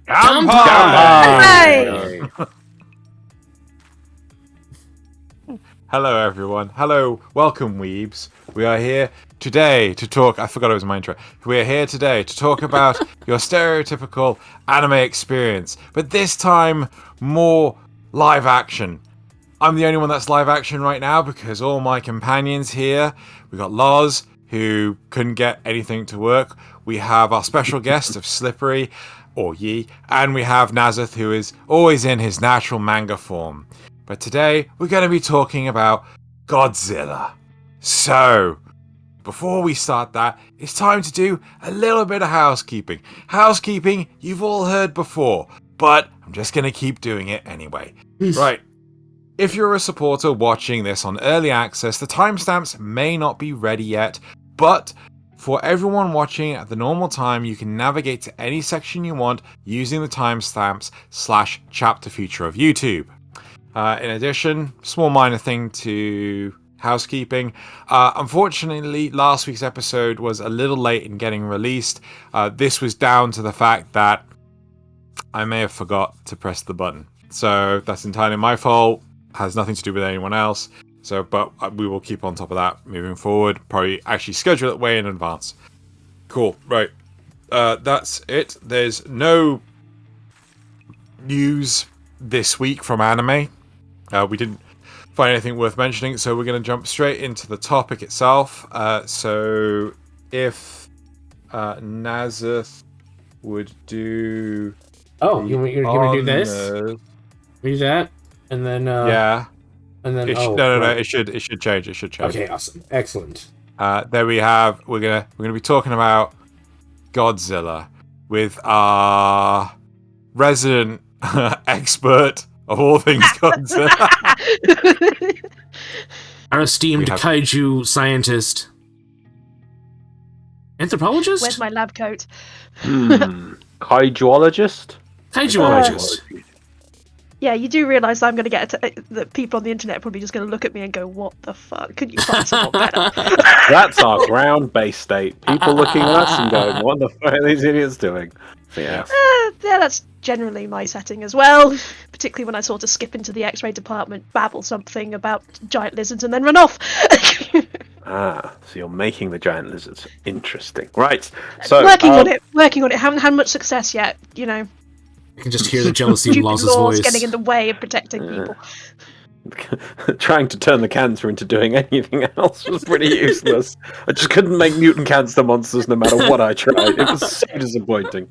Kanpai! Hello everyone. Hello, welcome weebs. We are here today to talk... I forgot it was my intro. We are here today to talk about your stereotypical anime experience. But this time, more live action. I'm the only one that's live action right now because all my companions here... We got Loz, who couldn't get anything to work. We have our special guest of Slippery, or Yee. And we have Nasuth, who is always in his natural manga form. But today, we're going to be talking about Godzilla. So, before we start that, it's time to do a little bit of housekeeping. Housekeeping you've all heard before, but I'm just going to keep doing it anyway. Right. If you're a supporter watching this on early access, the timestamps may not be ready yet, but for everyone watching at the normal time, you can navigate to any section you want using the timestamps /chapter feature of YouTube. In addition, small minor thing to housekeeping. Unfortunately, last week's episode was a little late in getting released. This was down to the fact that I may have forgot to press the button. So that's entirely my fault. Has nothing to do with anyone else. So, but we will keep on top of that moving forward. Probably actually schedule it way in advance. Cool. Right. That's it. There's no news this week from anime. We didn't find anything worth mentioning, so we're going to jump straight into the topic itself. So if Nasuth would do... Oh, you're going to do this? Do that? And then... yeah. And then... No, it should change. It should change. Okay, awesome. Excellent. There we have... We're gonna be talking about Godzilla with our resident expert of all things Godzilla. Our esteemed kaiju scientist. Anthropologist? Where's my lab coat? Kaijuologist? Kaijuologist. Yeah, you do realise I'm going to get that people on the internet are probably just going to look at me and go, "What the fuck? Could you find someone better?" That's our ground-based state. People looking at us and going, "What the fuck are these idiots doing?" So, yeah. Yeah, that's generally my setting as well. Particularly when I sort of skip into the X-ray department, babble something about giant lizards, and then run off. So you're making the giant lizards interesting, right? So working on it. Haven't had much success yet. You know. I can just hear the jealousy in Loz's voice. Getting in the way of protecting people. Trying to turn the cancer into doing anything else was pretty useless. I just couldn't make mutant cancer monsters no matter what I tried. It was so disappointing.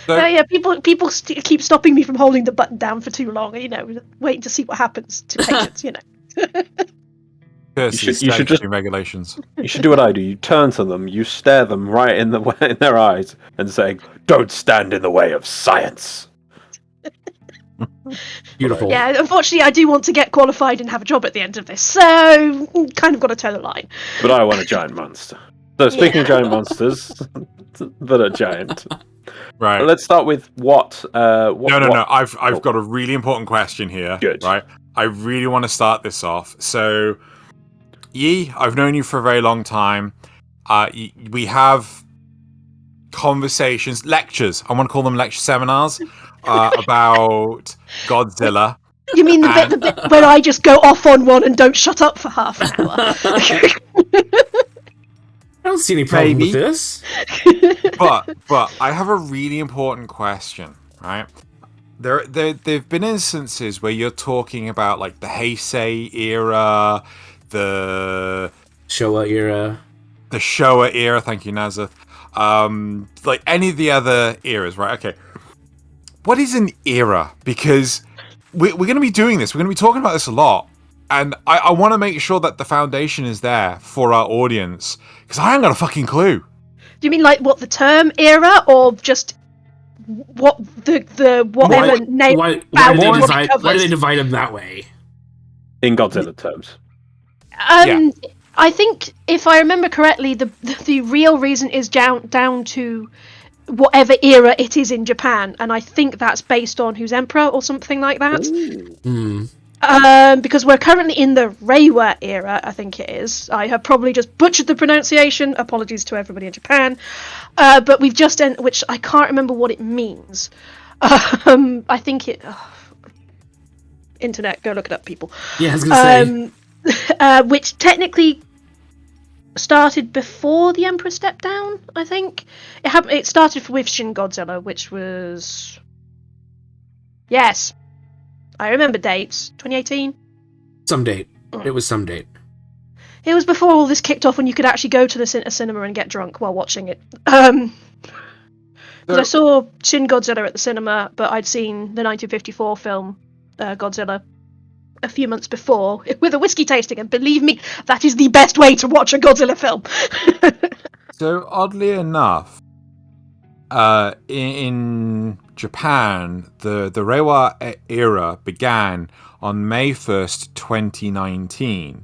Yeah, people keep stopping me from holding the button down for too long. You know, waiting to see what happens to patients. You know. You should just regulations. You should do what I do. You turn to them, you stare them right in their eyes, and say, "Don't stand in the way of science." Beautiful. Yeah, unfortunately, I do want to get qualified and have a job at the end of this, so kind of got to toe the line. But I want a giant monster. So speaking of giant monsters that are giant, right? Let's start with what. No. I've got a really important question here. Good. Right. I really want to start this off. So, Yee, I've known you for a very long time. We have conversations, lectures. I want to call them lecture seminars about Godzilla. You mean the bit where I just go off on one and don't shut up for half an hour? I don't see any problem with this. But I have a really important question, right? There've been instances where you're talking about like the Heisei era, the Showa era. The Showa era, thank you, Nasuth. Like any of the other eras, right? Okay. What is an era? Because we're going to be doing this. We're going to be talking about this a lot. And I want to make sure that the foundation is there for our audience. Because I ain't got a fucking clue. Do you mean like what the term era, or just what the whatever name? Why do they divide them that way? In Godzilla terms. Yeah. I think if I remember correctly, the real reason is down to whatever era it is in Japan, and I think that's based on who's emperor or something like that. Because we're currently in the Reiwa era, I think it is. I have probably just butchered the pronunciation. Apologies to everybody in Japan. But we've just which I can't remember what it means. I think it. Internet, go look it up, people. Yeah, I was gonna say. Which technically started before the Emperor stepped down. I think it started with Shin Godzilla, which was. Yes. I remember dates. 2018? Some date. It was some date. It was before all this kicked off when you could actually go to the cinema and get drunk while watching it. Because I saw Shin Godzilla at the cinema, but I'd seen the 1954 film Godzilla a few months before with a whiskey tasting, and believe me, that is the best way to watch a Godzilla film. So, oddly enough, in Japan, the Reiwa era began on May 1st, 2019.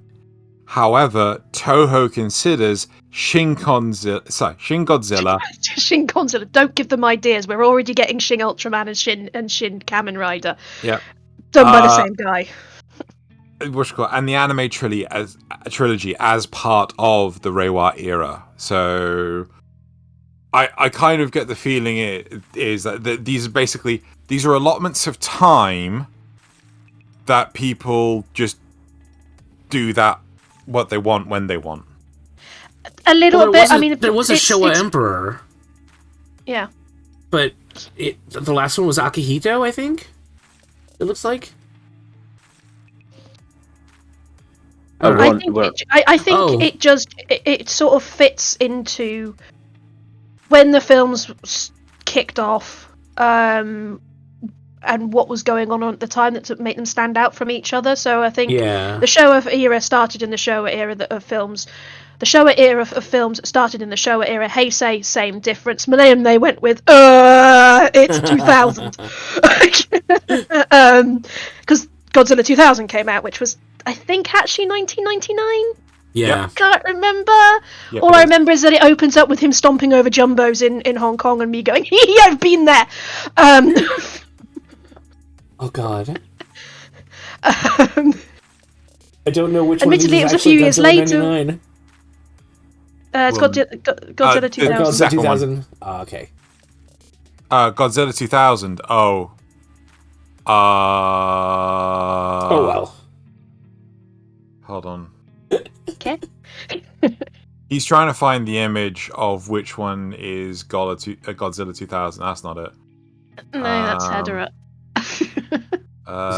However, Toho considers Shin Godzilla. Shin Godzilla. Don't give them ideas. We're already getting Shin Ultraman and Shin Kamen Rider. Yeah. Done by the same guy. And the anime trilogy as part of the Reiwa era. So I kind of get the feeling it is that these are allotments of time that people just do that what they want when they want. A little bit. I mean, there was a Showa Emperor. Yeah. But the last one was Akihito, I think. It looks like. I think it just it sort of fits into when the films kicked off, and what was going on at the time that made them stand out from each other. So I think the Showa era started in the Showa era of films. The Showa era of films started in the Showa era. Heisei, same difference. Millennium, they went with, it's 2000. Because Godzilla 2000 came out, which was, I think, actually 1999? Yeah. Can't remember. All I remember is that it opens up with him stomping over jumbos in Hong Kong and me going, hee, I've been there. Oh, God. I don't know which one. Admittedly, it was a few years later. It's Godzilla 2000. Godzilla 2000. Oh, okay. Godzilla 2000. Oh. Oh, well. Hold on. Okay. He's trying to find the image of which one is Godzilla 2000. That's not it. No, that's Hedorah. Is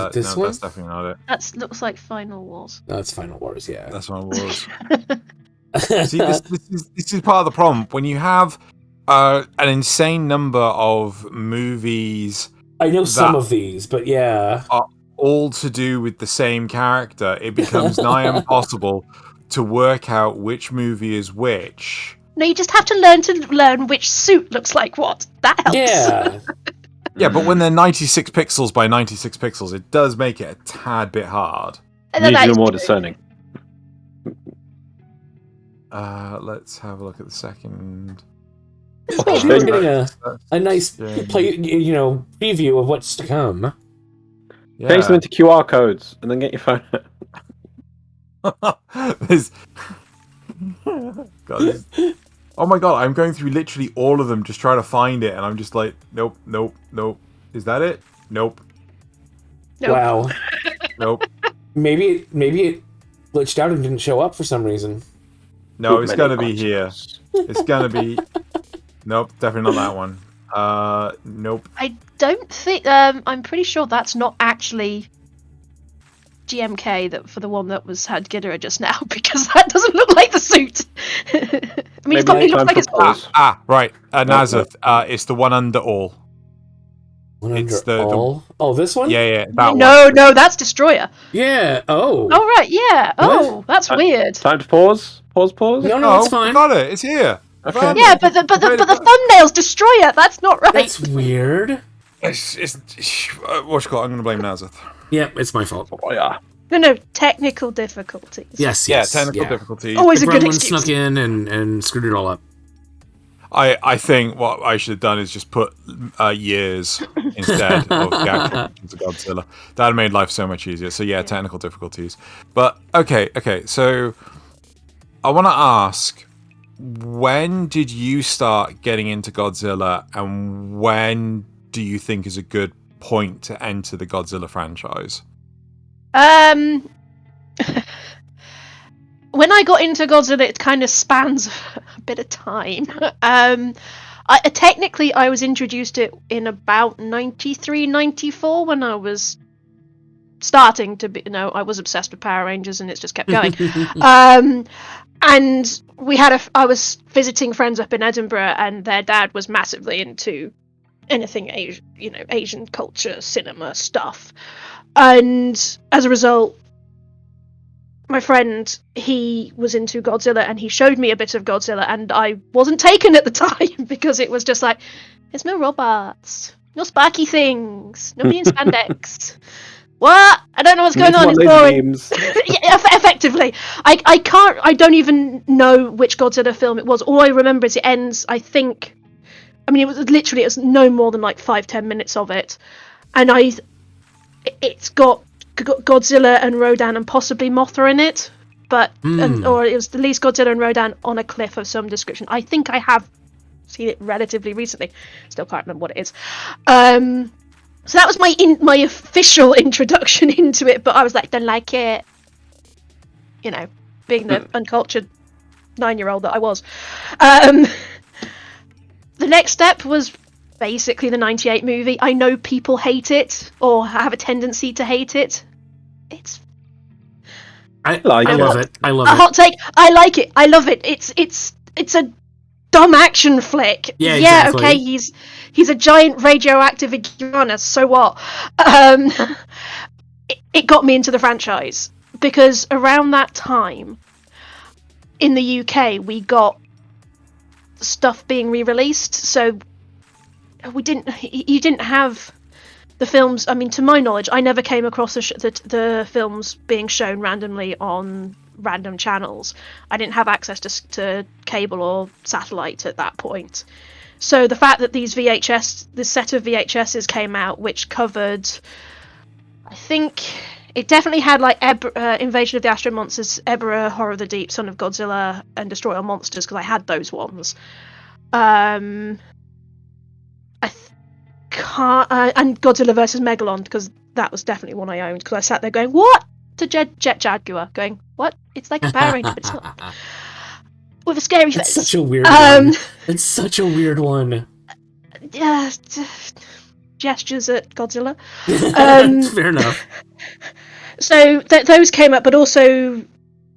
it this one? That's definitely not it. That looks like Final Wars. That's Final Wars, yeah. That's Final Wars. See, this is part of the problem. When you have an insane number of movies... I know some of these, but yeah. Are all to do with the same character, it becomes nigh impossible to work out which movie is which. No, you just have to learn which suit looks like what. That helps. Yeah. Yeah, but when they're 96 pixels by 96 pixels, it does make it a tad bit hard. Needs more discerning. Let's have a look at the second. We're getting a nice preview of what's to come. Yeah. Change them into QR codes and then get your phone. Oh my god, I'm going through literally all of them just trying to find it, and I'm just like, nope. Is that it? Nope. Wow. Nope. Maybe it glitched out and didn't show up for some reason. No, it's gonna be here. It's gonna be. Nope, definitely not that one. Nope. I don't think. I'm pretty sure that's not actually GMK that for the one that had Ghidorah just now, because that doesn't look like the suit. I mean, it looks like it's right. Nasuth. It's the one under all. It's all. Oh, this one? Yeah. No, that's Destroyah. Yeah. Oh. Oh right. Yeah. Oh, that's weird. Time to pause. Pause. No, it's fine. I got it. It's here. Okay. Yeah, but the thumbnail's Destroyah. That's not right. That's weird. What's it called? I'm going to blame Nasuth. Yeah, it's my fault. Oh yeah. No, technical difficulties. Yes. Yeah, technical difficulties. Always a good Gremlin excuse. snuck in and screwed it all up. I think what I should have done is just put years instead of the actual pictures of Godzilla. That would have made life so much easier. So yeah, technical difficulties. But okay. So I want to ask, when did you start getting into Godzilla, and when do you think is a good point to enter the Godzilla franchise? When I got into Godzilla, it kind of spans a bit of time. Technically, I was introduced to it in about 93, 94 when I was starting to be, I was obsessed with Power Rangers and it's just kept going. And I was visiting friends up in Edinburgh, and their dad was massively into anything Asian culture, cinema stuff. And as a result, my friend, he was into Godzilla, and he showed me a bit of Godzilla, and I wasn't taken at the time because it was just like, there's no robots, no sparky things, nobody in spandex. What? I don't know what's going on. It's boring. Yeah, effectively. I don't even know which Godzilla film it was. All I remember is it ends, it was no more than like 5-10 minutes of it. And it's got Godzilla and Rodan and possibly Mothra in it, or it was at least Godzilla and Rodan on a cliff of some description. I think I have seen it relatively recently. Still can't remember what it is. So that was my official introduction into it, but I was like, don't like it. Being the uncultured 9-year-old that I was. The next step was basically the 98 movie. I know people hate it or have a tendency to hate it. I love it. I love it. A hot take. I like it. I love it. It's a dumb action flick. Yeah, exactly. Okay, he's a giant radioactive iguana, so what? It got me into the franchise because around that time in the UK we got stuff being re-released, so you didn't have the films. I mean, to my knowledge, I never came across the films being shown randomly on random channels. I didn't have access to cable or satellite at that point. So the fact that this set of VHSs came out, which covered, I think it definitely had like Invasion of the Astro Monsters, Ebra, Horror of the Deep, Son of Godzilla, and Destroy All Monsters, because I had those ones. And Godzilla vs Megalon, because that was definitely one I owned, because I sat there going, what? To Jet Jaguar, going, what? It's like a Power Ranger, but it's not. With a scary face. It's such a weird one. It's such a weird one. Yeah, gestures at Godzilla. Fair enough. So those came up, but also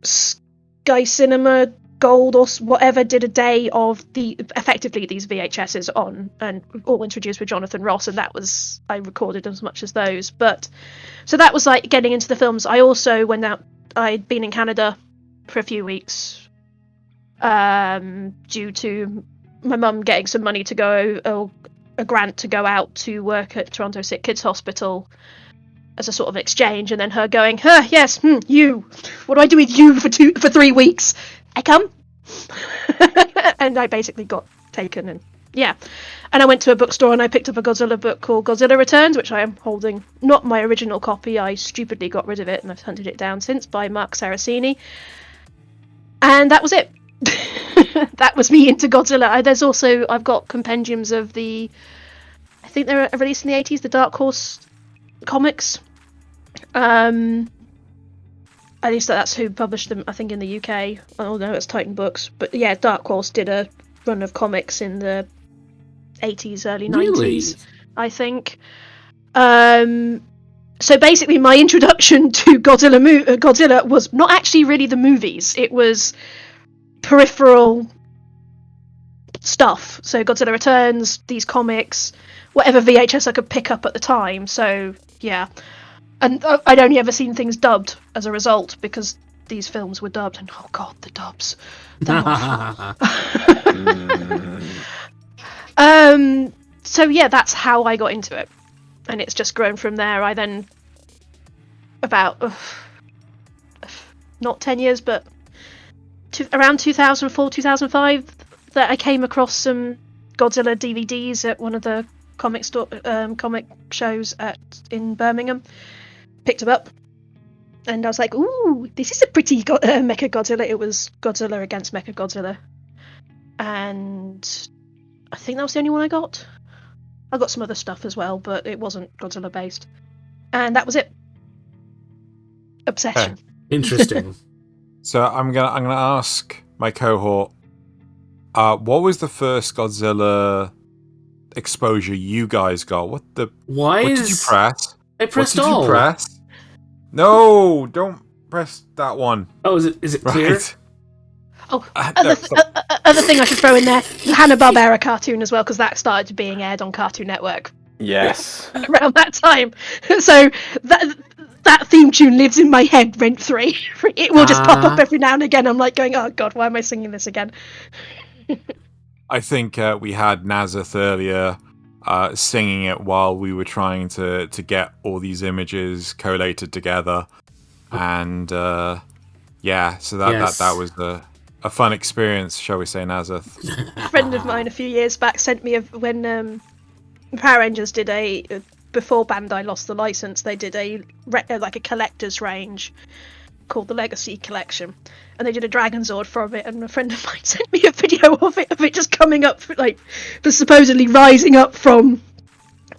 Sky Cinema Gold or whatever did a day of effectively these VHSs on, and all introduced with Jonathan Ross, and I recorded as much as those. But so that was like getting into the films. I also went out. I'd been in Canada for a few weeks due to my mum getting some money to go, a grant to go out to work at Toronto Sick Kids Hospital as a sort of exchange, and then her going, yes, you, what do I do with you for 3 weeks? I come. And I basically got taken, and yeah. And I went to a bookstore and I picked up a Godzilla book called Godzilla Returns, which I am holding. Not my original copy, I stupidly got rid of it and I've hunted it down since, by Mark Saraceni. And that was it. That was me into Godzilla. I've got compendiums of I think they were released in the 80s, the Dark Horse comics. At least that's who published them, I think, in the UK. Oh no, it's Titan Books. But yeah, Dark Horse did a run of comics in the 80s, early 90s, really? I think. So basically my introduction to Godzilla was not actually really the movies. It was peripheral stuff. So Godzilla Returns, these comics, whatever VHS I could pick up at the time. So yeah. And I'd only ever seen things dubbed as a result, because these films were dubbed, and oh god, the dubs. They're awful. So yeah, that's how I got into it. And it's just grown from there. I then, about, not 10 years, but around 2004, 2005, that I came across some Godzilla DVDs at one of the comic shows in Birmingham. Picked them up, and I was like, "Ooh, this is a pretty Mecha Godzilla." It was Godzilla against Mecha Godzilla, and I think that was the only one I got. I got some other stuff as well, but it wasn't Godzilla based, and that was it. Obsession. Okay. Interesting. So I'm gonna ask my cohort, what was the first Godzilla exposure you guys got? What did you press? I pressed what did all. you press? No, don't press that one. Oh, is it clear? Right. Oh, other thing I should throw in there, the Hanna-Barbera cartoon as well, because that started being aired on Cartoon Network. Yes. Around that time. So that theme tune lives in my head rent-free. It will just pop up every now and again. I'm like going, oh god, why am I singing this again? I think we had Nasuth earlier singing it while we were trying to get all these images collated together. And yeah, so that was a fun experience, shall we say, Nasuth. A friend of mine a few years back sent me when Power Rangers did before Bandai lost the license, they did a collector's range called the Legacy Collection, and they did a Dragon Zord from it, and a friend of mine sent me a video of it just coming up, for supposedly rising up from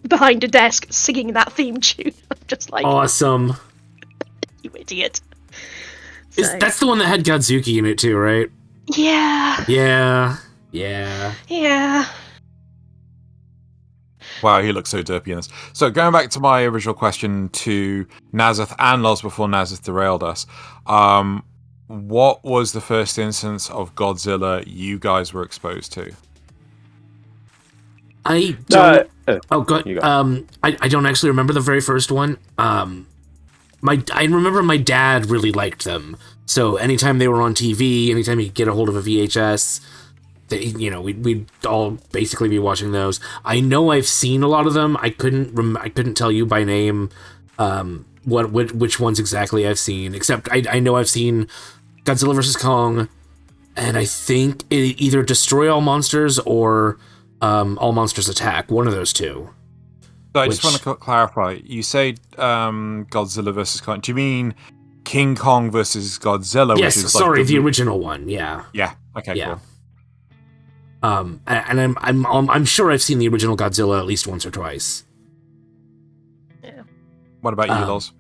behind a desk singing that theme tune. I'm just like, awesome. You idiot. That's the one that had Godzuki in it too, right? Yeah. Yeah. Wow, he looks so derpy in this. So going back to my original question to Nasuth and Loz before Nasuth derailed us, what was the first instance of Godzilla you guys were exposed to? I don't. I don't actually remember the very first one. I remember my dad really liked them. So anytime they were on TV, anytime he'd get a hold of a VHS, we'd all basically be watching those. I know I've seen a lot of them. I couldn't tell you by name which ones exactly I've seen, except I know I've seen Godzilla vs. Kong, and I think either Destroy All Monsters or All Monsters Attack, one of those two. So I just want to clarify. You say Godzilla vs. Kong. Do you mean King Kong versus Godzilla? Yes, which is the original one. Yeah. Yeah. Okay. Yeah. Cool. And I'm sure I've seen the original Godzilla at least once or twice. Yeah. What about you, Loz?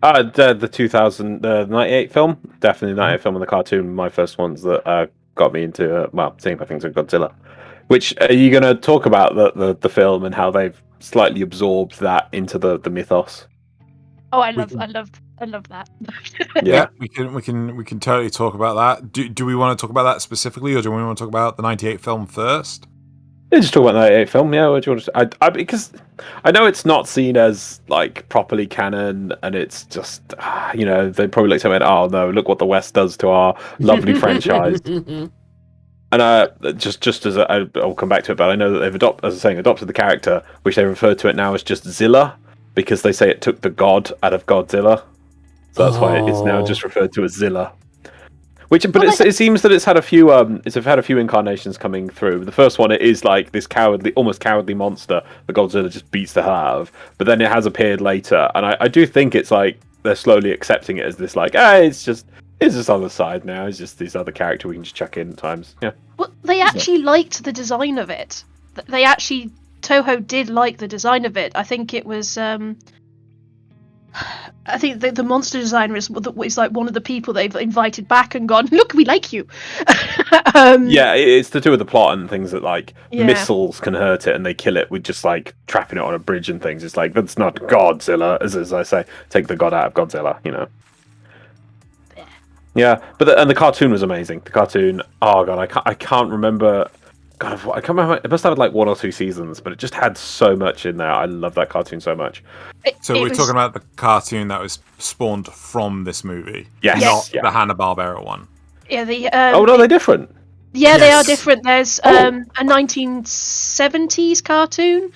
The 98 film, definitely 98 film and the cartoon. My first ones that got me into seeing things with Godzilla. Which are you going to talk about the film and how they've slightly absorbed that into the mythos? Oh, I love that. Yeah, we can totally talk about that. Do we want to talk about that specifically, or do we want to talk about the 98 film first? Yeah, just talk about the 98 film. Yeah, what do you want to? Because I know it's not seen as properly canon, and it's just they probably looked at it. Oh no, look what the West does to our lovely franchise. And just as I'll come back to it, but I know that they've adopted the character, which they refer to it now as just Zilla, because they say it took the god out of Godzilla, so that's why it's now just referred to as Zilla. It seems that it's had a few incarnations coming through. The first one, it is like this almost cowardly monster that Godzilla just beats the hell out of, but then it has appeared later, and I do think it's like they're slowly accepting it as this it's just on the side now. It's just this other character we can just chuck in at times. Yeah. Well, they actually liked the design of it. Toho did like the design of it. I think it was. I think the monster designer is like one of the people they've invited back and gone, look, we like you. Yeah, it's to do with the plot and things that missiles can hurt it and they kill it with just trapping it on a bridge and things. It's like, that's not Godzilla, as I say, take the god out of Godzilla, Yeah, but the cartoon was amazing. The cartoon, oh god, I can't remember. God, I can't remember. It must have had 1 or 2 seasons, but it just had so much in there. I love that cartoon so much. So we're talking about the cartoon that was spawned from this movie, yes, not the Hanna-Barbera one. Yeah, oh no, they're different. Yeah, yes. They are different. There's a 1970s cartoon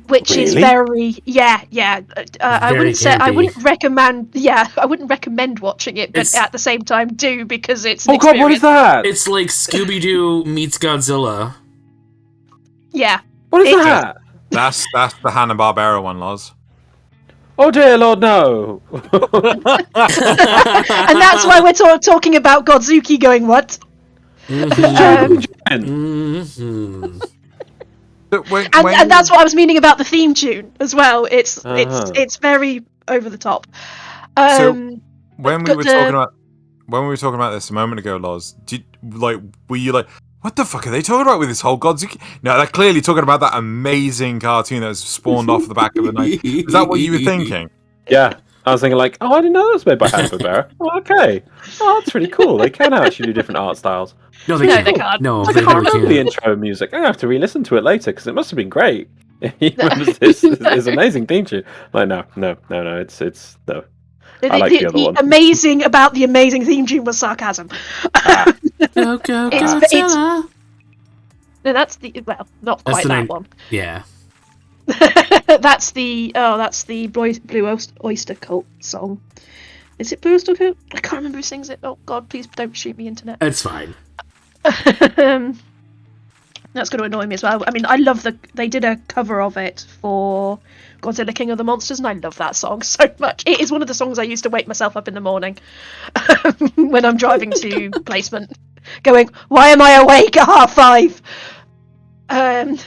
which is very I Very wouldn't say I campy. wouldn't recommend I wouldn't recommend watching it, but at the same time do, because it's an Oh god, what is that? It's like Scooby-Doo meets Godzilla. Yeah. What is that? That's the Hanna-Barbera one, Loz. Oh dear Lord, no. And that's why we're talking about Godzuki going, what? Mm-hmm. And that's what I was meaning about the theme tune as well. It's very over the top. So when we were talking about this a moment ago, Loz, were you like, what the fuck are they talking about with this whole Godzuki? No, they're clearly talking about that amazing cartoon that was spawned off the back of the night. Is that what you were thinking? Yeah. I was thinking like, oh, I didn't know that was made by Hanna-Barbera. Oh, okay. Oh, that's really cool. They can actually do different art styles. No, they can't. No, I they can't really remember can't. the intro music. I'm going to have to re-listen to it later because it must have been great. It's amazing theme tune. Like, no. It's no. I like the other one. Amazing about the amazing theme tune was sarcasm. Go, Godzilla. No, that's not quite that one. Yeah. that's the Blue Oyster Cult song. Is it Blue Oyster Cult? I can't remember who sings it. Oh god, please don't shoot me, internet. It's fine. That's going to annoy me as well. I mean, I love they did a cover of it for Godzilla King of the Monsters, and I love that song so much. It is one of the songs I used to wake myself up in the morning when I'm driving to placement, going, "Why am I awake at 5:30?"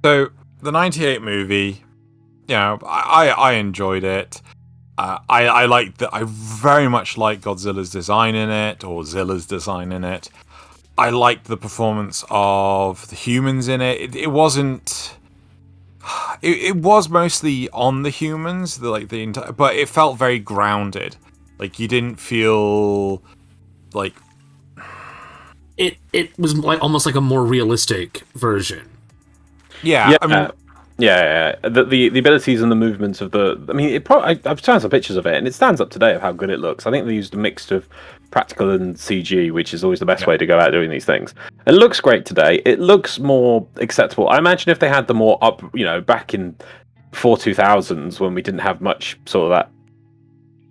So the '98 movie, I enjoyed it. I very much like Godzilla's design in it, or Zilla's design in it. I liked the performance of the humans in it. It wasn't. It was mostly on the humans, but it felt very grounded. Like, you didn't feel like it was like almost like a more realistic version. Yeah. I mean, Yeah. The abilities and the movements of I've found some pictures of it, and it stands up today of how good it looks. I think they used a mix of practical and CG, which is always the best way to go out doing these things. It looks great today. It looks more acceptable. I imagine if they had the more up, back in 2000s when we didn't have much sort of that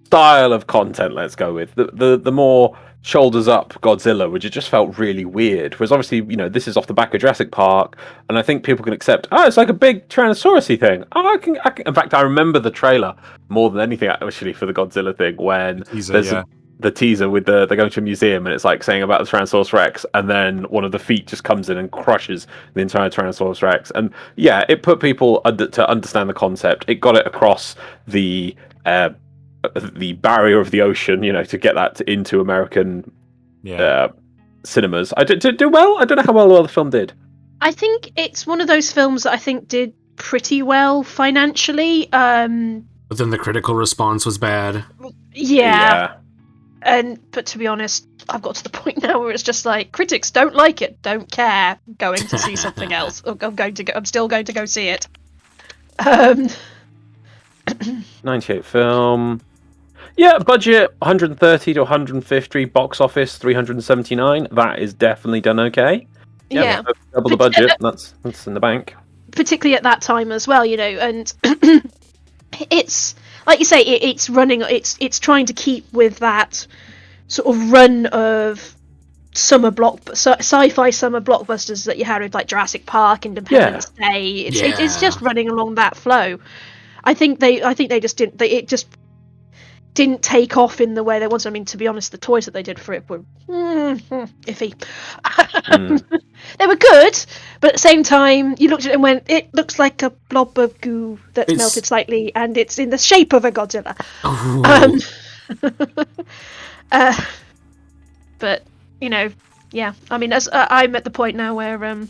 style of content, let's go with the more shoulders up Godzilla, which it just felt really weird. Whereas obviously, this is off the back of Jurassic Park, and I think people can accept, it's like a big Tyrannosaurus-y thing. I can. In fact, I remember the trailer more than anything actually for the Godzilla thing, when the teaser with they're going to a museum and it's like saying about the Tyrannosaurus Rex, and then one of the feet just comes in and crushes the entire Tyrannosaurus Rex. And yeah, it put people to understand the concept. It got it across the barrier of the ocean, to get that into American cinemas. I did do well. I don't know how well the film did. I think it's one of those films that I think did pretty well financially. But then the critical response was bad. Yeah. But to be honest, I've got to the point now where it's just like, critics don't like it, don't care, going to see something else. I'm still going to go see it. 98 film. Yeah, budget 130 to 150, box office 379. That is definitely done okay. Yeah. Double the budget. That's in the bank. Particularly at that time as well, and it's like you say, it's running. It's trying to keep with that sort of run of sci-fi summer blockbusters that you had with like Jurassic Park, Independence Day. It's just running along that flow. I think they just didn't. It just didn't take off in the way they wanted. I mean, to be honest, the toys that they did for it were iffy. They were good, but at the same time, you looked at it and went, "It looks like a blob of goo that's melted slightly, and it's in the shape of a Godzilla." But yeah. I mean, as I'm at the point now where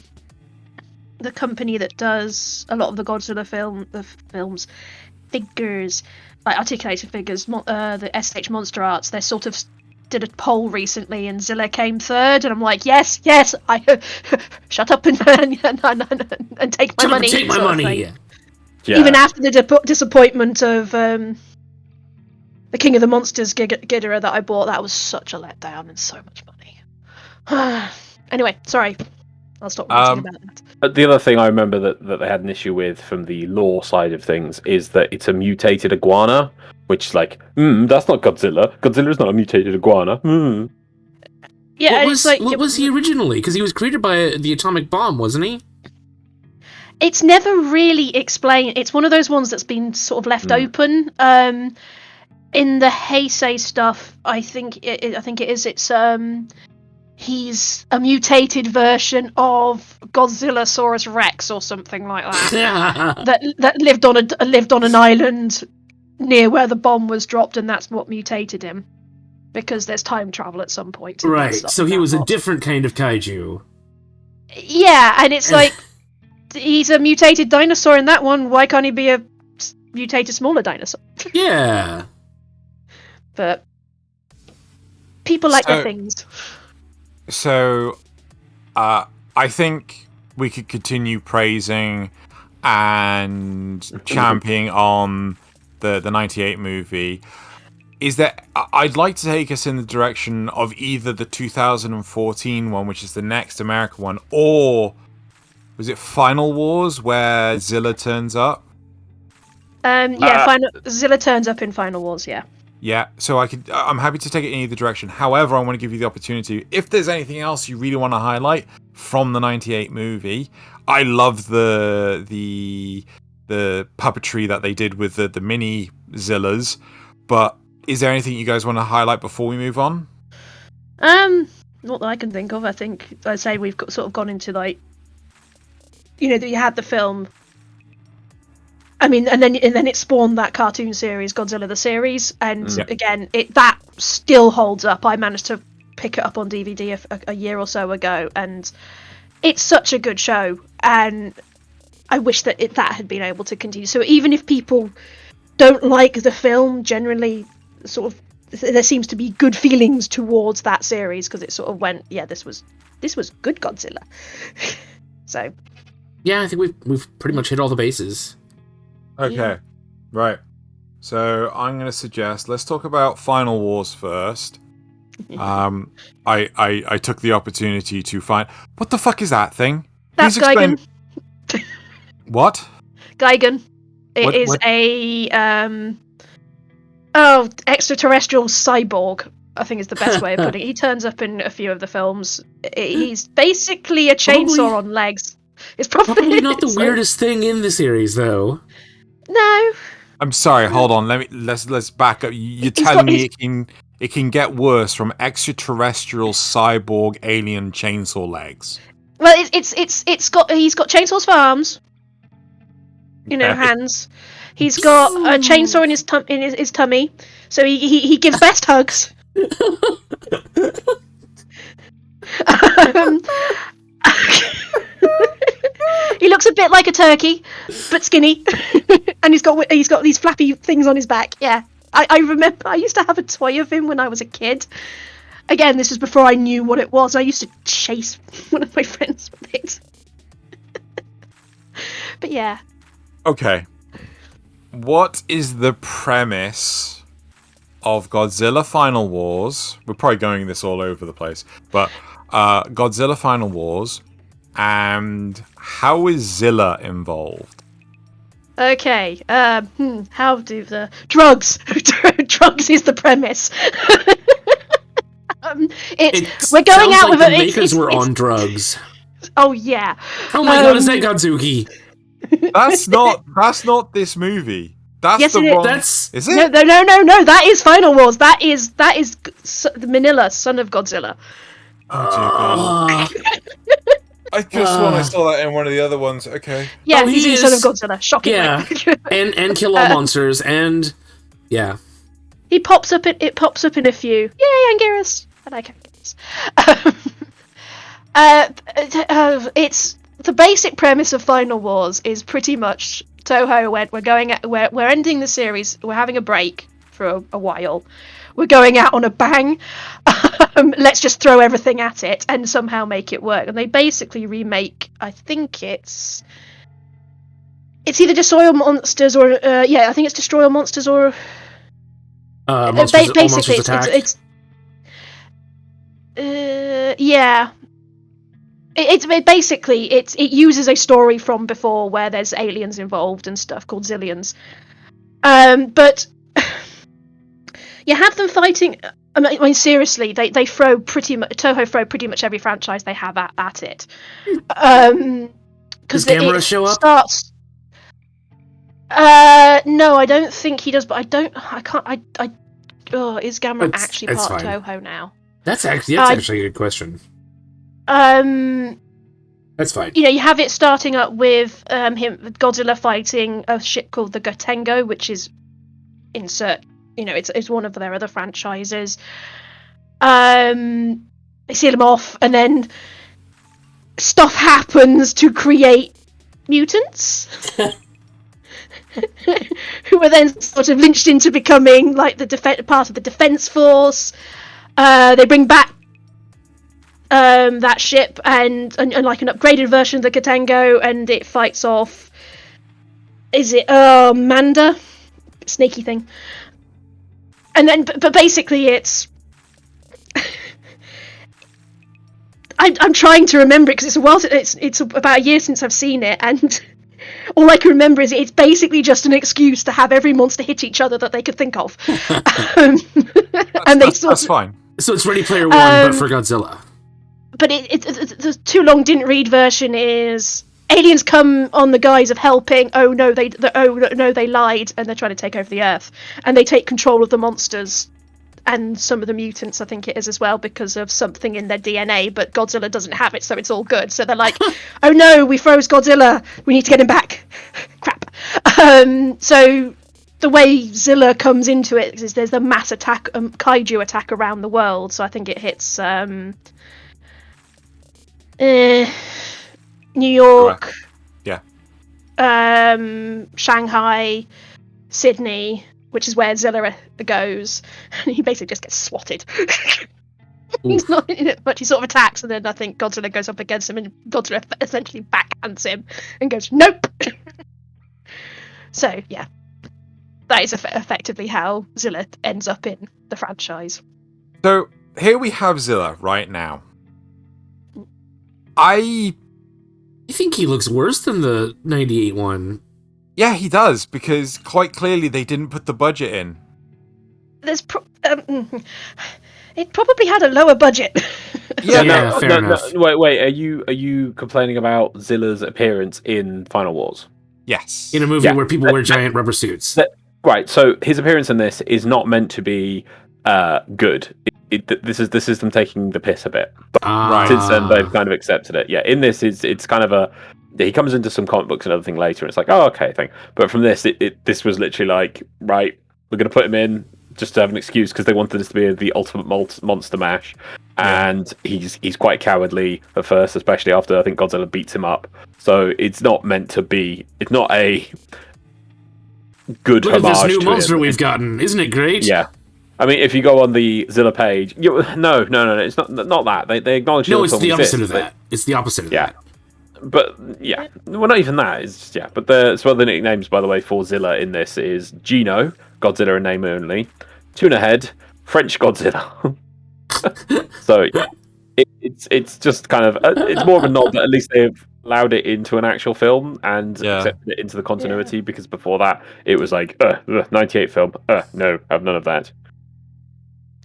the company that does a lot of the Godzilla films, figures, like articulated figures, the S.H. Monster Arts, they sort of did a poll recently, and Zilla came third, and I'm like, yes, I shut up and take my money. Take my money. Yeah. Even after the disappointment of the King of the Monsters Ghidorah that I bought, that was such a letdown and so much money. Anyway, sorry. I'll stop ranting about that. The other thing I remember that they had an issue with from the lore side of things is that it's a mutated iguana, which, like, that's not Godzilla. Godzilla's not a mutated iguana. Yeah, what was he originally? Because he was created by the atomic bomb, wasn't he? It's never really explained. It's one of those ones that's been sort of left open. In the Heisei stuff, I think it is. It's he's a mutated version of Godzillasaurus Rex or something like that. that lived on an island near where the bomb was dropped, and that's what mutated him. Because there's time travel at some point. Right. So he was a different kind of kaiju. Yeah, and it's like he's a mutated dinosaur in that one. Why can't he be a mutated smaller dinosaur? Yeah. But people like their things. So, I think we could continue praising and championing on the 98 movie. I'd like to take us in the direction of either the 2014 one, which is the next American one, or was it Final Wars where Zilla turns up? Zilla turns up in Final Wars, yeah. Yeah, so I'm happy to take it in either direction. However, I want to give you the opportunity, if there's anything else you really want to highlight from the 98 movie. I love the puppetry that they did with the mini Zillas, but is there anything you guys want to highlight before we move on? Not that I can think of. I think I'd say we've sort of gone into, like, that you had the film. I mean, and then it spawned that cartoon series, Godzilla the series, and again, that still holds up. I managed to pick it up on DVD a year or so ago, and it's such a good show, and I wish that that had been able to continue. So even if people don't like the film, generally, sort of, there seems to be good feelings towards that series because it sort of went, this was good Godzilla. So, yeah, I think we've pretty much hit all the bases. Okay, right. So I'm going to suggest let's talk about Final Wars first. I took the opportunity to find what the fuck is that thing? That's Gigan. What? Gigan. It is a extraterrestrial cyborg, I think is the best way of putting it. He turns up in a few of the films. He's basically a chainsaw on legs. It's probably not the weirdest thing in the series, though. No. I'm sorry. Hold on. Let's back up. You're telling me it can get worse from extraterrestrial cyborg alien chainsaw legs. Well, he's got chainsaws for arms. Hands. He's got a chainsaw in his tummy, so he gives best hugs. He looks a bit like a turkey, but skinny, and he's got these flappy things on his back. Yeah, I remember I used to have a toy of him when I was a kid. Again, this was before I knew what it was. I used to chase one of my friends with it. But yeah. Okay. What is the premise of Godzilla Final Wars? We're probably going this all over the place, but Godzilla Final Wars, and how is Zilla involved? Okay, how do the... Drugs! Drugs is the premise. We're going out with... The makers were on drugs. Oh, yeah. Oh my god, is that Godzuki? That's not this movie. That's yes, the wrong... That's... Is it? No, that is Final Wars. That is Manila, son of Godzilla. Oh, dear God. I just when I saw that in one of the other ones. Okay. Yeah, he's the son of Godzilla. Shocking. Yeah, and kill all monsters, and yeah. It pops up in a few. Yay, Anguirus! I like Anguirus. It's the basic premise of Final Wars is pretty much Toho went. We're ending the series. We're having a break for a while. We're going out on a bang. Let's just throw everything at it and somehow make it work. And they basically remake. I think it's either Destroyah Monsters or I think it's Destroyah Monsters or Monsters Attack. It's yeah. It uses a story from before where there's aliens involved and stuff called Zillions. But you have them fighting. I mean, seriously, they throw Toho throw pretty much every franchise they have at it. Does Gamera show up? Starts. No, I don't think he does. But I can't. Is Gamera actually part of Toho now? That's actually a good question. That's fine. You have it starting up with Godzilla fighting a ship called the Gotengo, which is it's one of their other franchises. They seal him off, and then stuff happens to create mutants. Who are then sort of lynched into becoming like the part of the defense force. They bring back that ship and like an upgraded version of the Gotengo, and it fights off. Is it Manda? Snaky thing. And then, but basically, it's. I'm trying to remember it because it's a while. It's about a year since I've seen it, and all I can remember is it's basically just an excuse to have every monster hit each other that they could think of. That's fine. So it's Ready Player One, but for Godzilla. But the too long didn't read version is aliens come on the guise of helping. Oh no, they lied, and they're trying to take over the Earth, and they take control of the monsters and some of the mutants, I think it is as well, because of something in their DNA. But Godzilla doesn't have it, so it's all good. So they're like, oh no, we froze Godzilla. We need to get him back. Crap. So the way Zilla comes into it is there's a mass attack, kaiju attack around the world. So I think it hits New York, Shanghai, Sydney, which is where Zilla goes, and he basically just gets swatted. He's not in it, but he sort of attacks, and then I think Godzilla goes up against him, and Godzilla essentially backhands him and goes, nope! So, yeah. That is effectively how Zilla ends up in the franchise. So, here we have Zilla right now. I think he looks worse than the 98 one. Yeah, he does, because quite clearly they didn't put the budget in. There's it probably had a lower budget. Fair enough. Wait, are you complaining about Zilla's appearance in Final Wars? Yes. In a movie where people wear giant rubber suits. Right, so his appearance in this is not meant to be good. This is them taking the piss a bit. But since then, they've kind of accepted it. Yeah, in this, it's kind of a... He comes into some comic books and other thing later, and it's like, oh, okay, thing. But from this, this was literally like, right, we're going to put him in just to have an excuse because they wanted this to be the ultimate monster mash. And he's quite cowardly at first, especially after I think Godzilla beats him up. So it's not meant to be... It's not a good homage to this new monster we've gotten. Isn't it great? Yeah. I mean, if you go on the Zilla page, no, it's not that. They acknowledge. No, it's the opposite of that. It's the opposite of that. But well, not even that. It's But one of the nicknames, by the way, for Zilla in this is Gino, Godzilla in name only, Tuna Head, French Godzilla. So it's just kind of it's more of a nod that at least they've allowed it into an actual film and accepted it into the continuity because before that it was like 98 film. No, have none of that.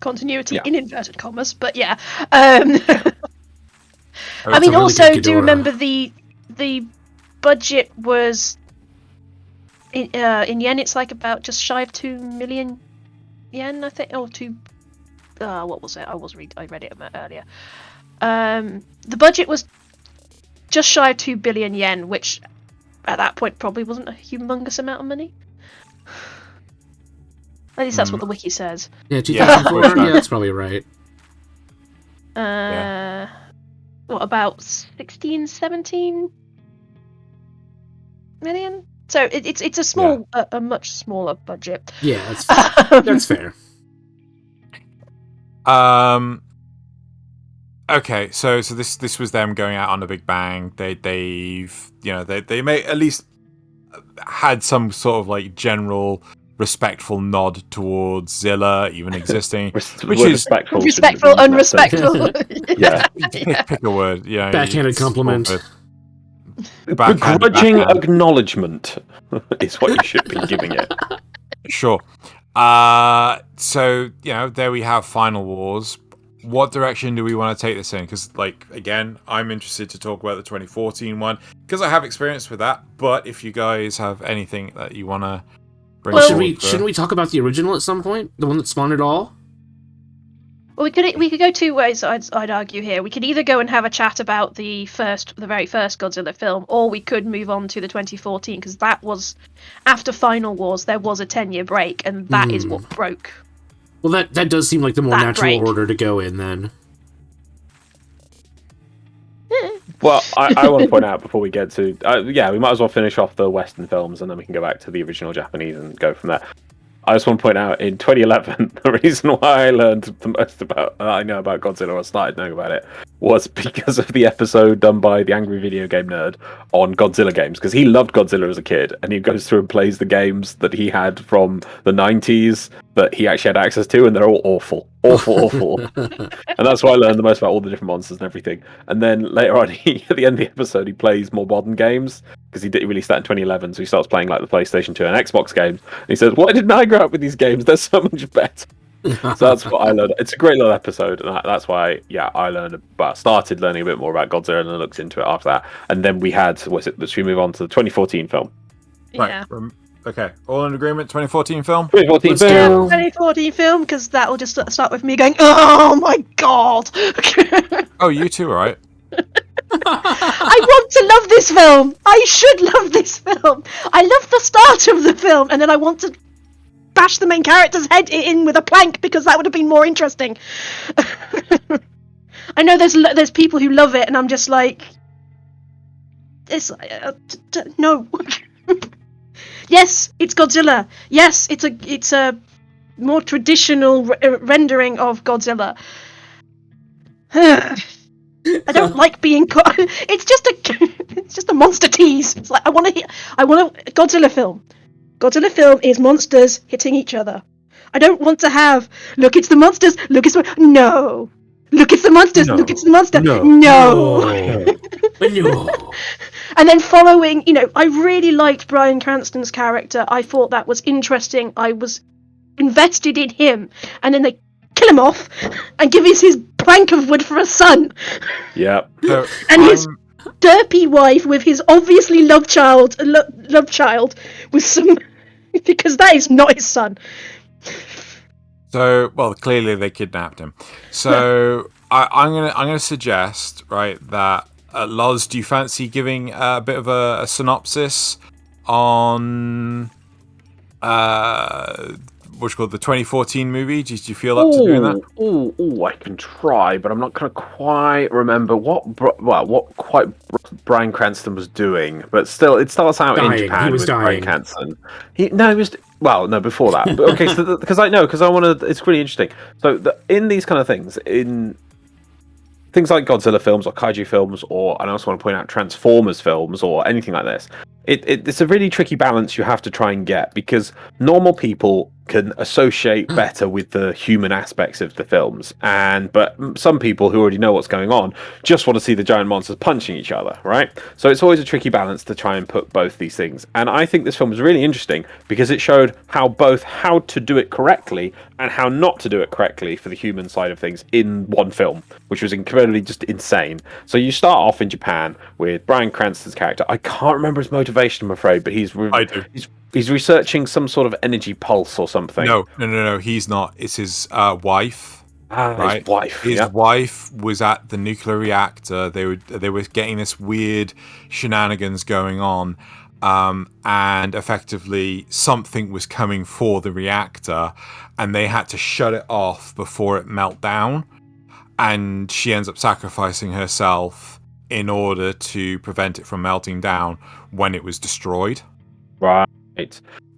Continuity in inverted commas, but I mean, also do remember the budget was in yen. It's like about just shy of 2 million yen, I think, or two. What was it? I read it earlier. The budget was just shy of 2 billion yen, which at that point probably wasn't a humongous amount of money. At least that's what the wiki says. Yeah, 2004. Yeah, that's probably right. What, about 16, 17 million? So it's a small, a much smaller budget. Yeah, that's fair. That's fair. Okay, so this was them going out on a big bang. They may at least had some sort of like general respectful nod towards Zilla even existing, which is respectful, unrespectful. Yeah, pick a word. Yeah, backhanded compliment. Begrudging acknowledgement is what you should be giving it. Sure. So there we have Final Wars. What direction do we want to take this in? Because, again, I'm interested to talk about the 2014 one because I have experience with that. But if you guys have anything that you want to bring forward, shouldn't we talk about the original at some point? The one that spawned it all? Well, we could go two ways. I'd argue here. We could either go and have a chat about the very first Godzilla film, or we could move on to the 2014 because that was after Final Wars. There was a 10-year break, and that is what broke. Well, that does seem like the more natural order to go in then. Well, I want to point out before we get to we might as well finish off the Western films and then we can go back to the original Japanese and go from there. I just want to point out in 2011, the reason why I learned the most I know about Godzilla, or started knowing about it, was because of the episode done by the Angry Video Game Nerd on Godzilla games. Because he loved Godzilla as a kid, and he goes through and plays the games that he had from the 90s that he actually had access to, and they're all awful. Awful. And that's why I learned the most about all the different monsters and everything. And then later on, at the end of the episode, he plays more modern games, because he released that in 2011, so he starts playing like the PlayStation 2 and Xbox games. And he says, "Why didn't I grow up with these games? They're so much better." So that's what I learned. It's a great little episode, and that's why, I started learning a bit more about Godzilla, and I looked into it after that. And then we had, let's move on to the 2014 film. Yeah. Right. Okay, all in agreement. 2014 film. 2014 film. 2014 film, because that will just start with me going, "Oh my god!" Oh, you too, right? I want to love this film. I should love this film. I love the start of the film, and then I want to bash the main character's head in with a plank because that would have been more interesting. I know there's people who love it, and I'm just like, no. Yes, it's Godzilla. Yes, it's a more traditional rendering of Godzilla. I don't like being caught. It's just a monster tease. It's like I want a Godzilla film. Godzilla film is monsters hitting each other. I don't want to have look, it's the monsters. Look, it's no. Look, it's the monsters. No. Look, it's the monster. No. No. And then following, I really liked Bryan Cranston's character. I thought that was interesting. I was invested in him, and then they kill him off and give us his plank of wood for a son. Yeah. And his derpy wife with his obviously love child with some because that is not his son. So, well, clearly they kidnapped him. So I'm gonna suggest, right, that Loz, do you fancy giving a bit of a synopsis on what's called the 2014 movie? Do you feel up to doing that? Oh, I can try, but I'm not going to quite remember what Bryan Cranston was doing. But still, it starts out in Japan with Bryan Cranston. Before that. But, okay, so because I want to. It's really interesting. So in these kind of things, in things like Godzilla films or kaiju films, and I also want to point out Transformers films or anything like this, it's a really tricky balance you have to try and get, because normal people can associate better with the human aspects of the films, but some people who already know what's going on just want to see the giant monsters punching each other, right? So it's always a tricky balance to try and put both these things. And I think this film was really interesting because it showed how to do it correctly and how not to do it correctly for the human side of things in one film, which was incredibly just insane. So you start off in Japan with Bryan Cranston's character. I can't remember his motivation, I'm afraid, but he's researching some sort of energy pulse or something. No, he's not. It's his wife. Right? His wife. His wife was at the nuclear reactor. They were getting this weird shenanigans going on, and effectively something was coming for the reactor, and they had to shut it off before it melted down. And she ends up sacrificing herself in order to prevent it from melting down when it was destroyed. Right.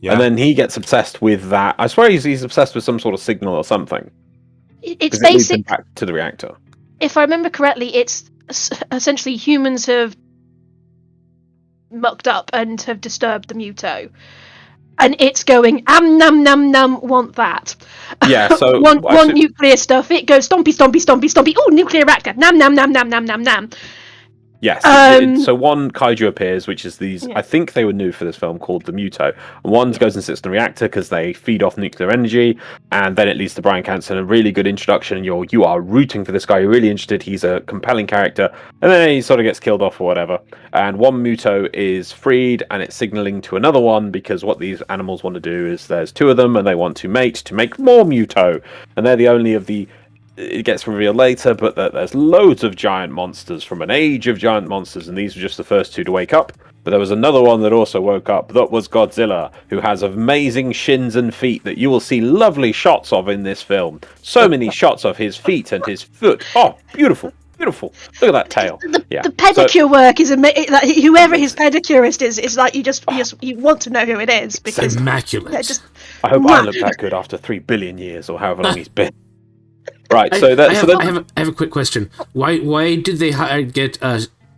Yeah. And then he gets obsessed with that. I swear he's obsessed with some sort of signal or something. It's basic. It back to the reactor. If I remember correctly, it's essentially humans have mucked up and have disturbed the Muto. and it's going num num num, want that. Yeah, so want nuclear stuff. It goes stompy stompy stompy stompy. Oh, nuclear reactor. Num num num num num num num. Yes. So one kaiju appears, which is these. Yeah. I think they were new for this film, called the Muto. And one goes and sits in the reactor because they feed off nuclear energy, and then it leads to Bryan Cranston, a really good introduction. And you are rooting for this guy. You're really interested. He's a compelling character, and then he sort of gets killed off or whatever. And one Muto is freed, and it's signaling to another one because what these animals want to do is there's two of them, and they want to mate to make more Muto, and they're the only of the. It gets revealed later, but there's loads of giant monsters from an age of giant monsters, and these were just the first two to wake up. But there was another one that also woke up. That was Godzilla, who has amazing shins and feet that you will see lovely shots of in this film. So many shots of his feet and his foot. Oh, beautiful. Beautiful. Look at that tail. The pedicure work is amazing. Like, whoever his pedicurist is like you want to know who it is because immaculate. I hope I look that good after 3 billion years or however long he's been. Right, I have a quick question. Why did they get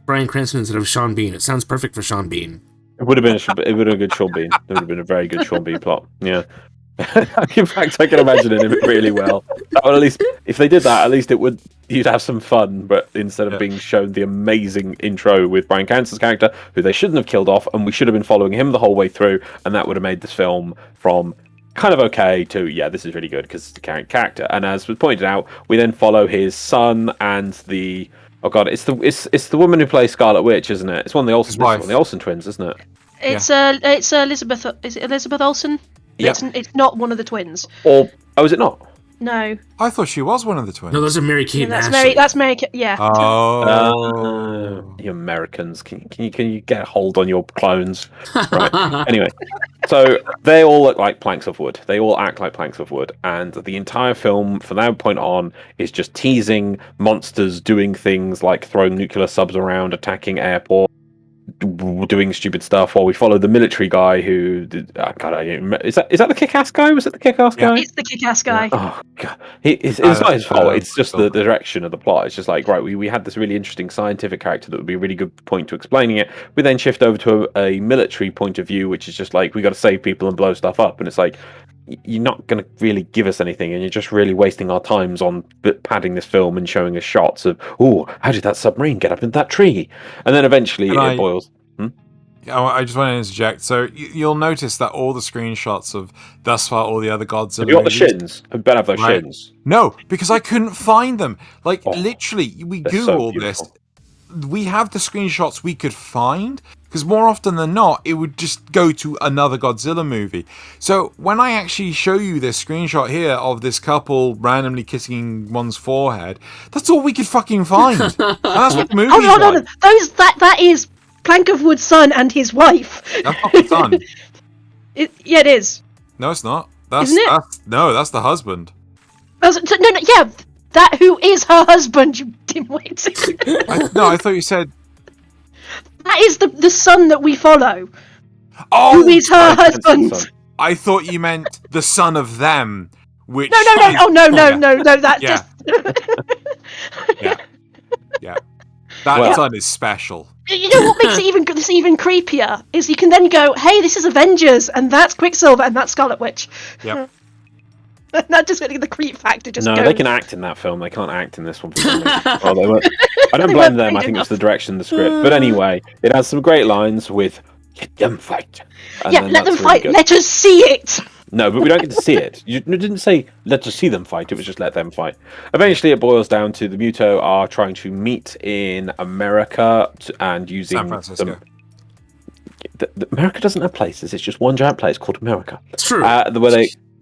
Bryan Cranston instead of Sean Bean? It sounds perfect for Sean Bean. It would have been a good Sean Bean. It would have been a very good Sean Bean plot. Yeah. In fact, I can imagine it really well. That would, at least, if they did that, at least you'd have some fun. But instead of being shown the amazing intro with Bryan Cranston's character, who they shouldn't have killed off, and we should have been following him the whole way through, and that would have made this film from kind of okay to this is really good because it's a character. And as was pointed out, we then follow his son and the it's the woman who plays Scarlet Witch, isn't it? It's one of the Olsen twins, isn't it? It's Elizabeth. Is it Elizabeth Olsen? Yeah. It's not one of the twins. Is it not? No. I thought she was one of the twins. No, those are Mary-Kate and that's Ashley. That's Mary. Yeah. Oh. You Americans, can you get a hold on your clones? Right. Anyway, so they all look like planks of wood. They all act like planks of wood, and the entire film from that point on is just teasing monsters doing things like throwing nuclear subs around, attacking airports, doing stupid stuff, while we follow the military guy who is that the kick-ass guy? Was it the kick-ass guy? It's the kick-ass guy. Oh god, it's not his fault. It's just the direction of the plot. It's just like, right, we had this really interesting scientific character that would be a really good point to explaining it. We then shift over to a military point of view, which is just like, we got to save people and blow stuff up, and it's like, you're not going to really give us anything, and you're just really wasting our times on padding this film and showing us shots of, how did that submarine get up in that tree? And then eventually it boils. I just want to interject. So you'll notice that all the screenshots of thus far all the other Godzilla Have you got the shins? I better have those shins. No, because I couldn't find them. Literally, we Googled this. We have the screenshots we could find, because more often than not, it would just go to another Godzilla movie. So when I actually show you this screenshot here of this couple randomly kissing one's forehead, that's all we could fucking find. And that's what the movie's like. That is Plank of Wood's son and his wife. That's not the son. It is. No, it's not. Isn't it? That's the husband. That who is her husband, you dimwit. I thought you said... That is the son that we follow. Oh! Who is her husband. I thought you meant the son of them, which... No, that yeah. just... Yeah. That son is special. You know what makes it even creepier is you can then go, hey, this is Avengers, and that's Quicksilver, and that's Scarlet Witch. Yep. Not just getting the creep factor. Just they can act in that film. They can't act in this one. I don't blame them. I think it's the direction of the script. But anyway, it has some great lines with "Let them fight." Let them fight. Really, let us see it. No, but we don't get to see it. You didn't say "let us see them fight." It was just "let them fight." Eventually, it boils down to the Muto are trying to meet in America and using San Francisco. America doesn't have places. It's just one giant place called America. It's true.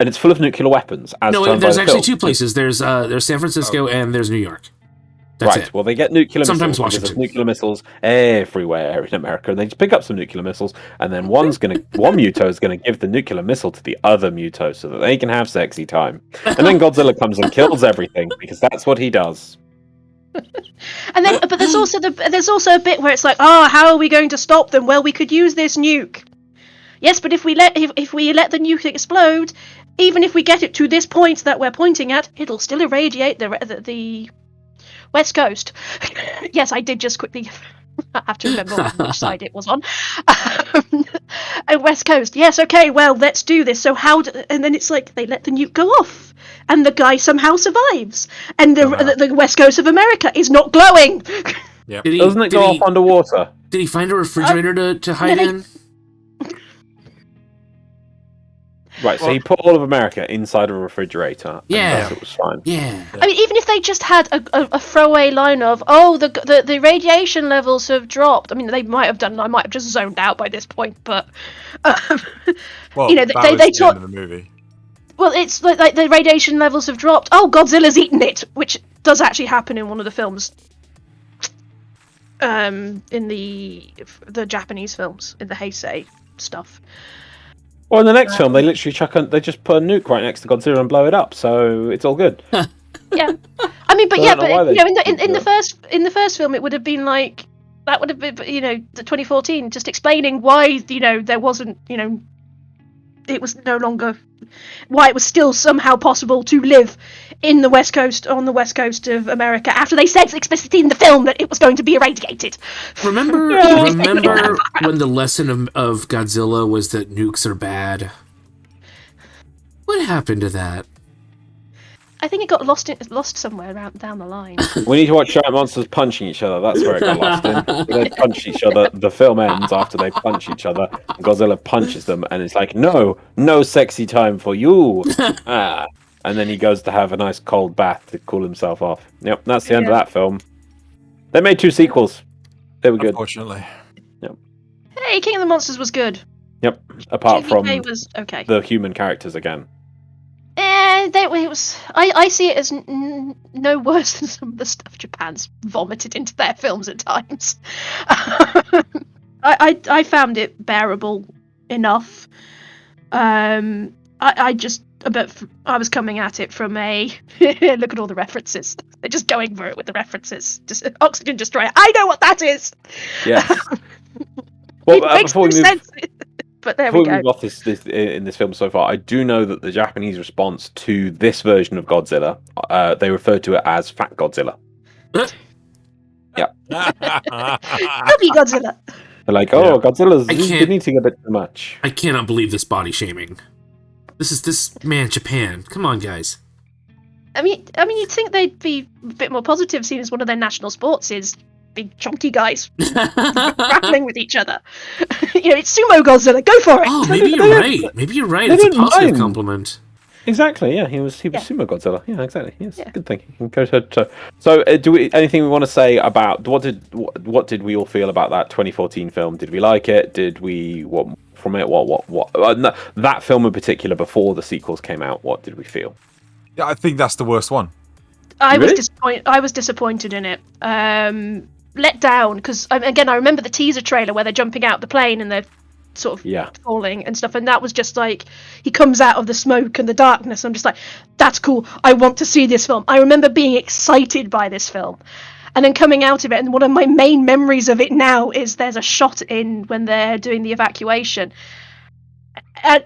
And it's full of nuclear weapons. There's actually two places. There's San Francisco and there's New York. That's it. Well, they get nuclear Sometimes missiles. Washington. There's nuclear missiles everywhere in America, and they just pick up some nuclear missiles, and then one Muto is gonna give the nuclear missile to the other Muto so that they can have sexy time. And then Godzilla comes and kills everything because that's what he does. And then, but there's also a bit where it's like, how are we going to stop them? Well, we could use this nuke. Yes, but if we let the nuke explode, even if we get it to this point that we're pointing at, it'll still irradiate the West Coast. Yes, I did just quickly have to remember which side it was on. And West Coast, yes, okay, well, let's do this. So and then it's like they let the nuke go off, and the guy somehow survives, and the West Coast of America is not glowing. Yep. Doesn't it go off underwater? Did he find a refrigerator to hide in? Right, so he put all of America inside a refrigerator. Yeah, and it was fine. Yeah. I mean, even if they just had a throwaway line of, "Oh, the radiation levels have dropped." I mean, they might have done. I might have just zoned out by this point, but well, you know, they talk the movie. Well, it's like the radiation levels have dropped. Oh, Godzilla's eaten it, which does actually happen in one of the films. In the Japanese films, in the Heisei stuff. Well, in the next film, they literally they just put a nuke right next to Godzilla and blow it up, so it's all good. Yeah, I mean, but you know, in the first film, it would have been like that would have been, you know, the 2014, just explaining why, you know, there wasn't, you know, it was no longer, why it was still somehow possible to live on the West Coast of America after they said explicitly in the film that it was going to be irradiated. Remember when the lesson of Godzilla was that nukes are bad? What happened to that? I think it got lost somewhere down the line. We need to watch giant monsters punching each other. That's where it got lost in. They punch each other. The film ends after they punch each other. And Godzilla punches them, and it's like, no sexy time for you. And then he goes to have a nice cold bath to cool himself off. Yep, that's the end of that film. They made 2 sequels. They were good. Unfortunately. Yep. Hey, King of the Monsters was good. Yep. Apart from was okay. The human characters again. I see it as no worse than some of the stuff Japan's vomited into their films at times. I found it bearable enough. I was coming at it from a look at all the references. They're just going for it with the references. Just Oxygen Destroyer. I know what that is. Yeah. Well, it makes no sense. But there we go. Before we got this in this film so far, I do know that the Japanese response to this version of Godzilla, they refer to it as Fat Godzilla. Yeah. Chubby Godzilla. They're like, Godzilla's eating a bit too much. I cannot believe this body shaming. Man, Japan. Come on, guys. I mean, you'd think they'd be a bit more positive, seeing as one of their national sports is big chunky guys grappling with each other. You know, it's Sumo Godzilla. Go for it. Oh, maybe you're right. Maybe you're right. It's a positive compliment. Exactly. Yeah, he was Sumo Godzilla. Yeah, exactly. Yes, good thinking. So, anything we want to say about what did we all feel about that 2014 film? Did we like it? Did we what from it? What? That film in particular, before the sequels came out, what did we feel? Yeah, I think that's the worst one. I was disappointed in it. Let down because again, I remember the teaser trailer where they're jumping out the plane and they're sort of falling and stuff, and that was just like he comes out of the smoke and the darkness. I'm just like, that's cool. I want to see this film. I remember being excited by this film, and then coming out of it. And one of my main memories of it now is there's a shot in when they're doing the evacuation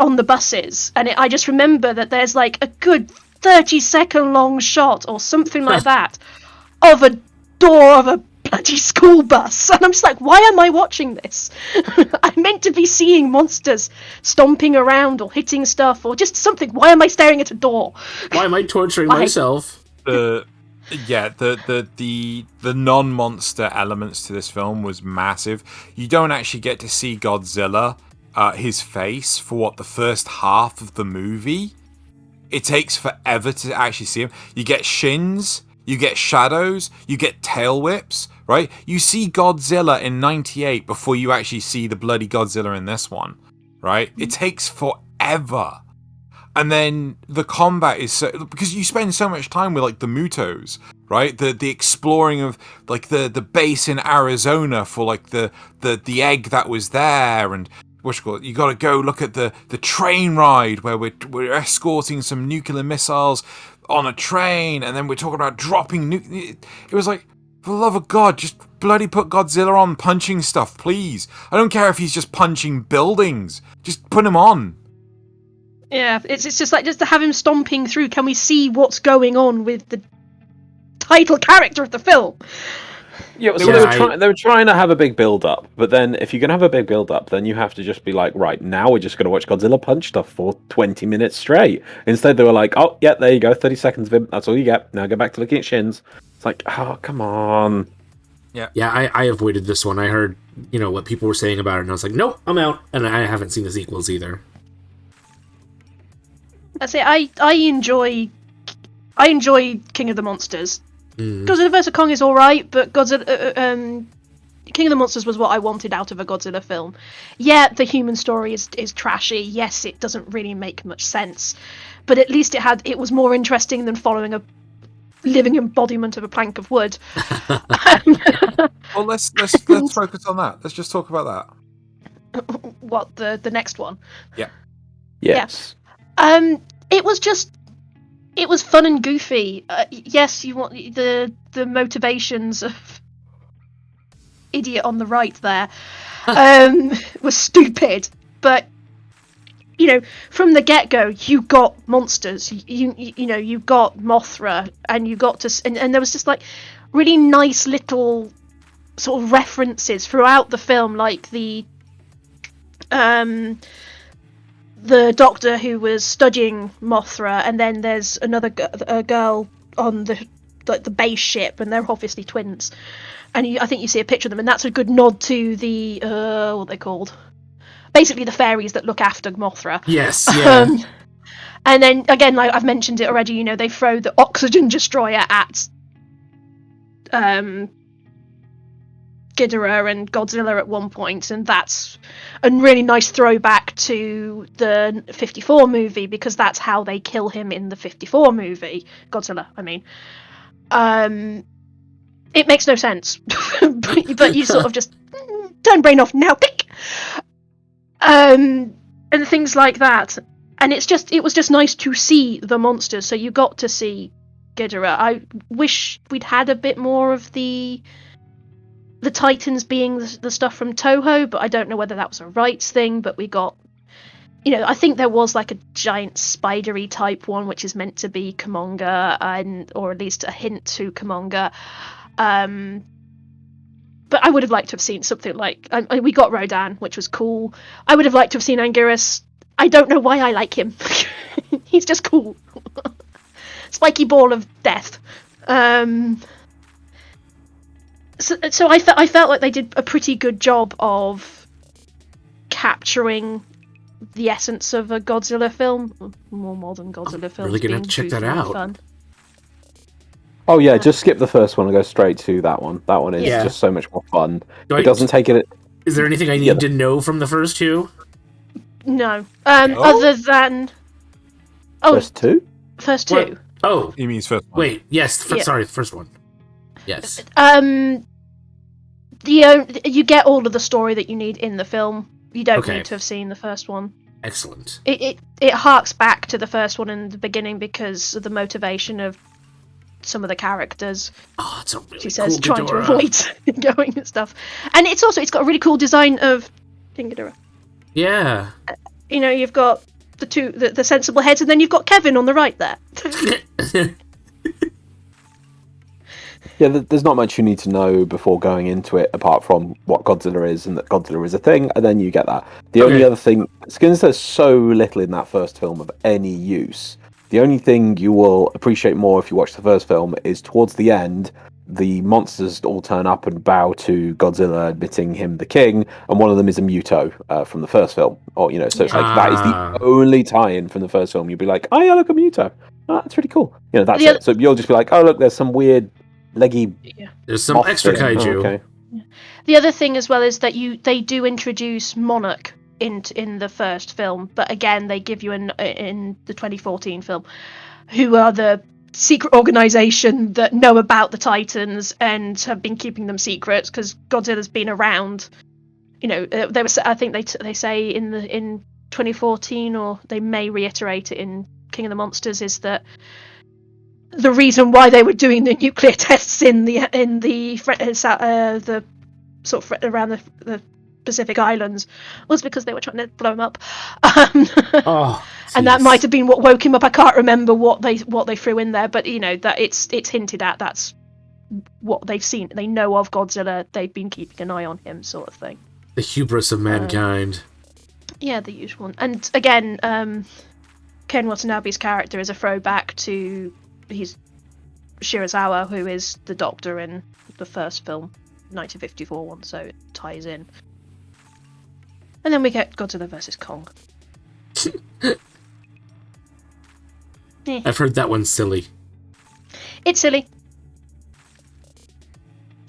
on the buses, and I just remember that there's like a good 30-second long shot or something like that of a door of a bloody school bus, and I'm just like, why am I watching this? I'm meant to be seeing monsters stomping around or hitting stuff or just something. Why am I staring at a door? Why am I torturing myself? The non-monster elements to this film was massive. You don't actually get to see Godzilla, his face, for the first half of the movie. It takes forever to actually see him. You get shins, you get shadows, you get tail whips, right? You see Godzilla in 98 before you actually see the bloody Godzilla in this one, right? It takes forever. And then the combat is so, because you spend so much time with like the Mutos, right? The exploring of like the base in Arizona for like the egg that was there, and you got to go look at the train ride where we're escorting some nuclear missiles on a train, and then we're talking about dropping it was like, for the love of God, just bloody put Godzilla on punching stuff, please. I don't care if he's just punching buildings. Just put him on. Yeah, it's just like, just to have him stomping through. Can we see what's going on with the title character of the film? Yeah, so they were trying to have a big build-up, but then if you're going to have a big build-up, then you have to just be like, right, now we're just going to watch Godzilla punch stuff for 20 minutes straight. Instead, they were like, oh, yeah, there you go, 30 seconds of him, that's all you get. Now go back to looking at shins. It's like, oh, come on. Yeah, I avoided this one. I heard, what people were saying about it, and I was like, nope, I'm out. And I haven't seen the sequels either. I say I enjoy King of the Monsters. Godzilla vs Kong is all right, but Godzilla, King of the Monsters was what I wanted out of a Godzilla film. Yeah, the human story is trashy. Yes, it doesn't really make much sense, but at least it was more interesting than following a living embodiment of a plank of wood. Well, let's focus on that. Let's just talk about that. What the next one? Yeah. Yes. Yeah. It was fun and goofy. Yes, you want the motivations of idiot on the right there was stupid, but from the get-go, you got monsters. You got Mothra, and you got to, and there was just like really nice little sort of references throughout the film, like the doctor who was studying Mothra, and then there's another girl on the base ship, and they're obviously twins. And I think you see a picture of them, and that's a good nod to the what are they called? Basically, the fairies that look after Mothra. Yes, yeah. And then again, like I've mentioned it already, they throw the oxygen destroyer at Ghidorah and Godzilla at one point, and that's a really nice throwback to the 54 movie, because that's how they kill him in the 54 movie. Godzilla, I mean. It makes no sense, but you sort of just turn brain off now, pick, and things like that. And it was just nice to see the monsters. So you got to see Ghidorah. I wish we'd had a bit more of the Titans being the stuff from Toho, but I don't know whether that was a rights thing. But we got, I think there was like a giant spidery type one, which is meant to be Kumonga, or at least a hint to Kumonga. But I would have liked to have seen something like we got Rodan, which was cool. I would have liked to have seen Anguirus. I don't know why I like him. He's just cool. Spiky ball of death. So I felt like they did a pretty good job of capturing the essence of a Godzilla film, more modern Godzilla film. Really gonna have to check that out. Fun. Oh yeah, just skip the first one and go straight to that one. That one is just so much more fun. It doesn't take it. Is there anything I need to know from the first two? No. Other than first two. First two. What? Oh, he means first one. Wait, yes. Sorry, the first one. Yes. You get all of the story that you need in the film. You don't need to have seen the first one. Excellent. It harks back to the first one in the beginning because of the motivation of some of the characters. Oh, it's a really she says, cool trying Ghidorah. to avoid going and stuff. And it's got a really cool design of King Ghidorah. Yeah. You've got the sensible heads, and then you've got Kevin on the right there. Yeah, there's not much you need to know before going into it, apart from what Godzilla is and that Godzilla is a thing, and then you get that. The only other thing, since there's so little in that first film of any use, the only thing you will appreciate more if you watch the first film is towards the end, the monsters all turn up and bow to Godzilla, admitting him the king, and one of them is a Muto from the first film. So it's like that is the only tie-in from the first film. You'll be like, oh yeah, look, a Muto. Oh, that's really cool. That's it. So you'll just be like, oh look, there's some weird leggy. Yeah. There's some extra kaiju. Oh, okay. The other thing as well is that they do introduce Monarch in the first film, but again they give you in the 2014 film, who are the secret organization that know about the Titans and have been keeping them secret because Godzilla's been around. I think they say in 2014, or they may reiterate it in King of the Monsters, is that the reason why they were doing the nuclear tests in the sort of around the Pacific Islands was because they were trying to blow him up. And that might have been what woke him up. I can't remember what they threw in there, but that it's hinted at. That's what they've seen. They know of Godzilla. They've been keeping an eye on him, sort of thing. The hubris of mankind. Yeah, the usual one. And again, Ken Watanabe's character is a throwback to Shirazawa, who is the Doctor in the first film, 1954 one, so it ties in. And then we get Godzilla vs. Kong. I've heard that one's silly. It's silly.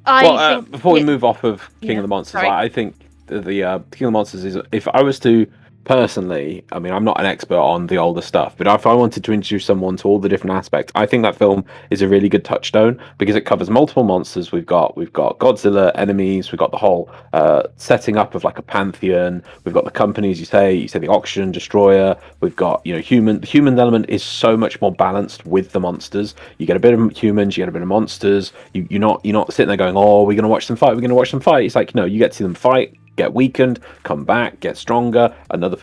Before we move off of King of the Monsters, I think the King of the Monsters is, if I was to personally, I mean, I'm not an expert on the older stuff, but if I wanted to introduce someone to all the different aspects, I think that film is a really good touchstone because it covers multiple monsters. We've got Godzilla enemies, we've got the whole setting up of like a pantheon, we've got the companies, you say the Oxygen, Destroyer, we've got, the human element is so much more balanced with the monsters. You get a bit of humans, you get a bit of monsters. You're not sitting there going, oh, we're going to watch them fight. It's like, no, you get to see them fight, get weakened, come back, get stronger, another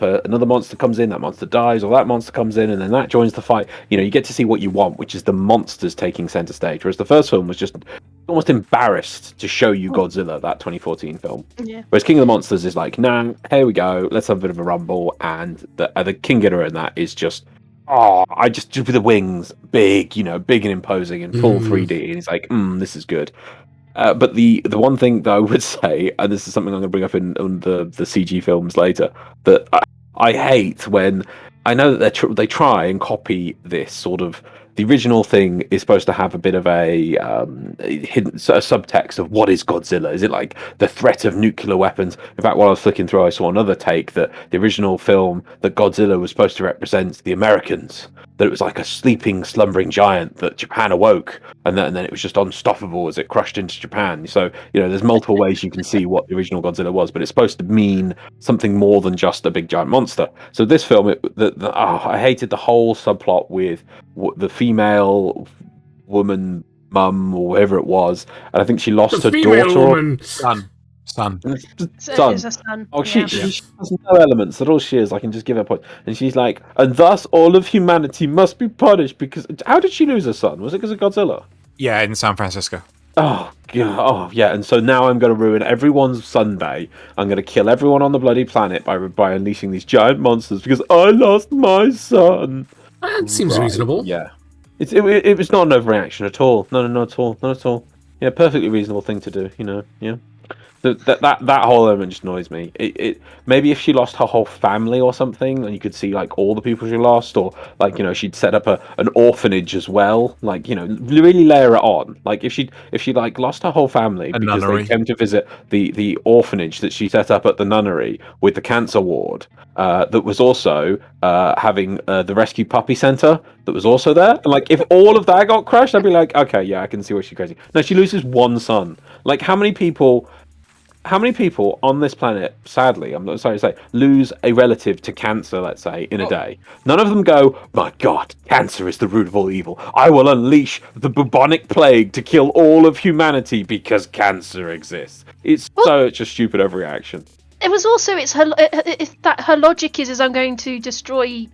monster comes in, that monster dies, or that monster comes in, and then that joins the fight. You get to see what you want, which is the monsters taking center stage, whereas the first film was just almost embarrassed to show you Godzilla, that 2014 film. Yeah. Whereas King of the Monsters is like, nah, here we go, let's have a bit of a rumble, and the King Ghidorah in that is just, just with the wings, big, big and imposing in full 3D, and it's like, this is good. But the one thing that I would say, and this is something I'm going to bring up in the CG films later, that I hate when I know that they try and copy this sort of. The original thing is supposed to have a bit of a hidden subtext of what is Godzilla. Is it like the threat of nuclear weapons? In fact, while I was flicking through, I saw another take that the original film that Godzilla was supposed to represent the Americans. That it was like a sleeping, slumbering giant that Japan awoke, and then it was just unstoppable as it crushed into Japan. So there's multiple ways you can see what the original Godzilla was, but it's supposed to mean something more than just a big giant monster. So this film, I hated the whole subplot with the female woman mum or whatever it was, and I think she lost her daughter. Woman. Son. It's a son. Oh, she has no elements. That all she is. I can just give her a point. And she's like, and thus all of humanity must be punished because. How did she lose her son? Was it because of Godzilla? Yeah, in San Francisco. Oh, God. Oh, yeah. And so now I'm going to ruin everyone's Sunday. I'm going to kill everyone on the bloody planet by unleashing these giant monsters because I lost my son. That seems reasonable. Yeah. It was not an overreaction at all. No, not at all. Yeah, perfectly reasonable thing to do. Yeah. That whole element just annoys me. It maybe if she lost her whole family or something, and you could see like all the people she lost, or like she'd set up an orphanage as well. Like really layer it on. Like if she like lost her whole family because they came to visit the orphanage that she set up at the nunnery with the cancer ward. That was also having the rescue puppy center that was also there. And like if all of that got crushed, I'd be like, okay, yeah, I can see why she's crazy. No, she loses one son. Like how many people on this planet, sadly, I'm not sorry to say, lose a relative to cancer, let's say, in a day? None of them go, my God, cancer is the root of all evil. I will unleash the bubonic plague to kill all of humanity because cancer exists. It's such a stupid overreaction. It was also her logic is I'm going to destroy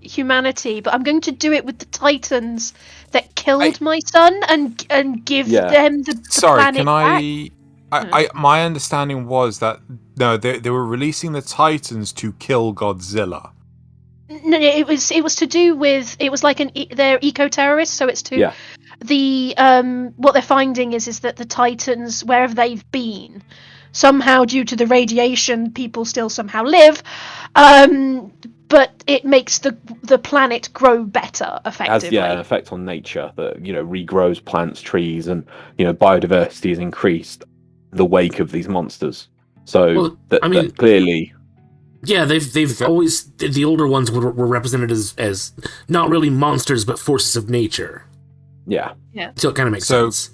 humanity, but I'm going to do it with the Titans that killed my son and give them the planet back. My understanding was that they were releasing the Titans to kill Godzilla. No, it was to do with they're eco-terrorists, so it's to the what they're finding is that the Titans, wherever they've been, somehow due to the radiation, people still somehow live, but it makes the planet grow better effectively. It has an effect on nature that regrows plants, trees, and biodiversity is increased in the wake of these monsters. So that clearly. Yeah, they've always, the older ones were represented as not really monsters but forces of nature. Yeah. So it kind of makes sense.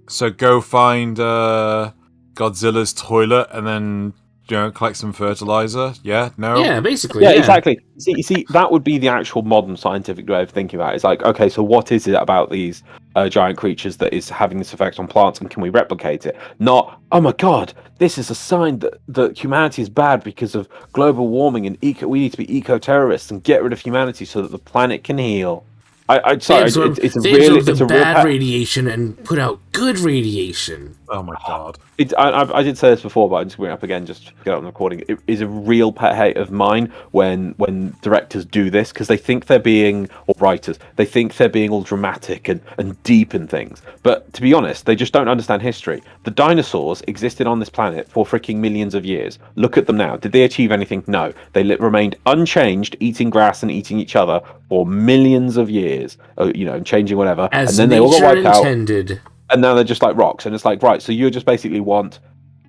So go find Godzilla's toilet and then collect some fertilizer. Yeah, no. Yeah, basically. Yeah, exactly. See, that would be the actual modern scientific way of thinking about it. It's like, okay, so what is it about these giant creatures that is having this effect on plants, and can we replicate it? Not, oh my God, this is a sign that humanity is bad because of global warming and we need to be eco-terrorists and get rid of humanity so that the planet can heal. Sorry, it's a real bad radiation and put out good radiation. Oh my god! I did say this before, but I'm just bring it up again just to get on the recording. It is a real pet hate of mine when directors do this, because they think they're being, or writers, they think they're being all dramatic and deep in things. But to be honest, they just don't understand history. The dinosaurs existed on this planet for freaking millions of years. Look at them now. Did they achieve anything? No. They remained unchanged, eating grass and eating each other for millions of years, and changing whatever. As and then they all got wiped intended. out. And now they're just like rocks, and it's like, right, so you just basically want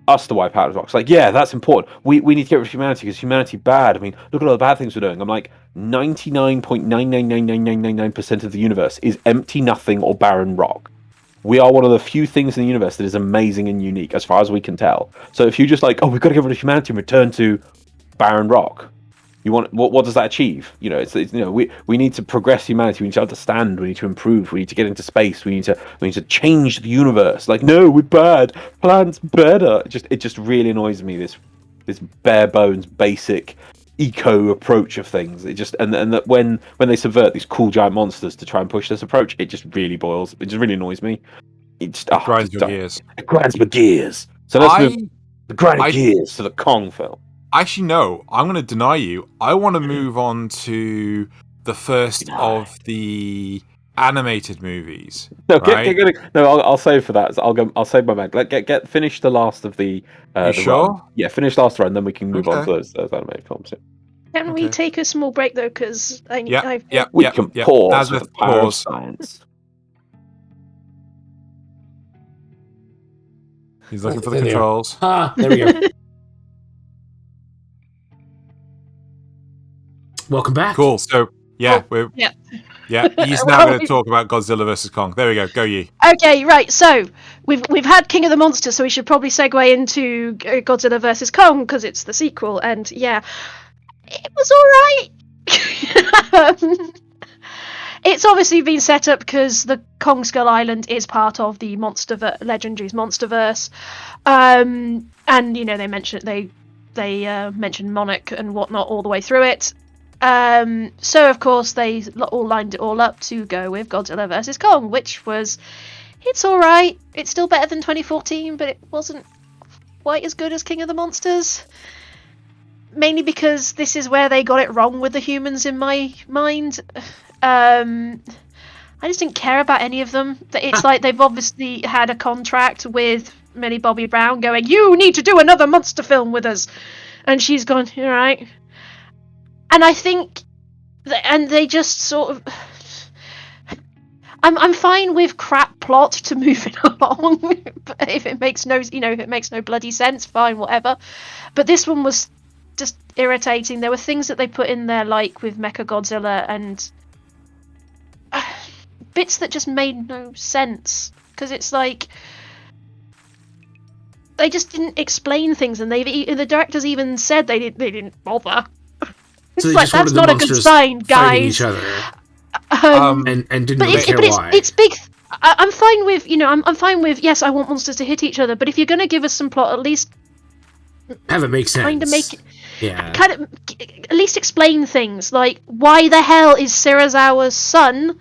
us to wipe out the rocks. Like, yeah, that's important. We need to get rid of humanity because humanity bad. I mean, look at all the bad things we're doing. I'm like, 99.9999999% of the universe is empty, nothing, or barren rock. We are one of the few things in the universe that is amazing and unique, as far as we can tell. So if you just like, we've got to get rid of humanity and return to barren rock, you want what does that achieve? We need to progress humanity. We need to understand. We need to improve. We need to get into space. We need to change the universe. Like, no, we're bad. Plants better. It just really annoys me, this bare bones basic eco approach of things. It just and that when they subvert these cool giant monsters to try and push this approach, it just really boils. It just really annoys me. It just grinds your gears. It grinds my gears. So let's move the grinding gears to the Kong film. Actually, no, I'm going to deny you. I want to move on to the first of the animated movies. No, I'll save for that. I'll save my mind. Get finish the last of the. You sure? Run. Yeah, finish the last run, then we can move on to those animated films. Can we take a small break though? Because we can pause with the power of science. He's looking for the controls. There we go. Welcome back. Cool. So he's now going to talk about Godzilla versus Kong. There we go. Go ye. Okay, right. So we've had King of the Monsters, so we should probably segue into Godzilla versus Kong because it's the sequel. And yeah, it was all right. It's obviously been set up because the Kong Skull Island is part of the Legendary's Monsterverse, and they mentioned Monarch and whatnot all the way through it. So of course they all lined it all up to go with Godzilla vs Kong, it's all right. It's still better than 2014, but it wasn't quite as good as King of the Monsters. Mainly because this is where they got it wrong with the humans in my mind. I just didn't care about any of them. It's like they've obviously had a contract with Millie Bobby Brown going, you need to do another monster film with us. And she's gone, all right. And I think, and they just sort of, I'm fine with crap plot to move it along, but if it makes no bloody sense, fine, whatever. But this one was just irritating. There were things that they put in there, like with Mechagodzilla, and bits that just made no sense. Because it's like, they just didn't explain things, and the directors even said they didn't bother. It's like, that's not a good sign, guys. Each other. And didn't really care why. It's big. I'm fine with, I'm fine with, yes, I want monsters to hit each other, but if you're going to give us some plot, at least have it make sense. Kind of make it, at least explain things. Like, why the hell is Serizawa's son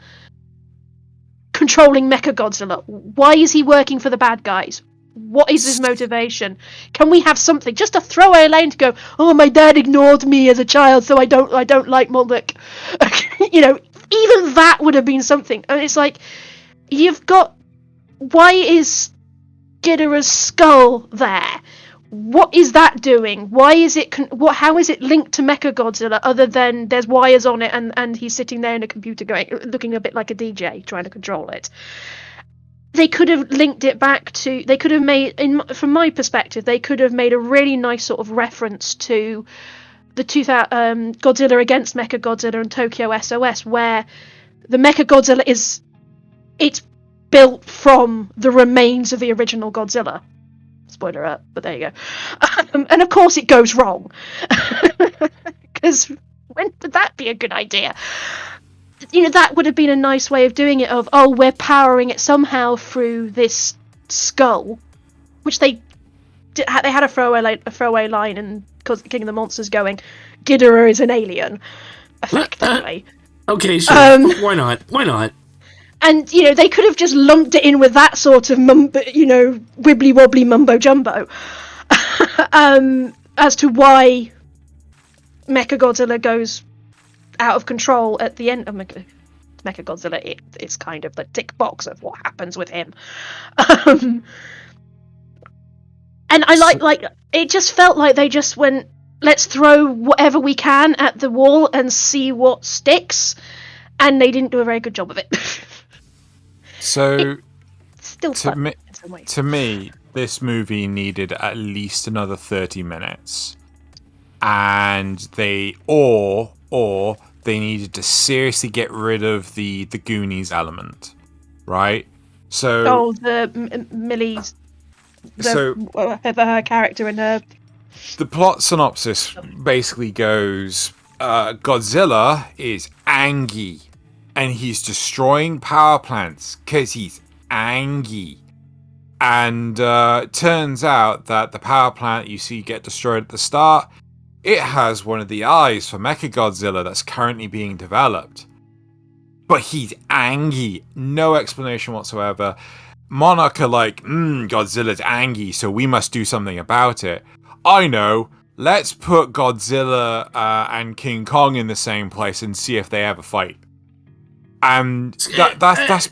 controlling Mechagodzilla? Why is he working for the bad guys? What is his motivation? Can we have something? Just a throwaway line to go, oh, my dad ignored me as a child, so I don't like Monarch. Even that would have been something. And it's like, you've got, why is Ghidorah's skull there? What is that doing? Why is it? How is it linked to Mechagodzilla? Other than there's wires on it, and he's sitting there in a computer looking a bit like a DJ trying to control it. They could have linked it back to. They could have made, from my perspective, they could have made a really nice sort of reference to the Godzilla against Mechagodzilla and Tokyo S.O.S, where the Mechagodzilla it's built from the remains of the original Godzilla. Spoiler alert, but there you go. And of course it goes wrong. Because when would that be a good idea? That would have been a nice way of doing it, of, we're powering it somehow through this skull, which they had a throwaway line in King of the Monsters going, Ghidorah is an alien, effectively. Okay, sure. Why not? Why not? And, they could have just lumped it in with that sort of, wibbly-wobbly mumbo-jumbo as to why Mechagodzilla goes out of control at the end of Mechagodzilla. It's kind of the tick box of what happens with him. And I like it just felt like they just went, let's throw whatever we can at the wall and see what sticks, and they didn't do a very good job of it. So, still fun in some ways. To me, this movie needed at least another 30 minutes. And they needed to seriously get rid of the Goonies element, right? So Millie's her character and her. The plot synopsis basically goes: Godzilla is angry, and he's destroying power plants because he's angry. And turns out that the power plant you see get destroyed at the start, it has one of the eyes for Mechagodzilla that's currently being developed. But he's angry. No explanation whatsoever. Monarch are like, Godzilla's angry, so we must do something about it. I know. Let's put Godzilla and King Kong in the same place and see if they ever fight. And that's...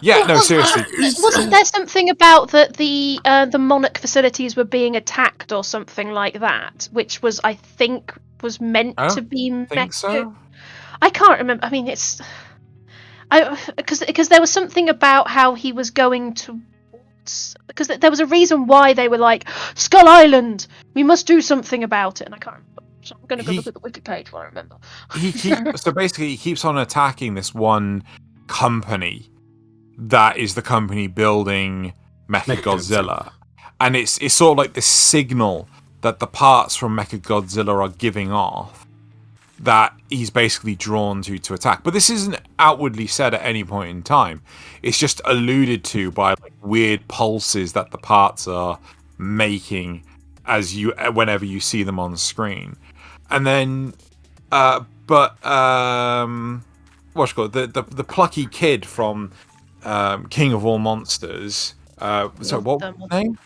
Yeah, no, seriously. Wasn't there something about that the Monarch facilities were being attacked or something like that, which was, I think, was meant to be... think so? I can't remember. I mean, it's... Because there was something about how he was going to... Because there was a reason why they were like, Skull Island! We must do something about it. And I can't remember. So I'm going to go look at the wiki page while I remember. So basically, he keeps on attacking this one company that is the company building Mechagodzilla. And it's sort of like this signal that the parts from Mechagodzilla are giving off that he's basically drawn to attack. But this isn't outwardly said at any point in time. It's just alluded to by like weird pulses that the parts are making whenever you see them on screen. And then what's it called? The plucky kid from King of All Monsters. What was his name?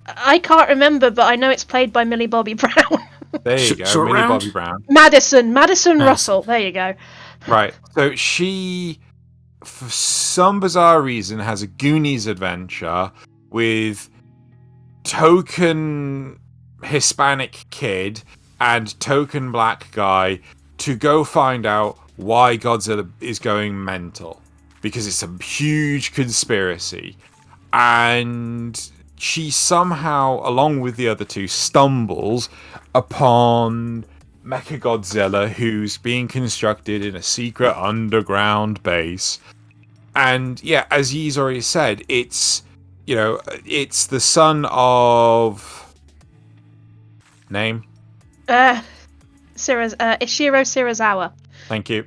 I can't remember, but I know it's played by Millie Bobby Brown. There you go, Millie Bobby Brown. Madison Russell. There you go. Right. So she, for some bizarre reason, has a Goonies adventure with token Hispanic kid and token black guy to go find out why Godzilla is going mental. Because it's a huge conspiracy. And she somehow, along with the other two, stumbles upon Mechagodzilla, who's being constructed in a secret underground base. And yeah, as Yee's already said, it's the son of... Name? Ishiro Serizawa. Thank you.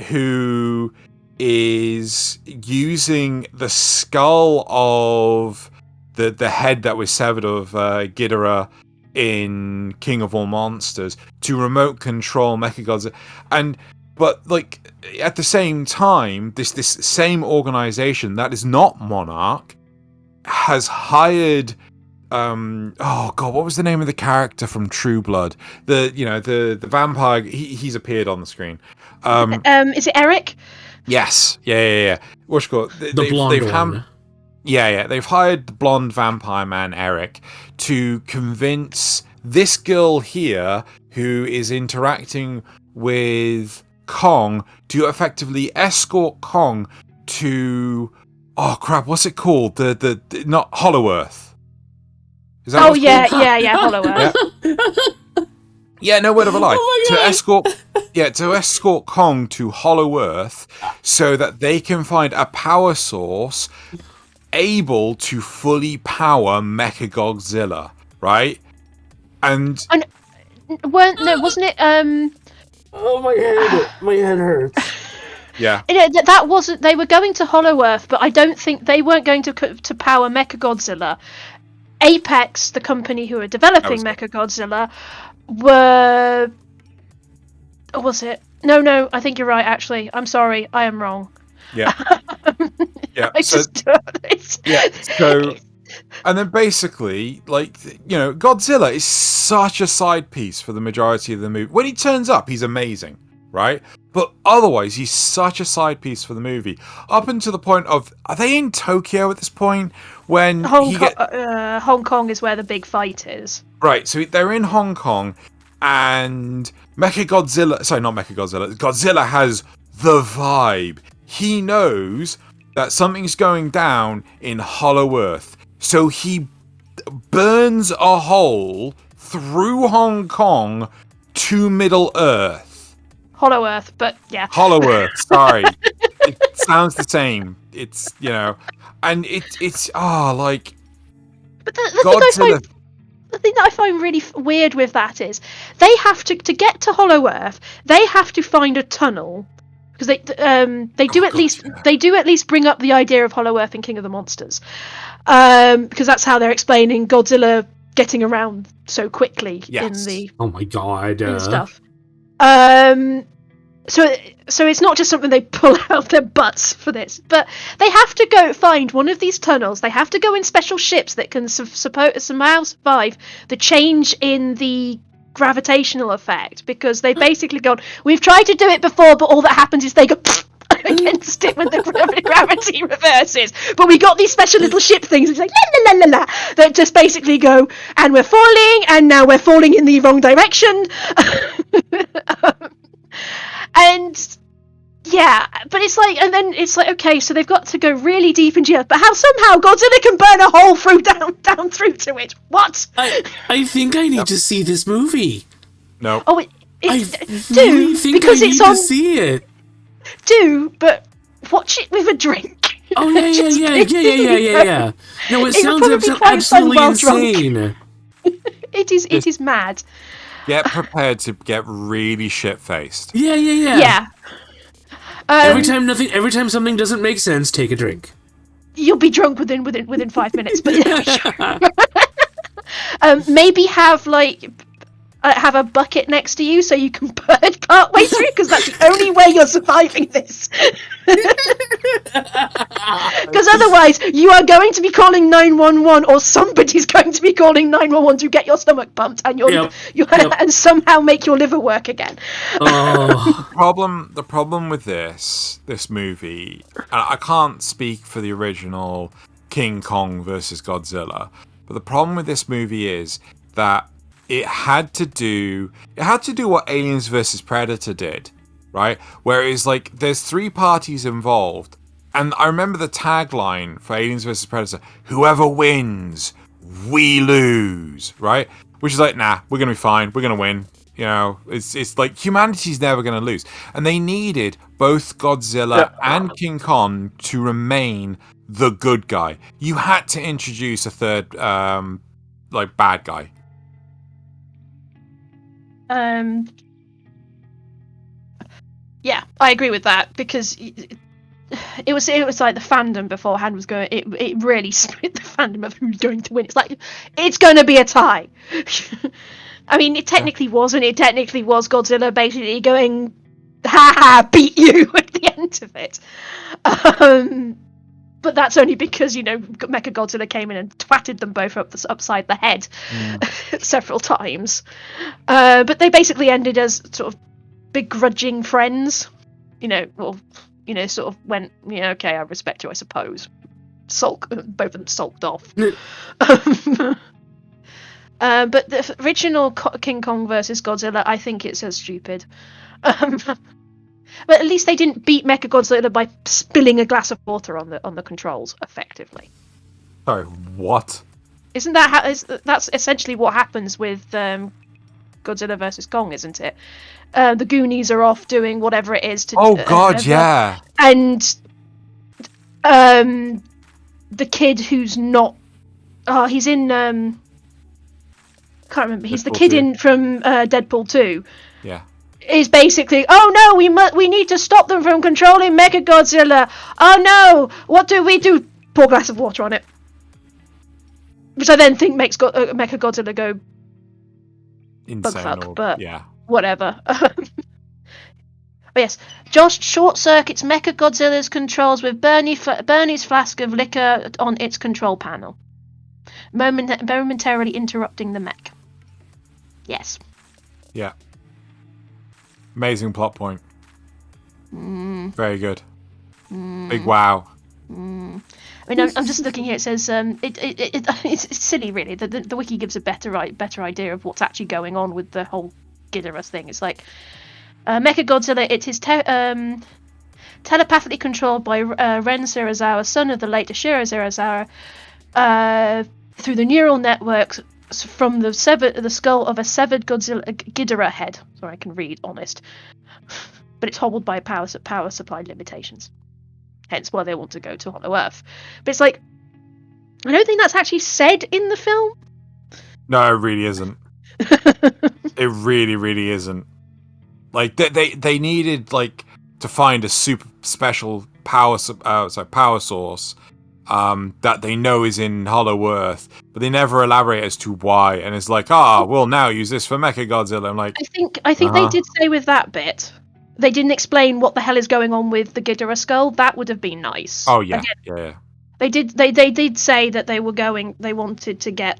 Who is using the skull of the head that was severed of Ghidorah in King of All Monsters to remote control Mechagodzilla. But like at the same time, this same organization that is not Monarch has hired what was the name of the character from True Blood? The vampire. He's appeared on the screen. Is it Eric? Yes. Yeah. What's it called? The blonde one. Yeah. They've hired the blonde vampire man, Eric, to convince this girl here, who is interacting with Kong, to effectively escort Kong to... Oh, crap, what's it called? The not Hollow Earth. Is that yeah, Hollow Earth. Yeah, no word of a lie. Oh To escort Kong to Hollow Earth so that they can find a power source able to fully power Mechagodzilla, right? And wasn't it? Oh, my head hurts. Yeah. That wasn't. They were going to Hollow Earth, but I don't think they weren't going to power Mechagodzilla. Apex, the company who are developing Mechagodzilla, were Or was it? No, I think you're right, actually. I'm sorry, I am wrong. Yeah. Yeah. So, and then basically, like, you know, Godzilla is such a side piece for the majority of the movie. When he turns up, he's amazing, right? But otherwise, he's such a side piece for the movie. Up until the point of, are they in Tokyo at this point? When Hong Kong is where the big fight is. Right, so they're in Hong Kong, and Godzilla has the vibe. He knows that something's going down in Hollow Earth, so he burns a hole through Hong Kong to Middle Earth. Hollow Earth, but yeah. Hollow Earth, sorry. It sounds the same. It's, you know, and it's like... But the thing that I find really weird with that is they have to get to Hollow Earth. They have to find a tunnel because they do at least bring up the idea of Hollow Earth in King of the Monsters, because that's how they're explaining Godzilla getting around so quickly in the stuff. So it's not just something they pull out of their butts for this, but they have to go find one of these tunnels. They have to go in special ships that can somehow survive the change in the gravitational effect, because they basically gone, we've tried to do it before, but all that happens is they go against it when the gravity reverses. But we got these special little ship things, it's like la la la la la, that just basically go, and we're falling, and now we're falling in the wrong direction. And yeah, but it's like, and then it's like, okay, so they've got to go really deep into Earth, but how somehow Godzilla can burn a hole through down through to it? What? I think I need to see this movie. No. Oh, I really think because I need to see it. Do, but watch it with a drink. Oh yeah. No, it sounds absolutely insane. It is mad. Get prepared to get really shit-faced. Yeah. Every time something doesn't make sense, take a drink. You'll be drunk within 5 minutes, but yeah. Maybe have have a bucket next to you so you can purge part way through, because that's the only way you're surviving this. Because otherwise you are going to be calling 911, or somebody's going to be calling 911 to get your stomach pumped and and somehow make your liver work again. The problem with this movie, and I can't speak for the original King Kong versus Godzilla, but the problem with this movie is that it had to do what Aliens vs Predator did, right? Where it's like there's 3 parties involved, and I remember the tagline for Aliens vs Predator: "Whoever wins, we lose," right? Which is like, nah, we're gonna be fine, we're gonna win. You know, it's like humanity's never gonna lose, and they needed both Godzilla and King Kong to remain the good guy. You had to introduce a third, bad guy. Yeah, I agree with that, because it was like the fandom beforehand was going. It really split the fandom of who's going to win. It's like it's going to be a tie. I mean, it technically wasn't. It technically was Godzilla basically going, "Ha ha, beat you" at the end of it. But that's only because, Mechagodzilla came in and twatted them both upside the head several times. But they basically ended as sort of begrudging friends. Sort of went, okay, I respect you, I suppose. Both of them sulked off. But the original King Kong versus Godzilla, I think it's so stupid. But at least they didn't beat Mechagodzilla by spilling a glass of water on the controls effectively. Sorry, what? Isn't that that's essentially what happens with Godzilla versus Kong, isn't it? The Goonies are off doing whatever it is to. Oh God, yeah. And the kid who's not. Oh, he's in. Can't remember. He's the kid 2. From Deadpool 2. Yeah. Is basically, oh no, we need to stop them from controlling Mechagodzilla. Oh no, what do we do? Pour a glass of water on it, which I then think makes Mechagodzilla go insane. But whatever. Oh yes, Josh short circuits Mechagodzilla's controls with Bernie's flask of liquor on its control panel, momentarily interrupting the mech. Yes. Yeah. Amazing plot point. Very good. Big wow. I mean, I'm just looking here. It says it's silly, really. The wiki gives a better idea of what's actually going on with the whole Ghidorah thing. It's like Mechagodzilla. It is telepathically controlled by Ren Serizawa, son of the late Ashira Serizawa, through the neural networks from the skull of a severed Ghidorah head. Sorry, I can read, honest. But it's hobbled by power supply limitations. Hence why they want to go to Hollow Earth. But it's like, I don't think that's actually said in the film. No, it really isn't. It really, really isn't. Like they needed like to find a super special power source that they know is in Hollow Earth, but they never elaborate as to why. And it's like, we'll now use this for Mechagodzilla. I'm like, I think they did say with that bit. They didn't explain what the hell is going on with the Ghidorah skull. That would have been nice. Oh yeah, Again, yeah. They did say that they wanted to get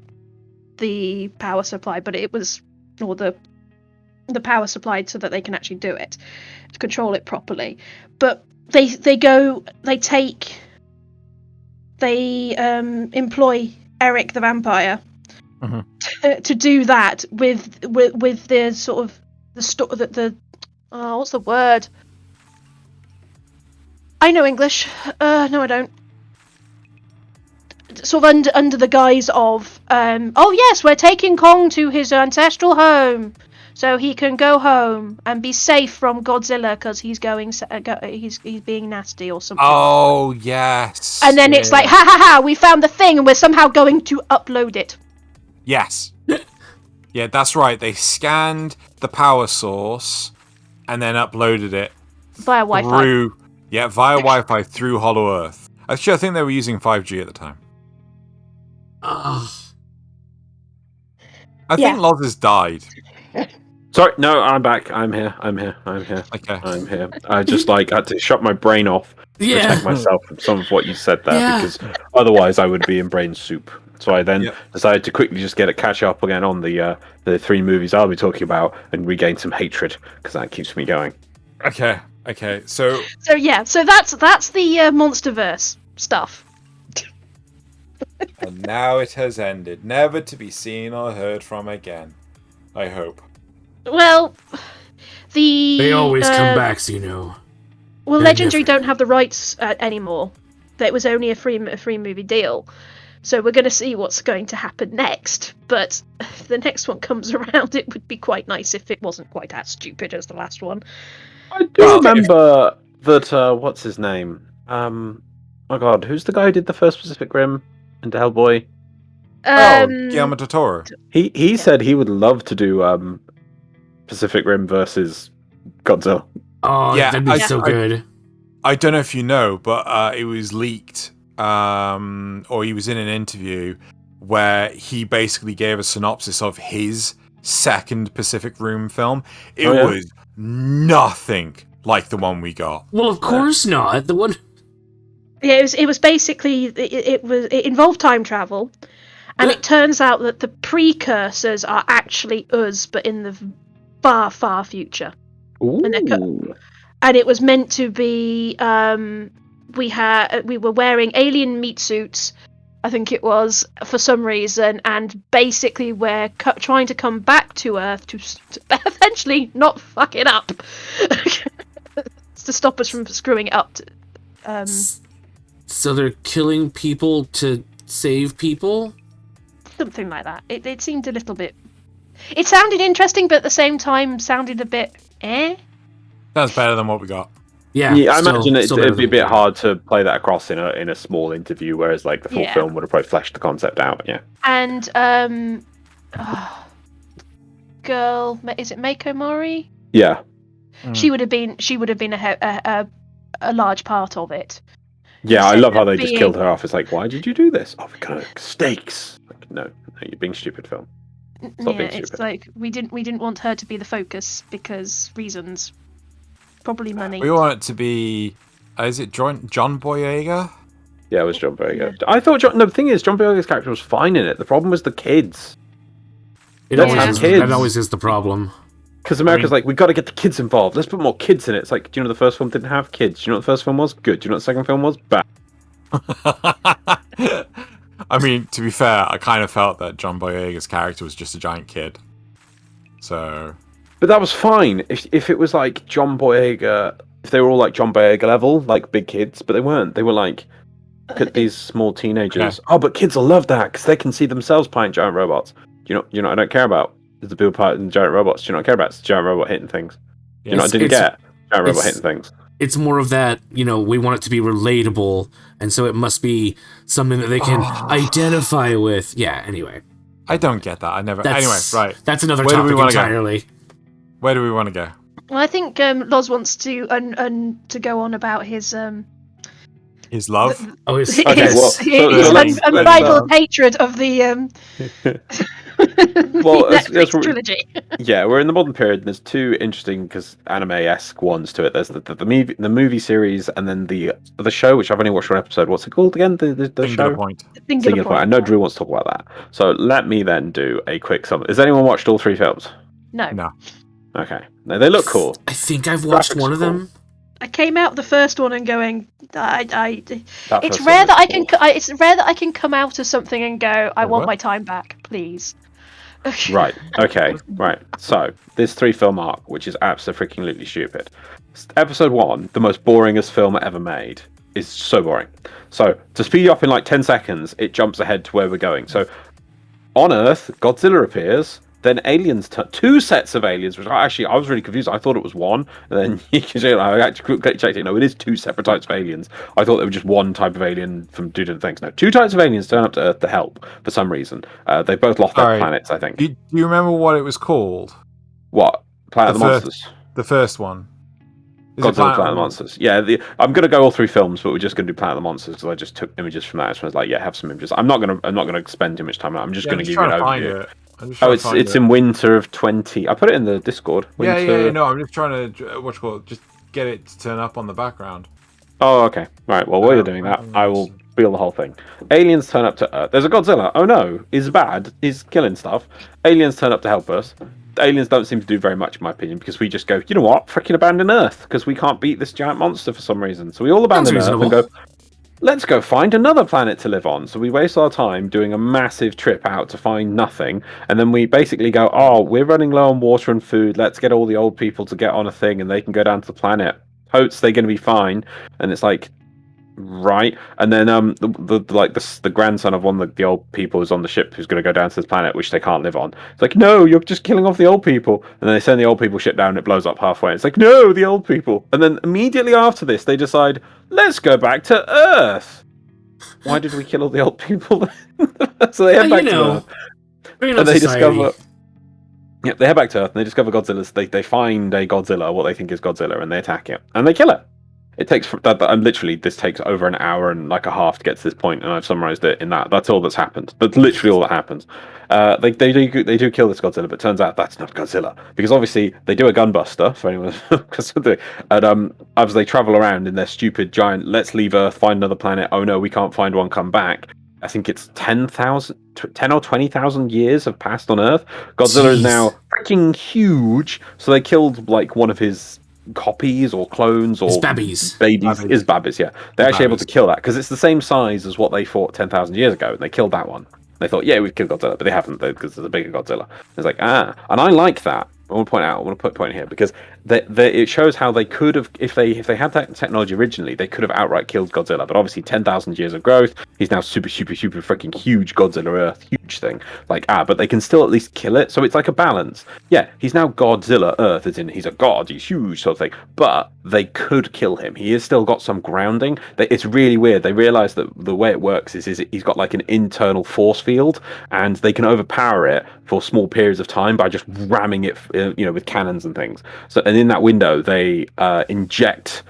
the power supply, but it was the power supply so that they can actually do it, to control it properly. But they employ Eric the vampire to do that with the sort of the what's the word? I know English. No, I don't. Sort of under the guise of, oh yes, we're taking Kong to his ancestral home, so he can go home and be safe from Godzilla because he's being nasty or something. Oh yes. And then it's like, ha ha ha, we found the thing and we're somehow going to upload it. Yes. Yeah, that's right. They scanned the power source and then uploaded it Via Wi-Fi. Via Wi-Fi through Hollow Earth. Actually, I think they were using 5G at the time. I think Loz has died. Sorry, no, I'm back. I'm here. Okay. I'm here. I just had to shut my brain off to protect myself from some of what you said there, because otherwise I would be in brain soup. So I then decided to quickly just catch up again on the 3 movies I'll be talking about and regain some hatred, because that keeps me going. Okay. So that's the MonsterVerse stuff. And now it has ended, never to be seen or heard from again. I hope. Well, they always come back, Xeno. Well, Legendary don't have the rights anymore. It was only a free movie deal, so we're going to see what's going to happen next. But if the next one comes around, it would be quite nice if it wasn't quite as stupid as the last one. I do remember that. What's his name? Oh God, who's the guy who did the first Pacific Rim and Hellboy? Guillermo del Toro. He said he would love to do Pacific Rim versus Godzilla. Oh, yeah, that'd be so good. I don't know if you know, but it was leaked, or he was in an interview where he basically gave a synopsis of his second Pacific Rim film. It was nothing like the one we got. Well, of course not. The one. Yeah, it was basically it involved time travel, and it turns out that the precursors are actually us, but in the far, far future. Ooh. And it was meant to be we were wearing alien meat suits, I think it was, for some reason, and basically we're trying to come back to Earth to eventually not fuck it up, to stop us from screwing it up. So they're killing people to save people? Something like that. It seemed a little bit... It sounded interesting, but at the same time sounded a bit That's better than what we got. Yeah, I imagine it'd be a bit hard to play that across in a small interview, whereas the full film would have probably fleshed the concept out. Yeah. And girl, is it Mako Mori? Yeah. She would have been a large part of it. Yeah, I love how they just killed her off. It's like, why did you do this? Oh, we're gonna stakes. Like, no, you're being stupid, film. It's like we didn't want her to be the focus because reasons. Probably money. We want it to be. Is it John Boyega? Yeah, it was John Boyega. I thought the thing is, John Boyega's character was fine in it. The problem was the kids. That always is the problem. Because America's like, we got to get the kids involved. Let's put more kids in it. It's like, do you know the first film didn't have kids? Do you know what the first film was? Good. Do you know what the second film was? Bad. I mean, to be fair, I kind of felt that John Boyega's character was just a giant kid. So. But that was fine. If it was like John Boyega, if they were all like John Boyega level, like big kids, but they weren't. They were like these small teenagers. Yeah. Oh, but kids will love that because they can see themselves playing giant robots. You know, I don't care about is the people playing giant robots. Do you not care about giant robot hitting things? You know, I didn't get giant robot hitting things. It's more of that, we want it to be relatable, and so it must be something that they can identify with. Yeah, anyway. I don't get that. Anyway, right. That's another topic entirely. Where do we want to go? Well, I think Loz wants to to go on about his love. His unbridled hatred of the trilogy. Yeah, we're in the modern period, and there's two interesting anime-esque ones to it. There's the movie series, and then the show, which I've only watched one episode. What's it called again? The show. Singular Point. I know Drew wants to talk about that. So let me then do a quick summary. Has anyone watched all three films? No. Okay. No, they look cool. I think I've watched one of them. I came out the first one and going, it's rare that I can come out of something and go, I want my time back, please. Right. Okay. Right. So this 3-film arc, which is absolutely stupid. Episode 1, the most boringest film ever made, is so boring. So to speed you up in like 10 seconds, it jumps ahead to where we're going. So on Earth, Godzilla appears. Then aliens, 2 sets of aliens, which I was really confused. I thought it was one, and then I actually checked it. No, it is 2 separate types of aliens. I thought they were just one type of alien from 2 different things. No, 2 types of aliens turn up to Earth to help for some reason. They both lost their planets, I think. Do you remember what it was called? What? Planet of the Monsters? The first one. Godzilla, Planet of the Monsters. Yeah, I'm going to go all 3 films, but we're just going to do Planet of the Monsters because I just took images from that. So I was like, yeah, have some images. I'm not going to spend too much time on it. I'm just going to give you an overview. It's in winter of 20. I put it in the Discord. Yeah. No, I'm just trying to just get it to turn up on the background. Oh, okay. Right. Well, while you're doing that, I will spiel the whole thing. Aliens turn up to Earth. There's a Godzilla. Oh no, he's bad. He's killing stuff. Aliens turn up to help us. The aliens don't seem to do very much, in my opinion, because we just go, you know what? Freaking abandon Earth because we can't beat this giant monster for some reason. So we all abandon Earth and go, let's go find another planet to live on. So we waste our time doing a massive trip out to find nothing. And then we basically go, oh, we're running low on water and food. Let's get all the old people to get on a thing and they can go down to the planet. Hopes they're going to be fine. And it's like, right. And then the grandson of one of the old people is on the ship who's going to go down to this planet, which they can't live on. It's like, no, you're just killing off the old people. And then they send the old people ship down and it blows up halfway. It's like, no, the old people. And then immediately after this, they decide, let's go back to Earth. Why did we kill all the old people? So they head back to Earth. And they discover... Yeah, they head back to Earth and they discover Godzilla's... They find a Godzilla, what they think is Godzilla, and they attack it. And they kill it. It takes this takes over an hour and like a half to get to this point, and I've summarized it in that. That's all that's happened. That's literally all that happens. They do kill this Godzilla, but it turns out that's not Godzilla because obviously they do a gunbuster for anyone. And as they travel around in their stupid giant, let's leave Earth, find another planet. Oh no, we can't find one. Come back. I think it's 10 or 20,000 years have passed on Earth. Godzilla is now freaking huge, so they killed like one of his copies or clones or babies. Yeah, they're actually able to kill that because it's the same size as what they fought 10,000 years ago, and they killed that one. They thought, yeah, we've killed Godzilla, but they haven't because there's a bigger Godzilla. It's like, and I like that. I want to put a point here because it shows how they could have, if they had that technology originally, they could have outright killed Godzilla. But obviously, 10,000 years of growth, he's now super freaking huge Godzilla Earth, huge thing. Like but they can still at least kill it. So it's like a balance. Yeah, he's now Godzilla Earth, as in he's a god, he's huge sort of thing. But they could kill him. He has still got some grounding. It's really weird. They realize that the way it works is he's got like an internal force field, and they can overpower it for small periods of time by just ramming it, with cannons and things. So, and in that window, they inject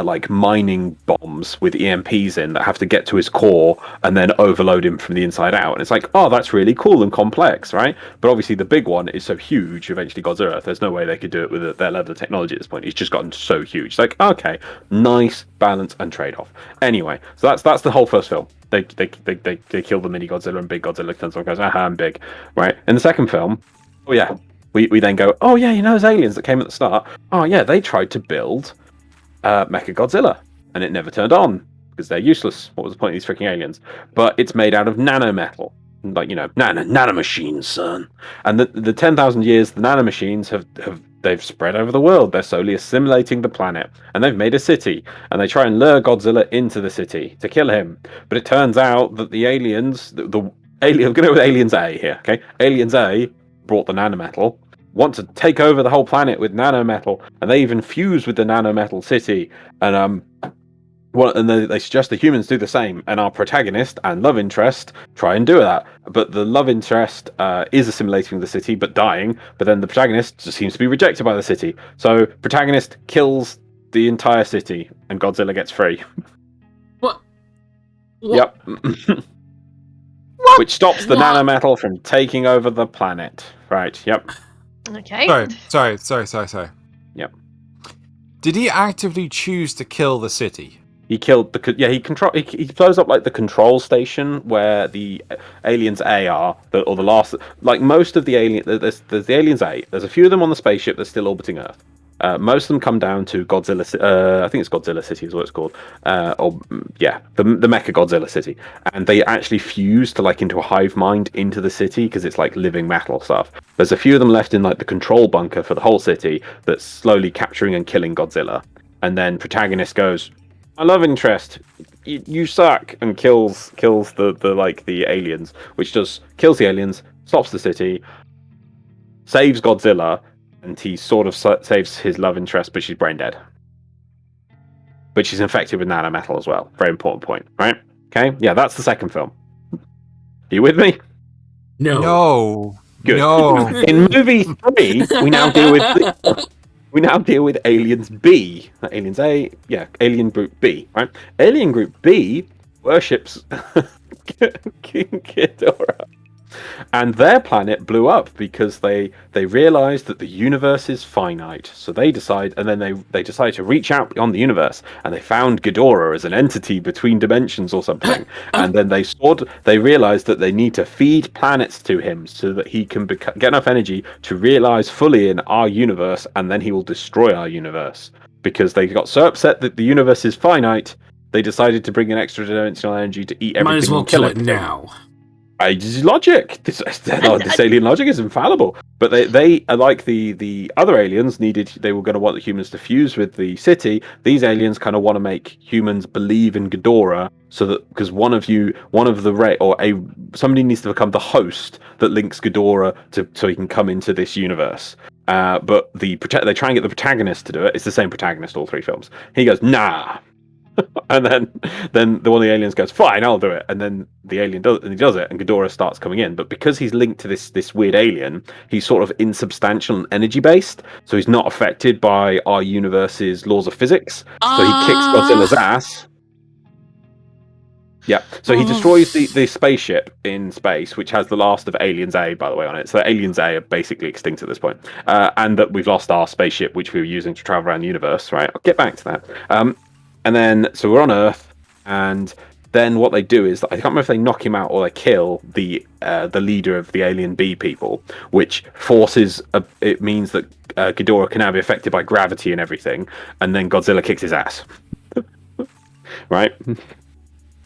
like mining bombs with EMPs in that have to get to his core and then overload him from the inside out. And it's like, oh, that's really cool and complex, right? But obviously the big one is so huge, eventually God's Earth, there's no way they could do it with their level of technology at this point. He's just gotten so huge. It's like, okay, nice balance and trade-off. Anyway, so that's the whole first film. They kill the mini Godzilla, and big Godzilla turns and goes, aha, I'm big, right? In the second film, oh yeah, we then go, oh yeah, you know those aliens that came at the start? Oh yeah, they tried to build Mechagodzilla, and it never turned on because they're useless. What was the point of these freaking aliens? But it's made out of nanometal, like, you know, nanomachines, son. And the 10,000 years, the nanomachines they've spread over the world. They're slowly assimilating the planet, and they've made a city, and they try and lure Godzilla into the city to kill him. But it turns out that the aliens, I'm going to go with Aliens A here, okay? Aliens A brought the nanometal, want to take over the whole planet with nanometal, and they even fuse with the nanometal city, and they suggest the humans do the same, and our protagonist and love interest try and do that. But the love interest is assimilating the city but dying, but then the protagonist just seems to be rejected by the city. So protagonist kills the entire city and Godzilla gets free. What? Yep. Which stops the nanometal from taking over the planet. Right, yep. Okay. Sorry. Yep. Did he actively choose to kill the city? He killed he blows up like the control station where the aliens A are, or the last, like most of the there's the aliens A. There's a few of them on the spaceship that's still orbiting Earth. Most of them come down to Godzilla. I think it's Godzilla City is what it's called. The Mecha Godzilla City, and they actually fuse to like into a hive mind into the city because it's like living metal stuff. There's a few of them left in like the control bunker for the whole city that's slowly capturing and killing Godzilla. And then protagonist goes, "My love interest, you suck," and kills the aliens, which kills the aliens, stops the city, saves Godzilla. And he sort of saves his love interest, but she's brain dead. But she's infected with nanometal as well. Very important point, right? Okay, yeah, that's the second film. Are you with me? No. Good. No. In movie 3, we now deal with Aliens B. Not Aliens A, yeah, Alien Group B, right? Alien Group B worships King Ghidorah. And their planet blew up because they realized that the universe is finite. So they decide to reach out beyond the universe, and they found Ghidorah as an entity between dimensions or something. And then they realized that they need to feed planets to him so that he can get enough energy to realize fully in our universe, and then he will destroy our universe. Because they got so upset that the universe is finite, they decided to bring in extra dimensional energy to eat everything. Might as well kill it now. Logic. This alien logic is infallible. But they like the other aliens they were going to want the humans to fuse with the city. These aliens kind of want to make humans believe in Ghidorah, so that because somebody needs to become the host that links Ghidorah so he can come into this universe. But they try and get the protagonist to do it. It's the same protagonist all three films. He goes, nah. And then the one of the aliens goes, fine, I'll do it. And then the alien does it, and Ghidorah starts coming in. But because he's linked to this weird alien, he's sort of insubstantial and energy based, so he's not affected by our universe's laws of physics. So he kicks Godzilla's ass. Yeah, so he destroys the spaceship in space, which has the last of Aliens A, by the way, on it. So Aliens A are basically extinct at this point. And that we've lost our spaceship, which we were using to travel around the universe, right? I'll get back to that. And then, so we're on Earth, and then what they do is, I can't remember if they knock him out or they kill the leader of the Alien B people, which it means that Ghidorah can now be affected by gravity and everything, and then Godzilla kicks his ass. Right?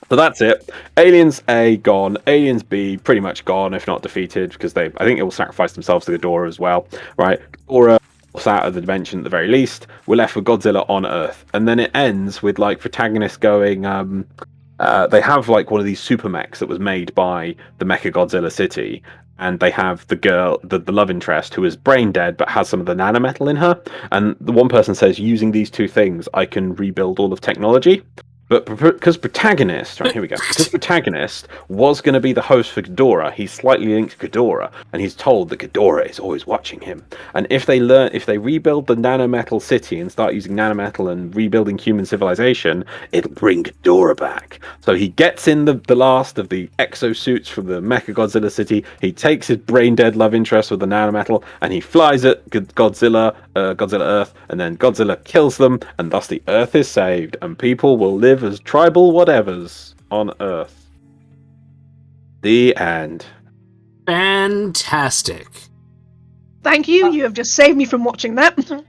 So that's it. Aliens A gone, Aliens B pretty much gone, if not defeated, because I think it will sacrifice themselves to Ghidorah as well, right? Ghidorah out of the dimension at the very least. We're left with Godzilla on Earth, and then it ends with like protagonists going. They have like one of these super mechs that was made by the Mecha Godzilla City, and they have the girl, the love interest, who is brain dead but has some of the nanometal in her. And the one person says, using these two things, I can rebuild all of technology. But because Protagonist, right, here we go. Because Protagonist was going to be the host for Ghidorah, he's slightly linked to Ghidorah, and he's told that Ghidorah is always watching him. And if they rebuild the nanometal city and start using nanometal and rebuilding human civilization, it'll bring Ghidorah back. So he gets in the last of the exosuits from the Mechagodzilla city, he takes his brain-dead love interest with the nanometal, and he flies at Godzilla Earth, and then Godzilla kills them, and thus the Earth is saved, and people will live as tribal whatevers on Earth. The end. Fantastic. Thank you. You have just saved me from watching that.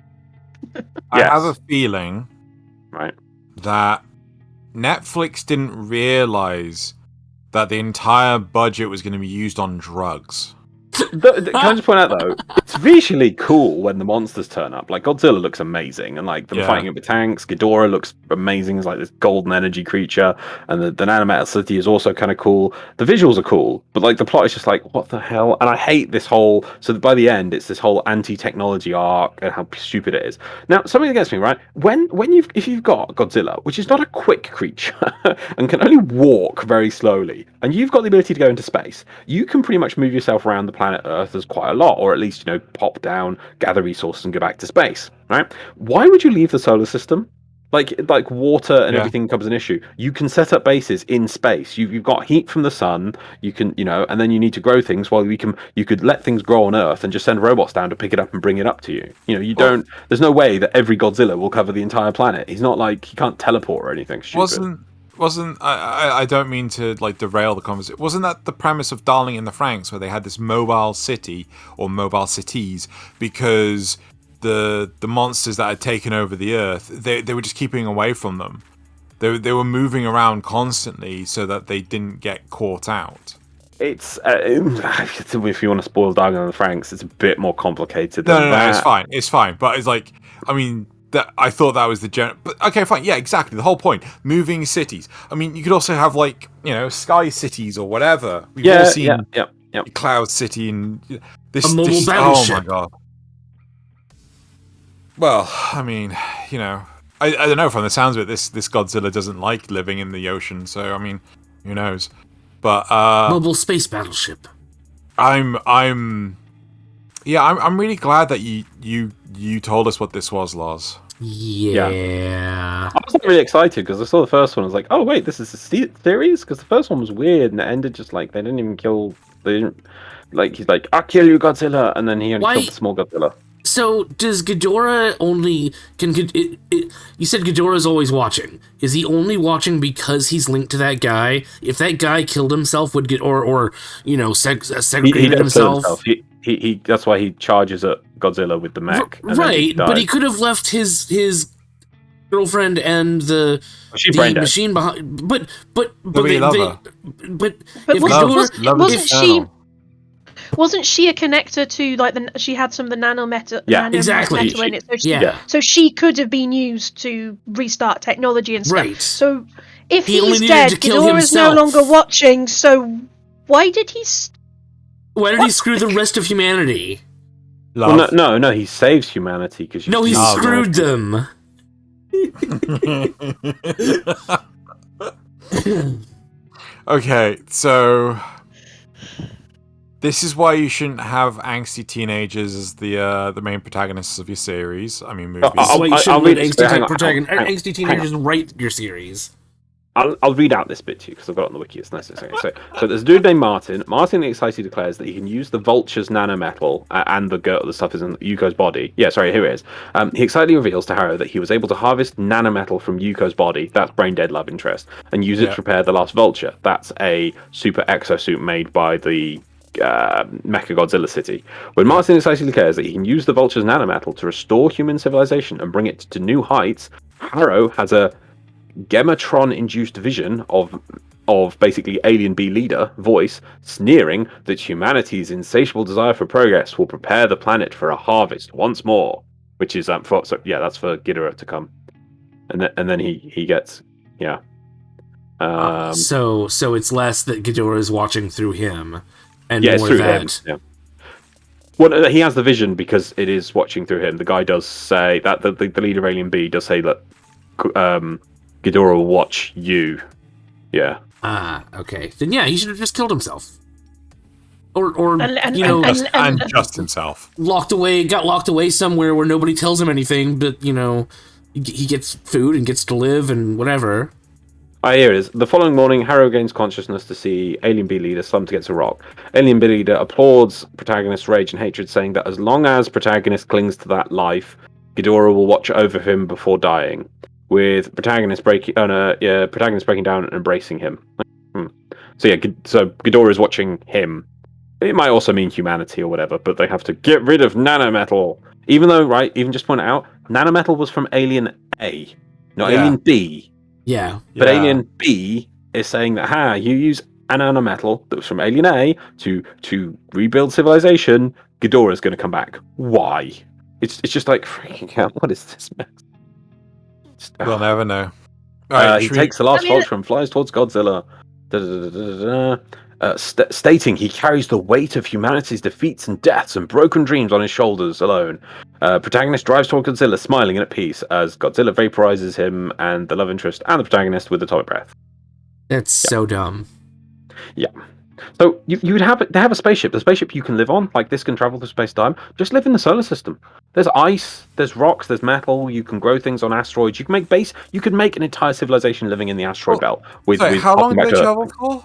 I have a feeling, right, that Netflix didn't realize that the entire budget was going to be used on drugs. Can I just point out though, it's visually cool when the monsters turn up. Like Godzilla looks amazing, and like them fighting it with tanks. Ghidorah looks amazing. It's like this golden energy creature, and the nanometal city is also kind of cool. The visuals are cool, but like the plot is just like, what the hell? And I hate this whole. So by the end, it's this whole anti-technology arc and how stupid it is. Now, something against me, right? If you've got Godzilla, which is not a quick creature and can only walk very slowly, and you've got the ability to go into space, you can pretty much move yourself around the planet Earth as quite a lot, or at least, pop down, gather resources, and go back to space, right? Why would you leave the solar system? Like water and everything becomes an issue. You can set up bases in space. You've got heat from the sun. You can, and then you need to grow things. While you could let things grow on Earth and just send robots down to pick it up and bring it up to you. You don't. There's no way that every Godzilla will cover the entire planet. He's not like he can't teleport or anything stupid. I don't mean to derail the conversation. Wasn't that the premise of Darling in the Franxx, where they had this mobile city or mobile cities because the monsters that had taken over the Earth, they were just keeping away from them. They were moving around constantly so that they didn't get caught out. It's if you want to spoil Darling in the Franxx, it's a bit more complicated than that. No, it's fine. But it's like, I mean, I thought that was the general. But okay, fine. Yeah, exactly. The whole point. Moving cities. I mean, you could also have sky cities or whatever. We've all seen Cloud City and this. A mobile battleship. Oh my god. Well, I mean, I don't know. From the sounds of it, this Godzilla doesn't like living in the ocean. So I mean, who knows? But mobile space battleship. I'm really glad that you told us what this was, Loz. Yeah. I was really excited because I saw the first one. I was like, oh wait, this is a series? Because the first one was weird and it ended just like they didn't even kill. They didn't he's like, I'll kill you, Godzilla, and then he only killed the small Godzilla. So does Ghidorah only you said Ghidorah's always watching. Is he only watching because he's linked to that guy? If that guy killed himself, would get segregated himself. He that's why he charges at Godzilla with the mech. Right, but he could have left his girlfriend and the machine behind. But wasn't she a connector to she had some of the nanometal exactly. in it, so she could have been used to restart technology and stuff. Right. So if he's dead, Ghidorah is no longer watching. So why did he? Why did he screw the rest of humanity? Well, no, he saves humanity because he screwed them. Okay, so this is why you shouldn't have angsty teenagers as the main protagonists of your series. I mean, movies. That's why you shouldn't let angsty teenagers write your series. I'll read out this bit to you because I've got it on the wiki. It's nice. So there's a dude named Martin. Martin excitedly declares that he can use the vulture's nanometal and the stuff is in Yuko's body. Yeah, sorry, here it is. He excitedly reveals to Harrow that he was able to harvest nanometal from Yuko's body, that's brain dead love interest, and use it to repair the last vulture. That's a super exosuit made by the Mechagodzilla city. When Martin excitedly declares that he can use the vulture's nanometal to restore human civilization and bring it to new heights, Harrow has a Gematron-induced vision of basically Alien B leader voice sneering that humanity's insatiable desire for progress will prepare the planet for a harvest once more, which is that's for Ghidorah to come, and then he gets so it's less that Ghidorah is watching through him and more it's through that him. Well, he has the vision because it is watching through him. The guy does say that the leader of Alien B does say that Ghidorah will watch you. Yeah. Ah, okay. Then yeah, he should have just killed himself. Or And just himself. got locked away somewhere where nobody tells him anything, but, he gets food and gets to live and whatever. Here it is. The following morning, Harrow gains consciousness to see Alien B Leader slumped against a rock. Alien B Leader applauds protagonist's rage and hatred, saying that as long as protagonist clings to that life, Ghidorah will watch over him before dying, with protagonist breaking down and embracing him. So Ghidorah is watching him. It might also mean humanity or whatever, but they have to get rid of nanometal. Even though, right, even just point it out, nanometal was from Alien A, not Alien B. Yeah. But Alien B is saying that, you use a nanometal that was from Alien A to rebuild civilization, Ghidorah is going to come back. Why? It's just like, freaking hell, what is this mess? We'll never know. Right, he takes the last Voltron, flies towards Godzilla. Stating he carries the weight of humanity's defeats and deaths and broken dreams on his shoulders alone. Protagonist drives toward Godzilla, smiling and at peace, as Godzilla vaporizes him and the love interest and the protagonist with atomic breath. That's so dumb. Yeah. So you would have a spaceship. The spaceship you can live on, like this, can travel through space-time. Just live in the solar system. There's ice, there's rocks, there's metal. You can grow things on asteroids. You could make an entire civilization living in the asteroid belt. How long did they travel for?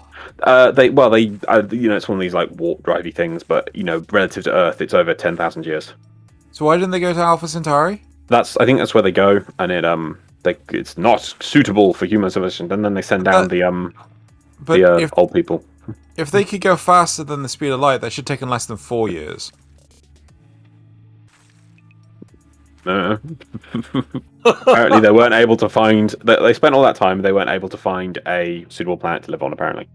It's one of these like warp drivey things, but relative to Earth, it's over 10,000 years. So why didn't they go to Alpha Centauri? I think that's where they go, and it's not suitable for human civilization. And then they send down the old people. If they could go faster than the speed of light, that should take them less than 4 years. Apparently they weren't able to find... They spent all that time, they weren't able to find a suitable planet to live on, apparently.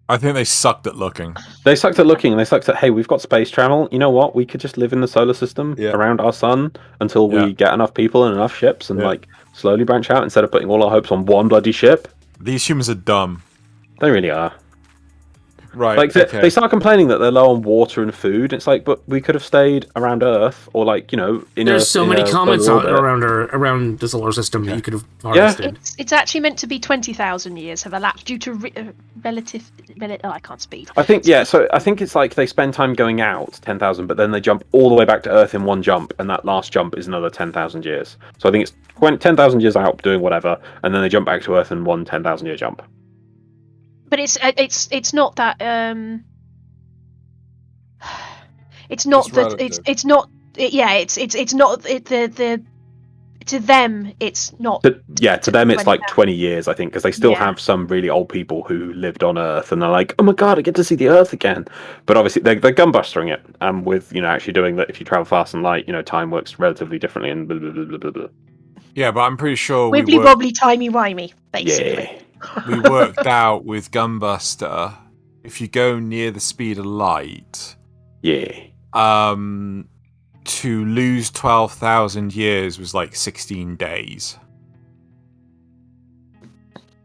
I think they sucked at looking. They sucked at looking, and they sucked at, hey, we've got space travel. You know what? We could just live in the solar system around our sun until we get enough people and enough ships and slowly branch out instead of putting all our hopes on one bloody ship. These humans are dumb. They really are. Right. They start complaining that they're low on water and food. It's like, but we could have stayed around Earth, or there's so many comments around the solar system that you could have harvested. It's actually meant to be 20,000 years have elapsed due to relative. I can't speak. I think So I think it's like they spend time going out 10,000, but then they jump all the way back to Earth in one jump, and that last jump is another 10,000 years. So I think it's 10,000 years out doing whatever, and then they jump back to Earth in one 10,000 year jump. But it's not that it's not to them it's not. To them it's like 20 years, I think, because they still have some really old people who lived on Earth, and they're like, oh my god, I get to see the Earth again. But obviously they're gunbustering it, with actually doing that. If you travel fast and light, time works relatively differently, and blah blah blah blah blah blah. Yeah, but I'm pretty sure wibbly wobbly timey wimey, basically. Yeah. We worked out with Gunbuster, if you go near the speed of light, to lose 12,000 years was like 16 days.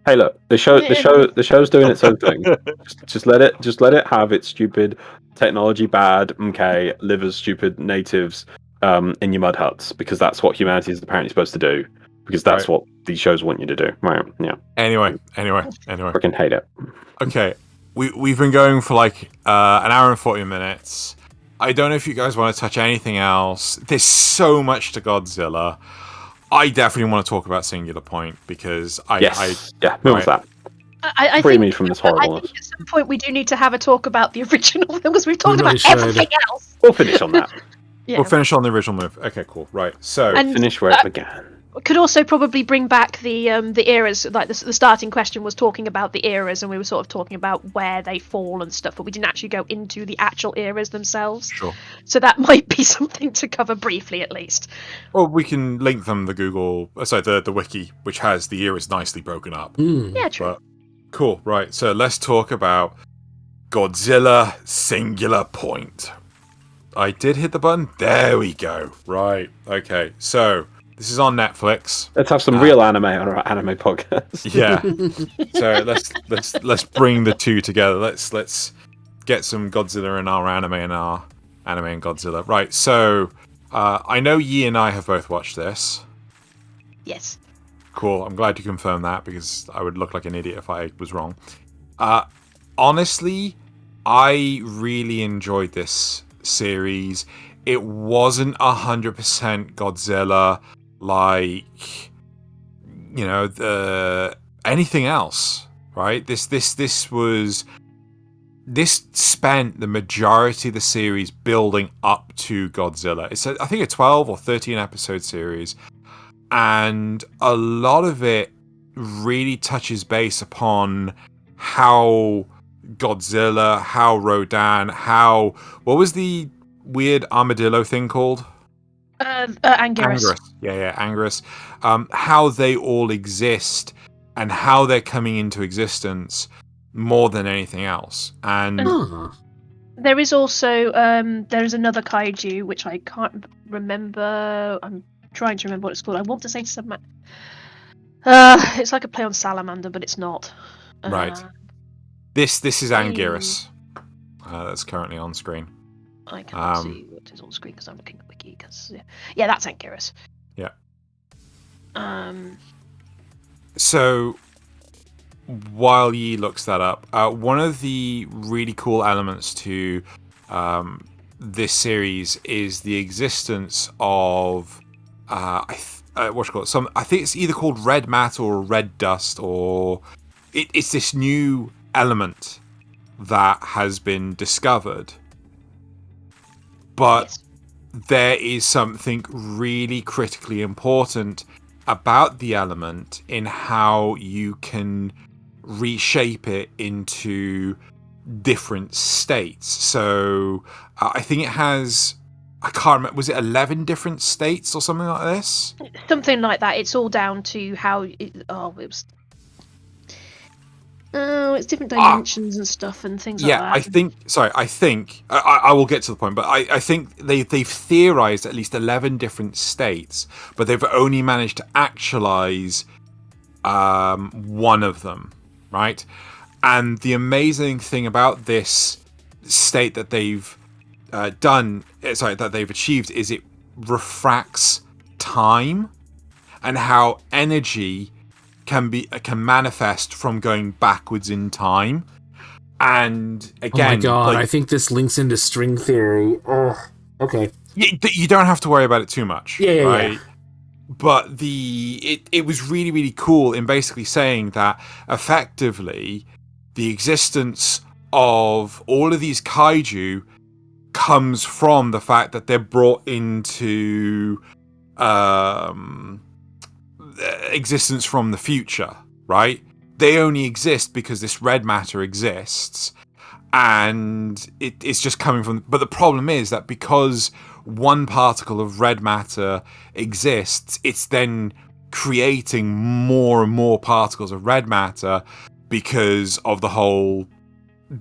Hey, look, the show's doing its own thing. Just let it have its stupid technology bad. Okay, live as stupid natives in your mud huts, because that's what humanity is apparently supposed to do. Because that's what these shows want you to do. Right, yeah. Anyway. Freaking hate it. Okay, we've been going for like an hour and 40 minutes. I don't know if you guys want to touch anything else. There's so much to Godzilla. I definitely want to talk about Singular Point, because move on to that. Free me from this horribleness. I think at some point we do need to have a talk about the original film, because we've talked about everything else. We'll finish on that. We'll finish on the original move. Okay, cool. Right, so... finish where it began. Could also probably bring back the eras. Like the starting question was talking about the eras, and we were sort of talking about where they fall and stuff, but we didn't actually go into the actual eras themselves. Sure. So that might be something to cover briefly, at least. Well, we can link them the wiki, which has the eras nicely broken up. Yeah, true. But, cool. Right. So let's talk about Godzilla Singular Point. I did hit the button. There we go. Right. Okay. So. This is on Netflix. Let's have some real anime on our anime podcast. Yeah. So let's bring the two together. Let's get some Godzilla in our anime and Godzilla. Right. So I know Yi and I have both watched this. Yes. Cool. I'm glad you confirmed that because I would look like an idiot if I was wrong. Honestly, I really enjoyed this series. It wasn't 100% Godzilla like, you know, anything else, right? This spent the majority of the series building up to Godzilla. It's I think a 12 or 13 episode series, and a lot of it really touches base upon how Godzilla, how Rodan, what was the weird armadillo thing called? Anguirus. Yeah, Anguirus. How they all exist and how they're coming into existence more than anything else. And there is also there is another kaiju which I can't remember. I'm trying to remember what it's called. I want to say it's like a play on salamander, but it's not. Right. This is Anguirus. That's currently on screen. I can't see what is on screen because I'm looking at wiki. Yeah, that's Anguirus. Yeah. So, while Yi looks that up, one of the really cool elements to this series is the existence of what's it called? I think it's either called red matter or red dust, or it's this new element that has been discovered. But there is something really critically important about the element in how you can reshape it into different states. So I think it has, I can't remember, was it 11 different states or something like this? Something like that. It's all down to how it's different dimensions and stuff and things like that. Yeah, I think I will get to the point, but I think they've theorized at least 11 different states, but they've only managed to actualize one of them, right? And the amazing thing about this state that they've that they've achieved is it refracts time and how energy can manifest from going backwards in time. And again, oh my god, I think this links into string theory. Okay. You don't have to worry about it too much. Yeah. But it was really, really cool in basically saying that effectively the existence of all of these kaiju comes from the fact that they're brought into existence from the future, right? They only exist because this red matter exists, and it's just coming from. But the problem is that because one particle of red matter exists, it's then creating more and more particles of red matter because of the whole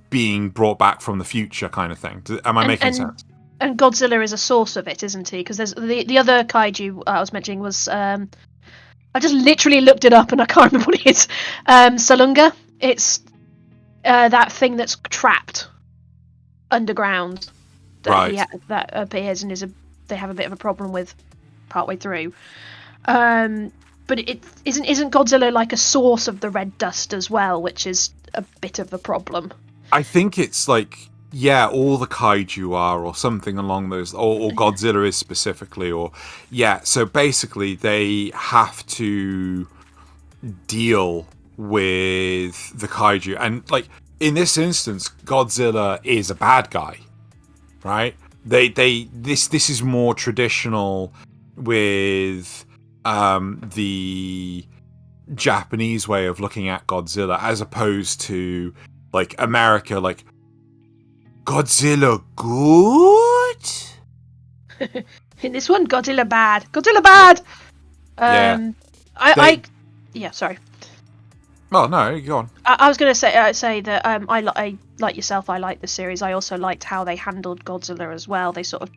being brought back from the future kind of thing. Am I making sense? And Godzilla is a source of it, isn't he? Because there's the other kaiju I was mentioning was I just literally looked it up and I can't remember what it is. Salunga. It's that thing that's trapped underground that appears and they have a bit of a problem with partway through. But it isn't Godzilla like a source of the red dust as well, which is a bit of a problem. I think it's like, yeah, all the kaiju are, or something along those, or Godzilla is specifically, or so basically they have to deal with the kaiju, and like in this instance, Godzilla is a bad guy, right? This is more traditional with the Japanese way of looking at Godzilla, as opposed to like America, like Godzilla good? In this one, Godzilla bad. Godzilla bad. Sorry. Oh no, go on. I was going to say that I like yourself. I like the series. I also liked how they handled Godzilla as well. They sort of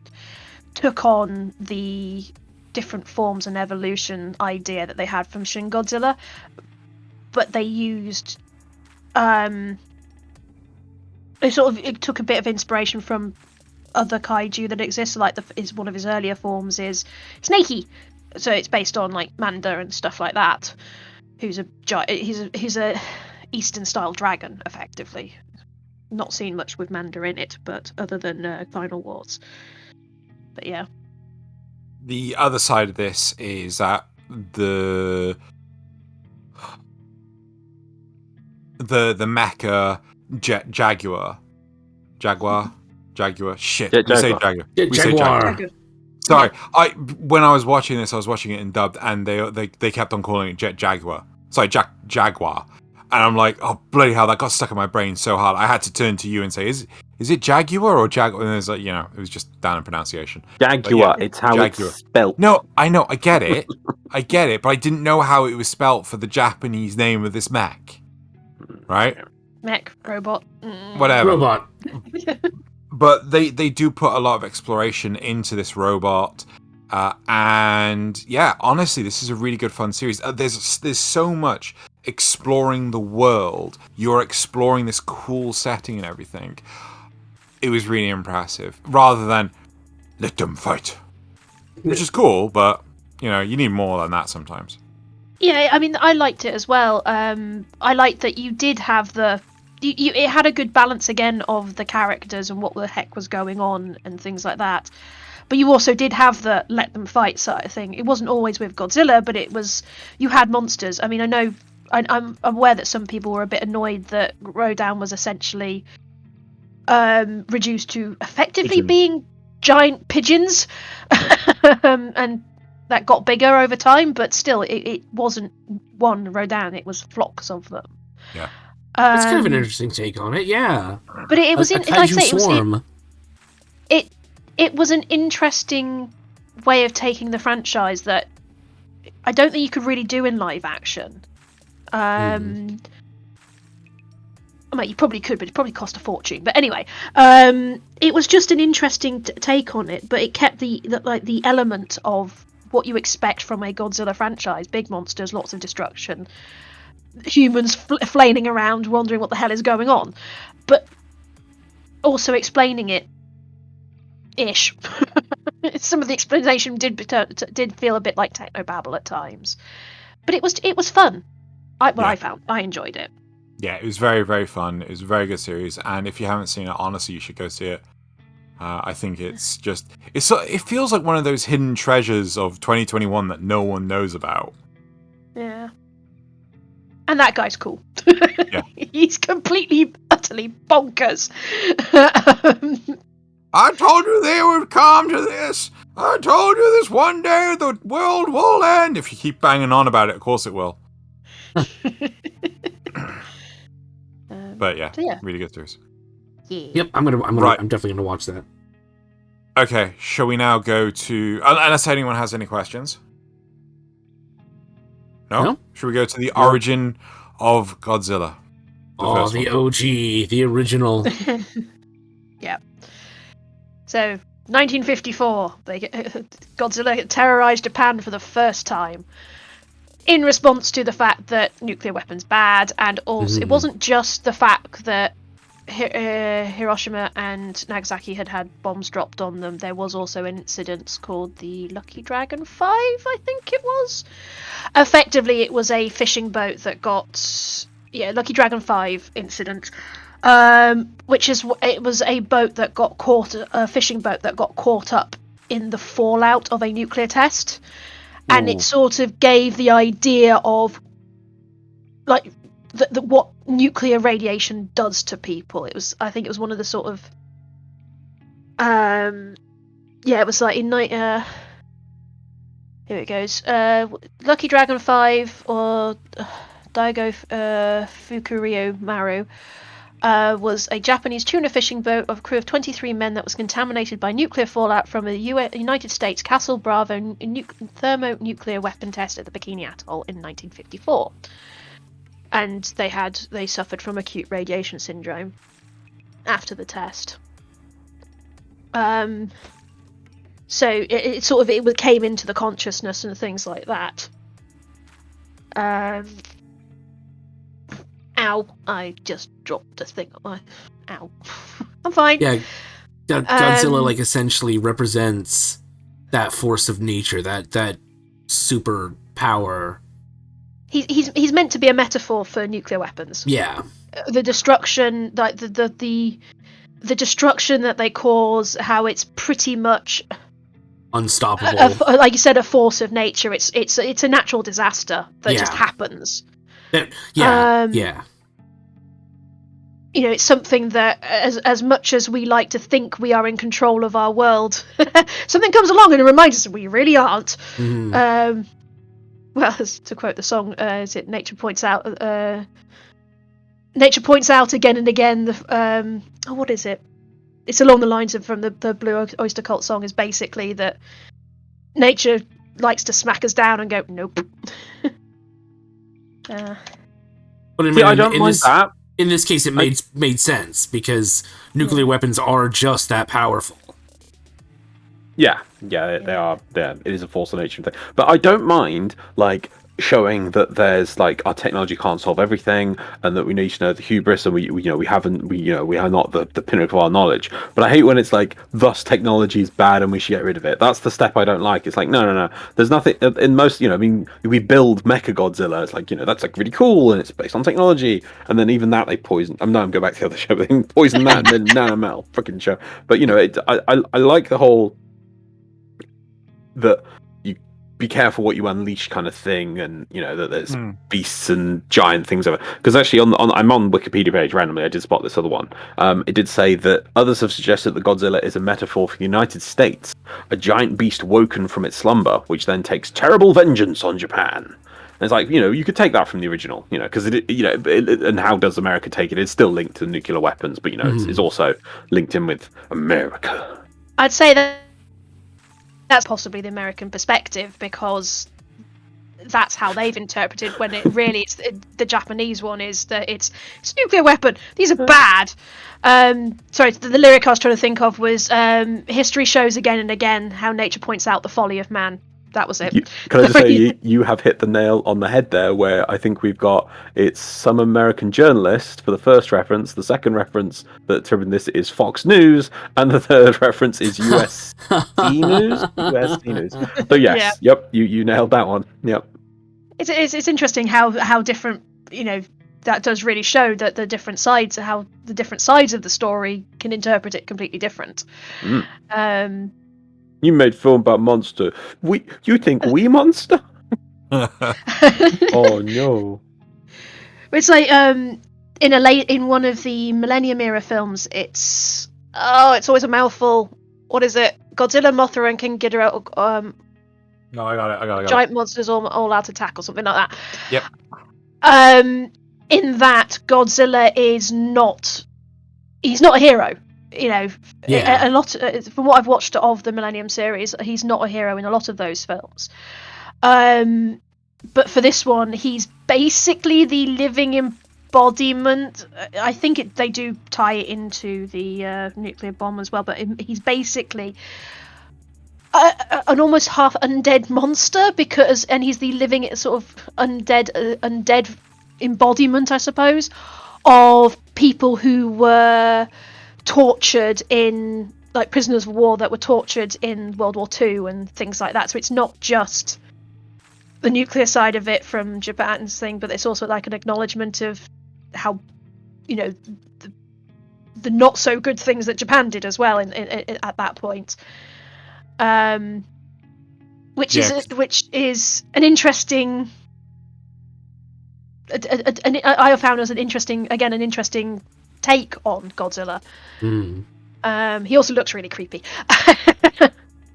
took on the different forms and evolution idea that they had from Shin Godzilla, but they used it took a bit of inspiration from other kaiju that exist. So like one of his earlier forms is Snakey, so it's based on like Manda and stuff like that. He's a Eastern style dragon, effectively. Not seen much with Manda in it, but other than Final Wars. But yeah. The other side of this is that the mecha Jaguar. Shit, Yeah, we say Jaguar. Jaguar. Yeah, We say Jaguar. Jaguar. Sorry, when I was watching this, I was watching it in dubbed, and they kept on calling it Jaguar. Sorry, Jaguar, and I'm like, oh bloody hell, that got stuck in my brain so hard. I had to turn to you and say, is it Jaguar or Jaguar? And it was like, it was just down in pronunciation. Jaguar. Yeah, it's how Jaguar. it's spelt. No, I know, I get it, but I didn't know how it was spelt for the Japanese name of this mech. Right? Mech, robot. Whatever. Robot. But they do put a lot of exploration into this robot, and yeah, honestly, this is a really good fun series. There's so much exploring the world. You're exploring this cool setting and everything. It was really impressive, rather than let them fight, which is cool, but you need more than that sometimes. Yeah, I mean, I liked it as well. I liked that you did have it had a good balance again of the characters and what the heck was going on and things like that. But you also did have the let them fight sort of thing. It wasn't always with Godzilla, but you had monsters. I mean, I know I'm aware that some people were a bit annoyed that Rodan was essentially reduced to effectively being giant pigeons, and that got bigger over time. But still, it wasn't one Rodan; it was flocks of them. Yeah. That's kind of an interesting take on it, yeah. But it was like I say, it was an interesting way of taking the franchise that I don't think you could really do in live action. I mean, you probably could, but it probably cost a fortune. But anyway, it was just an interesting take on it, but it kept the element of what you expect from a Godzilla franchise: big monsters, lots of destruction. Humans flailing around wondering what the hell is going on, but also explaining it ish. Some of the explanation did feel a bit like technobabble at times, but it was fun. I enjoyed it. Yeah, it was very, very fun. It was a very good series, and if you haven't seen it, honestly, you should go see it. I think it feels like one of those hidden treasures of 2021 that no one knows about. Yeah. And that guy's cool. Yeah. He's completely, utterly bonkers. I told you they would come to this. I told you this one day the world will end. If you keep banging on about it, of course it will. But yeah, really good series. Yeah. Yep, I'm definitely gonna watch that. Okay, shall we now go to, unless anyone has any questions? No? Should we go to the origin of Godzilla? The OG, the original. Yeah. So, 1954, Godzilla terrorized Japan for the first time in response to the fact that nuclear weapons bad, and also it wasn't just the fact that Hiroshima and Nagasaki had bombs dropped on them. There was also an incident called the Lucky Dragon 5, I think it was. Effectively, it was a fishing boat that got... Yeah, Lucky Dragon 5 incident. It was a boat that got caught... A fishing boat that got caught up in the fallout of a nuclear test. Ooh. And it sort of gave the idea of... like... what nuclear radiation does to people. I think it was one of the sort of it was like in here it goes. Lucky Dragon 5 or Daigo Fukuryo Maru was a Japanese tuna fishing boat of a crew of 23 men that was contaminated by nuclear fallout from a United States Castle Bravo thermonuclear weapon test at the Bikini Atoll in 1954. And they suffered from acute radiation syndrome after the test. So it came into the consciousness and things like that. Ow! I just dropped the thing. Ow! I'm fine. Yeah, Godzilla essentially represents that force of nature, that super power. He's meant to be a metaphor for nuclear weapons. Yeah. The destruction, like the destruction that they cause, how it's pretty much unstoppable. Like you said, a force of nature. It's a natural disaster that just happens. Yeah. You know, it's something that, as much as we like to think we are in control of our world, something comes along and it reminds us we really aren't. Mm-hmm. Well, to quote the song, is it Nature points out? Nature points out again and again. What is it? It's along the lines of from the Blue Oyster Cult song. Is basically that nature likes to smack us down and go, nope. But I don't mind that. In this case, it made sense because nuclear weapons are just that powerful. Yeah, they are. It is a force of nature thing. But I don't mind like showing that there's like our technology can't solve everything, and that we need to know the hubris, and we are not the pinnacle of our knowledge. But I hate when it's like, thus technology is bad and we should get rid of it. That's the step I don't like. It's like no. There's nothing in most. I mean, we build Mechagodzilla. It's like that's like really cool and it's based on technology. And then even that they poison. I'm going back to the other show, but they poison that and then Nanomel freaking show. But I like the whole that you be careful what you unleash kind of thing, and that there's beasts and giant things over. Because actually, I'm on Wikipedia page randomly. I did spot this other one. It did say that others have suggested that Godzilla is a metaphor for the United States, a giant beast woken from its slumber, which then takes terrible vengeance on Japan. And it's like you could take that from the original, because and how does America take it? It's still linked to nuclear weapons, but it's also linked in with America. I'd say that's possibly the American perspective, because that's how they've interpreted when it really the Japanese one is that it's nuclear weapon. These are bad. Sorry, the lyric I was trying to think of was history shows again and again how nature points out the folly of man. That was it. Can I just say you have hit the nail on the head there, where I think we've got it's some American journalist for the first reference, the second reference that determined this is Fox News, and the third reference is USC News. USC News. So yes, yep, you nailed that one. Yep. It's interesting how different, that does really show that the different sides of the story can interpret it completely different. You made film about monster. You think we monster? Oh no! It's like in one of the Millennium Era films. It's always a mouthful. What is it? Godzilla, Mothra, and King Ghidorah. No, I got it. Giant monsters all out attack or something like that. Yep. In that, Godzilla is not. He's not a hero. A lot from what I've watched of the Millennium series, he's not a hero in a lot of those films. But for this one, he's basically the living embodiment. I think they do tie it into the nuclear bomb as well, but he's basically an almost half undead monster, and he's the living sort of undead embodiment, I suppose, of people who were tortured in, like, prisoners of war that were tortured in World War II and things like that. So it's not just the nuclear side of it from Japan's thing, but it's also like an acknowledgement of how, the not so good things that Japan did as well at that point. Which is an interesting. I have found as an interesting take on Godzilla. He also looks really creepy.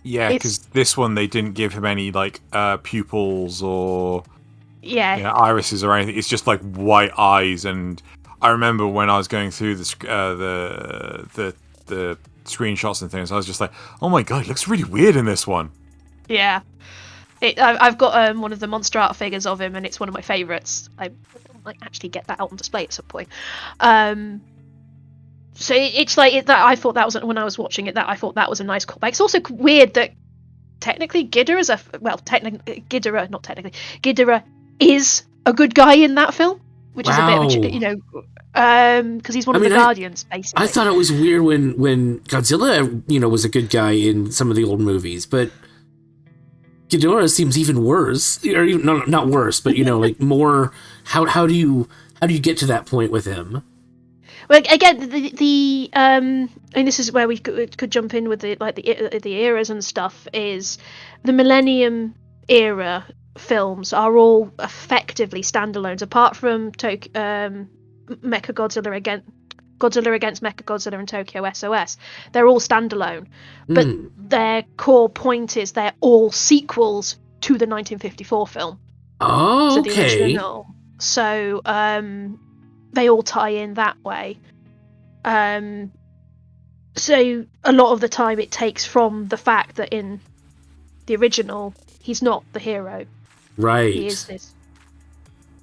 Yeah, because this one they didn't give him any like pupils or irises or anything. It's just like white eyes. And I remember when I was going through the screenshots and things, I was just like, oh my god, it looks really weird in this one. Yeah. I've got one of the Monster Art figures of him, and it's one of my favourites. I might actually get that out on display at some point. So it's like that. I thought that was, when I was watching it, that I thought that was a nice callback. It's also weird that technically Ghidorah is a good guy in that film, which is a bit of because he's one of the Guardians, basically. I thought it was weird when Godzilla, was a good guy in some of the old movies, but Ghidorah seems even worse, or even not worse, but like more. How do you get to that point with him? Well, again, the and this is where we could jump in with the eras and stuff. Is the Millennium era films are all effectively standalones, apart from Godzilla against Mechagodzilla and Tokyo S.O.S. They're all standalone, but their core point is they're all sequels to the 1954 film. Oh, okay. So the original. So they all tie in that way. So a lot of the time it takes from the fact that in the original he's not the hero. Right. He is this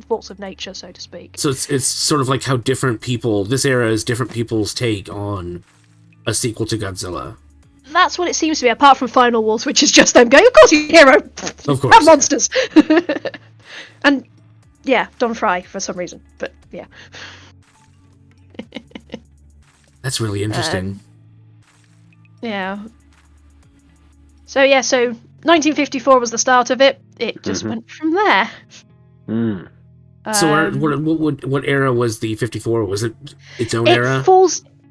force of nature, so to speak. So it's sort of like how this era is different people's take on a sequel to Godzilla. That's what it seems to be, apart from Final Wars, which is just them going, of course you're a hero! Of course. Have monsters! And, yeah, Don Fry, for some reason. But, yeah. That's really interesting. Yeah. So 1954 was the start of it. It just went from there. So what era was the 54? Was it its own era?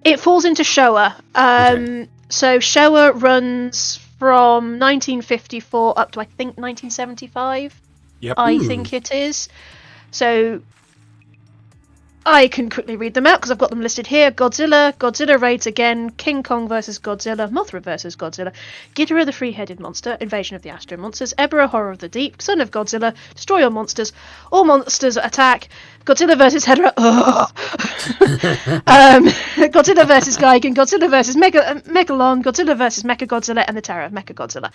It falls into Showa. Okay. So Showa runs from 1954 up to I think 1975. Yep. I think it is. So I can quickly read them out because I've got them listed here. Godzilla raids again, King Kong vs. Godzilla, Mothra vs. Godzilla, Ghidorah the three-headed monster, Invasion of the Astro Monsters, Ebra horror of the deep, Son of Godzilla, Destroy all monsters attack, Godzilla vs. Hedorah, Godzilla vs. Gigan, Godzilla vs. Megalon, Godzilla vs. Mechagodzilla, and the Terror of Mechagodzilla.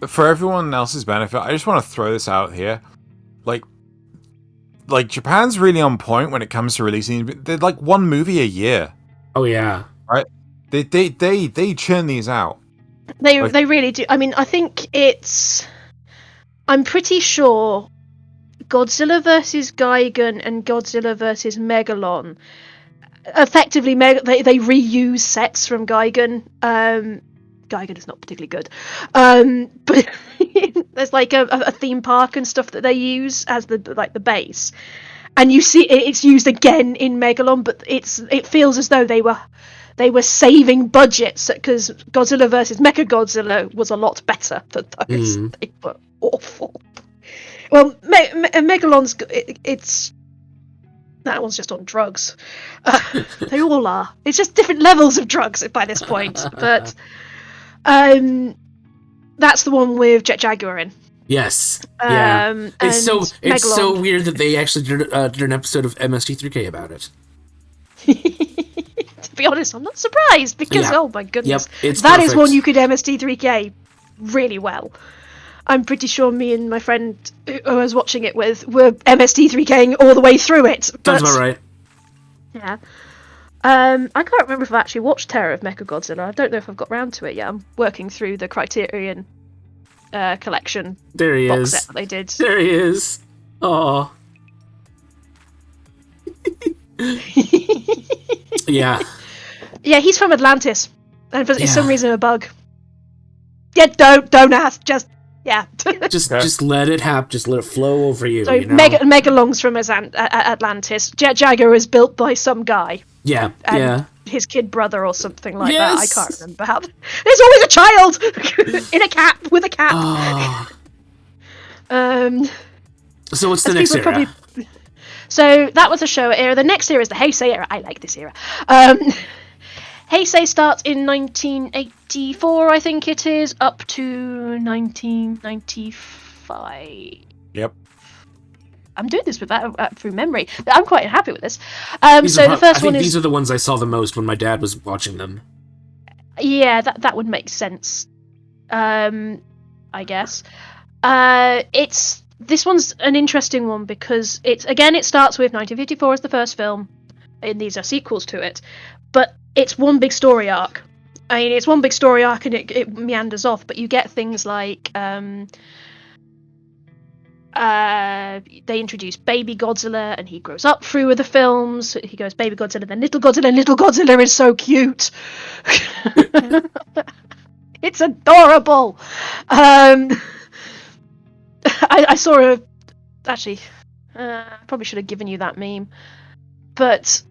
For everyone else's benefit, I just want to throw this out here. Like Japan's really on point when it comes to releasing. They're like one movie a year. Oh yeah, right. They churn these out. They really do. I mean, I think I'm pretty sure Godzilla vs. Gigan and Godzilla vs. Megalon effectively they reuse sets from Gigan. Gigan is not particularly good, but there's like a theme park and stuff that they use as the base, and you see it's used again in Megalon, but it feels as though they were saving budgets because Godzilla vs. Mechagodzilla was a lot better than those. They were awful. Well, Megalon's it's that one's just on drugs. They all are. It's just different levels of drugs by this point, but. That's the one with Jet Jaguar in. Yes. Yeah. It's so weird that they actually did an episode of MST3K about it. To be honest, I'm not surprised because oh my goodness, yep, that is one you could MST3K really well. I'm pretty sure me and my friend who I was watching it with were MST3King all the way through it. Sounds about right. Yeah. I can't remember if I've actually watched Terror of Mechagodzilla. I don't know if I've got round to it yet. I'm working through the Criterion collection box set that they did. There he is. Oh. Yeah. Yeah, he's from Atlantis. And for some reason a bug. Yeah, don't ask. Just just let it happen. Just let it flow over you. So Megalon's from Atlantis. Jet Jaguar is built by some guy. Yeah, and his kid brother or something like that. I can't remember how. There's always a child in a cap with a cap. Oh. So what's the next era? So that was the Showa era. The next era is the Heisei era. I like this era. Heisei starts in 1984, I think it is, up to 1995. Yep. I'm doing this with that through memory. I'm quite happy with this. The first one is. These are the ones I saw the most when my dad was watching them. Yeah, that would make sense. I guess. This one's an interesting one because it starts with 1954 as the first film, and these are sequels to it, but it's one big story arc. I mean, it's one big story arc and it meanders off, but you get things like they introduce Baby Godzilla and he grows up through the films. He goes Baby Godzilla, then Little Godzilla, and Little Godzilla is so cute. It's adorable. I saw a... Actually, I probably should have given you that meme. But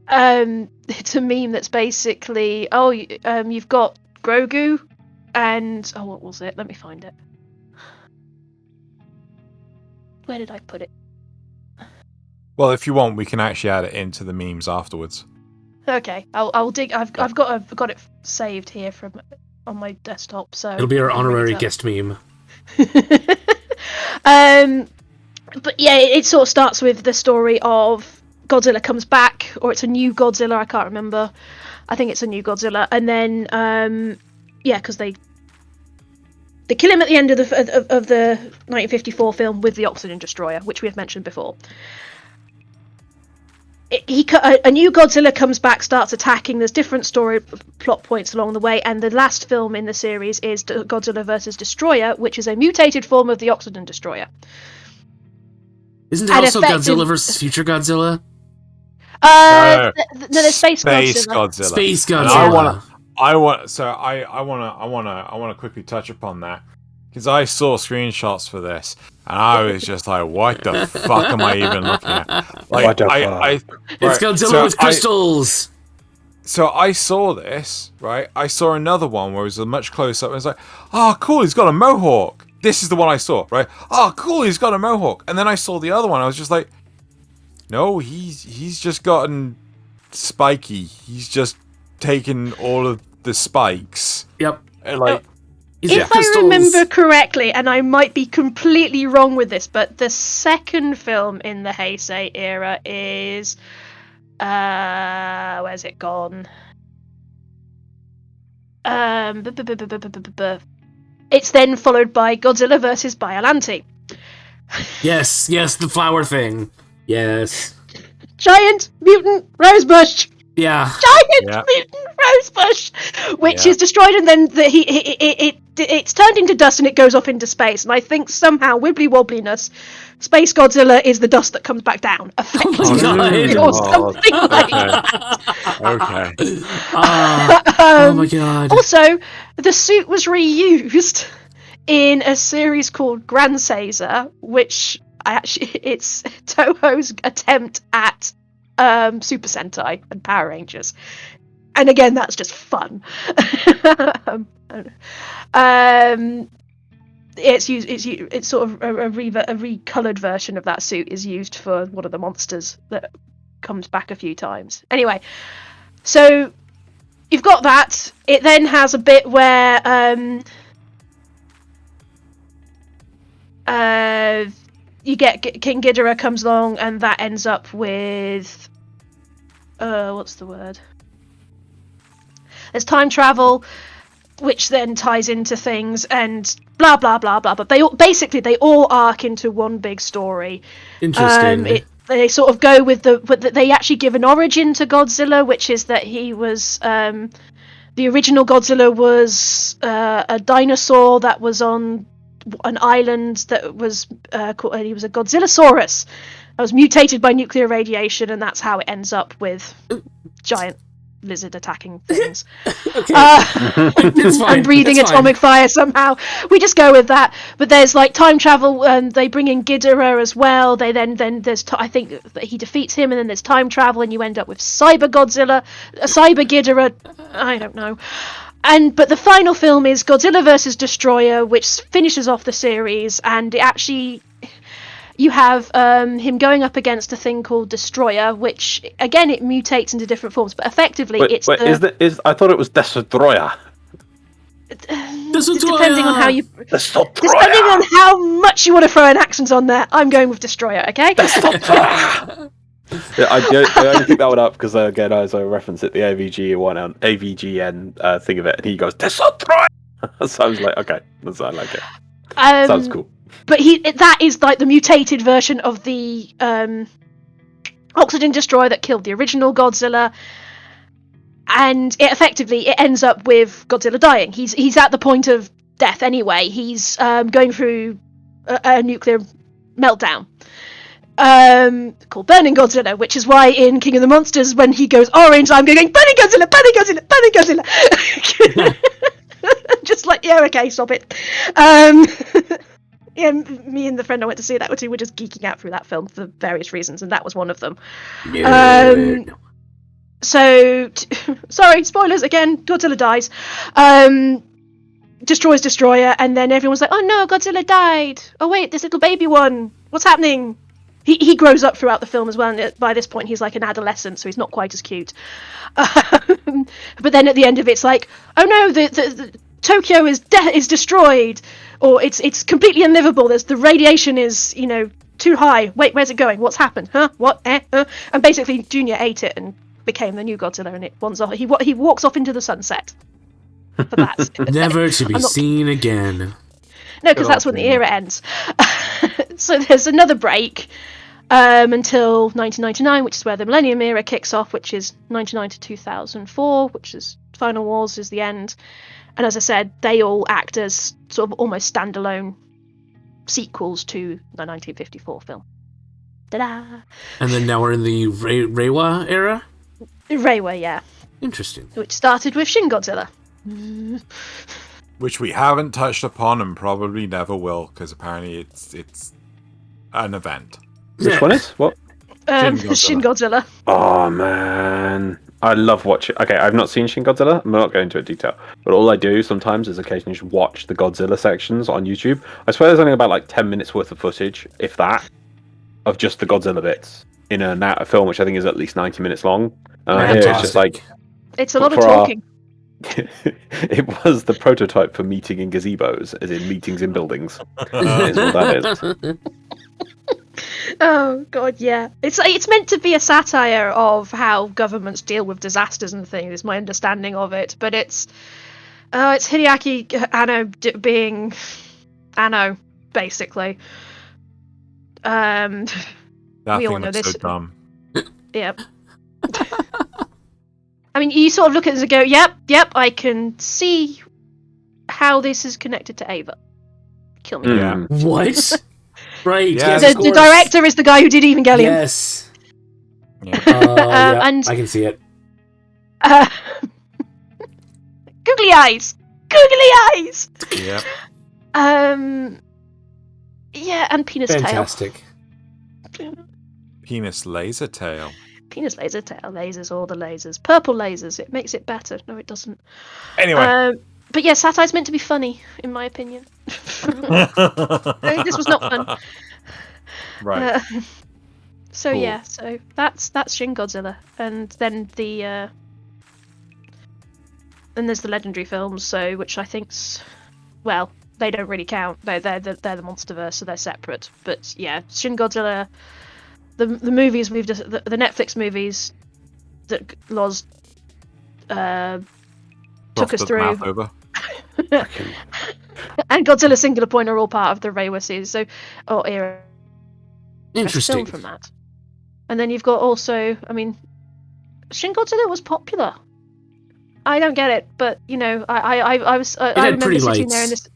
it's a meme that's basically, you've got Grogu and... Oh, what was it? Let me find it. Where did I put it? Well, if you want, we can actually add it into the memes afterwards. Okay, I'll dig. I've got it saved here on my desktop, so it'll be our honorary guest meme. But yeah, it sort of starts with the story of Godzilla comes back, or it's a new Godzilla. I can't remember. I think it's a new Godzilla, and then because they kill him at the end of the 1954 film with the Oxygen Destroyer, which we have mentioned before. A new Godzilla comes back, starts attacking. There's different story plot points along the way, and the last film in the series is Godzilla vs. Destroyer, which is a mutated form of the Oxygen Destroyer. Isn't it also Godzilla vs. Future Godzilla? No, there's Space Godzilla. Space Godzilla. I want to quickly touch upon that, because I saw screenshots for this, and I was just like, "What the fuck am I even looking at?" Like, it's Godzilla with crystals. So I saw this, right? I saw another one where it was a much close up, and it's like, "Oh, cool, he's got a mohawk." This is the one I saw, right? Oh, cool, he's got a mohawk. And then I saw the other one. I was just like, "No, he's just gotten spiky. He's just taken all of the spikes." Yep. Like. If I remember correctly, and I might be completely wrong with this, but the second film in the Heisei era is... where's it gone? It's then followed by Godzilla vs. Biollante. Yes, the flower thing. Yes. Giant mutant rosebush. Yeah. Giant mutant rosebush, which is destroyed, and then it's turned into dust and it goes off into space. And I think somehow, wibbly wobbliness, Space Godzilla is the dust that comes back down, effectively, or something like that. Okay. Oh my god. Also, the suit was reused in a series called Grand Caesar, which it's Toho's attempt at Super Sentai and Power Rangers, and again that's just fun. It's sort of a recolored version of that suit is used for one of the monsters that comes back a few times. Anyway, so you've got that. It then has a bit where you get King Ghidorah comes along, and that ends up with what's the word? There's time travel, which then ties into things, and blah blah blah blah. But they all arc into one big story. Interesting. They sort of go with they actually give an origin to Godzilla, which is that he was the original Godzilla was a dinosaur that was on an island that was called, he was a Godzillasaurus that was mutated by nuclear radiation, and that's how it ends up with giant lizard attacking things. And breathing atomic fire somehow. We just go with that. But there's like time travel, and they bring in Ghidorah as well. They then there's I think that he defeats him, and then there's time travel, and you end up with Cyber Godzilla, Cyber Ghidorah. I don't know. But the final film is Godzilla vs. Destroyer, which finishes off the series, and it actually, you have him going up against a thing called Destroyah, which again it mutates into different forms, but effectively I thought it was Destroyah. Depending on how you, depending on how much you want to throw an accent on there, I'm going with Destroyer. Okay. Yeah, I only picked that one up because again, as I referenced it, the AVGN thing of it, and he goes Destroyer. So I was like, okay, I like it. Sounds cool. But that is like the mutated version of the Oxygen Destroyer that killed the original Godzilla, and it ends up with Godzilla dying. He's at the point of death anyway. He's going through a nuclear meltdown. Called Burning Godzilla, which is why in King of the Monsters, when he goes orange, I'm going Burning Godzilla, Burning Godzilla, Burning Godzilla. Yeah, okay, stop it. Yeah, me and the friend I went to see that with were just geeking out through that film for various reasons, and that was one of them. So, sorry, spoilers again. Godzilla dies. Destroys Destroyer, and then everyone's like, "Oh no, Godzilla died! Oh wait, this little baby one. What's happening?" He grows up throughout the film as well, and by this point he's like an adolescent, so he's not quite as cute. But then at the end of it's like, "Oh no, the Tokyo is destroyed, or it's completely unlivable. The radiation is too high. Wait, where's it going? What's happened? Huh? What? And basically, Junior ate it and became the new Godzilla, and it runs off. He walks off into the sunset. For that, never to be seen again. No, because that's when the era ends. So there's another break until 1999, which is where the Millennium Era kicks off, which is 1999 to 2004, which is Final Wars is the end. And as I said, they all act as sort of almost standalone sequels to the 1954 film. Ta-da! And then now we're in the Reiwa era? Reiwa, yeah. Interesting. Which started with Shin Godzilla. Which we haven't touched upon and probably never will, because apparently it's an event. Which one is? What? Shin Godzilla. Oh, man. I love watching... Okay, I've not seen Shin Godzilla. I'm not going into detail. But all I do sometimes is occasionally just watch the Godzilla sections on YouTube. I swear there's only about like 10 minutes worth of footage, if that, of just the Godzilla bits in a film which I think is at least 90 minutes long. Here it's just like... It's a lot of talking. It was the prototype for meeting in gazebos, as in meetings in buildings. That is what that is. Oh god, yeah. It's meant to be a satire of how governments deal with disasters and things. Is my understanding of it, but it's Hideaki Anno being Anno, basically. That we thing all know looks this. so dumb. Yep. I mean, you sort of look at it and go, yep, I can see how this is connected to Ava. Kill me. Yeah. What? Right. Yeah, Yes, the director is the guy who did Evangelion. Yes. Yeah. Yeah, and I can see it. Googly eyes. Googly eyes. Yeah. Yeah, and penis Fantastic. tail. Penis laser tail. Penis laser tail, lasers, all the lasers. Purple lasers, it makes it better. No, it doesn't. Anyway. But yeah, satire's meant to be funny, in my opinion. This was not fun. Right. So Cool. yeah, so that's Shin Godzilla, and then then there's the Legendary films, so which I think's, well, they don't really count. They're the MonsterVerse, so they're separate. But yeah, Shin Godzilla. The movies we've just the Netflix movies that Loz took us through, and Godzilla Singular Point are all part of the Reiwa series, or era. Interesting. Film from that, and then you've got also, I mean, Shin Godzilla was popular. I don't get it, but I remember sitting there in this.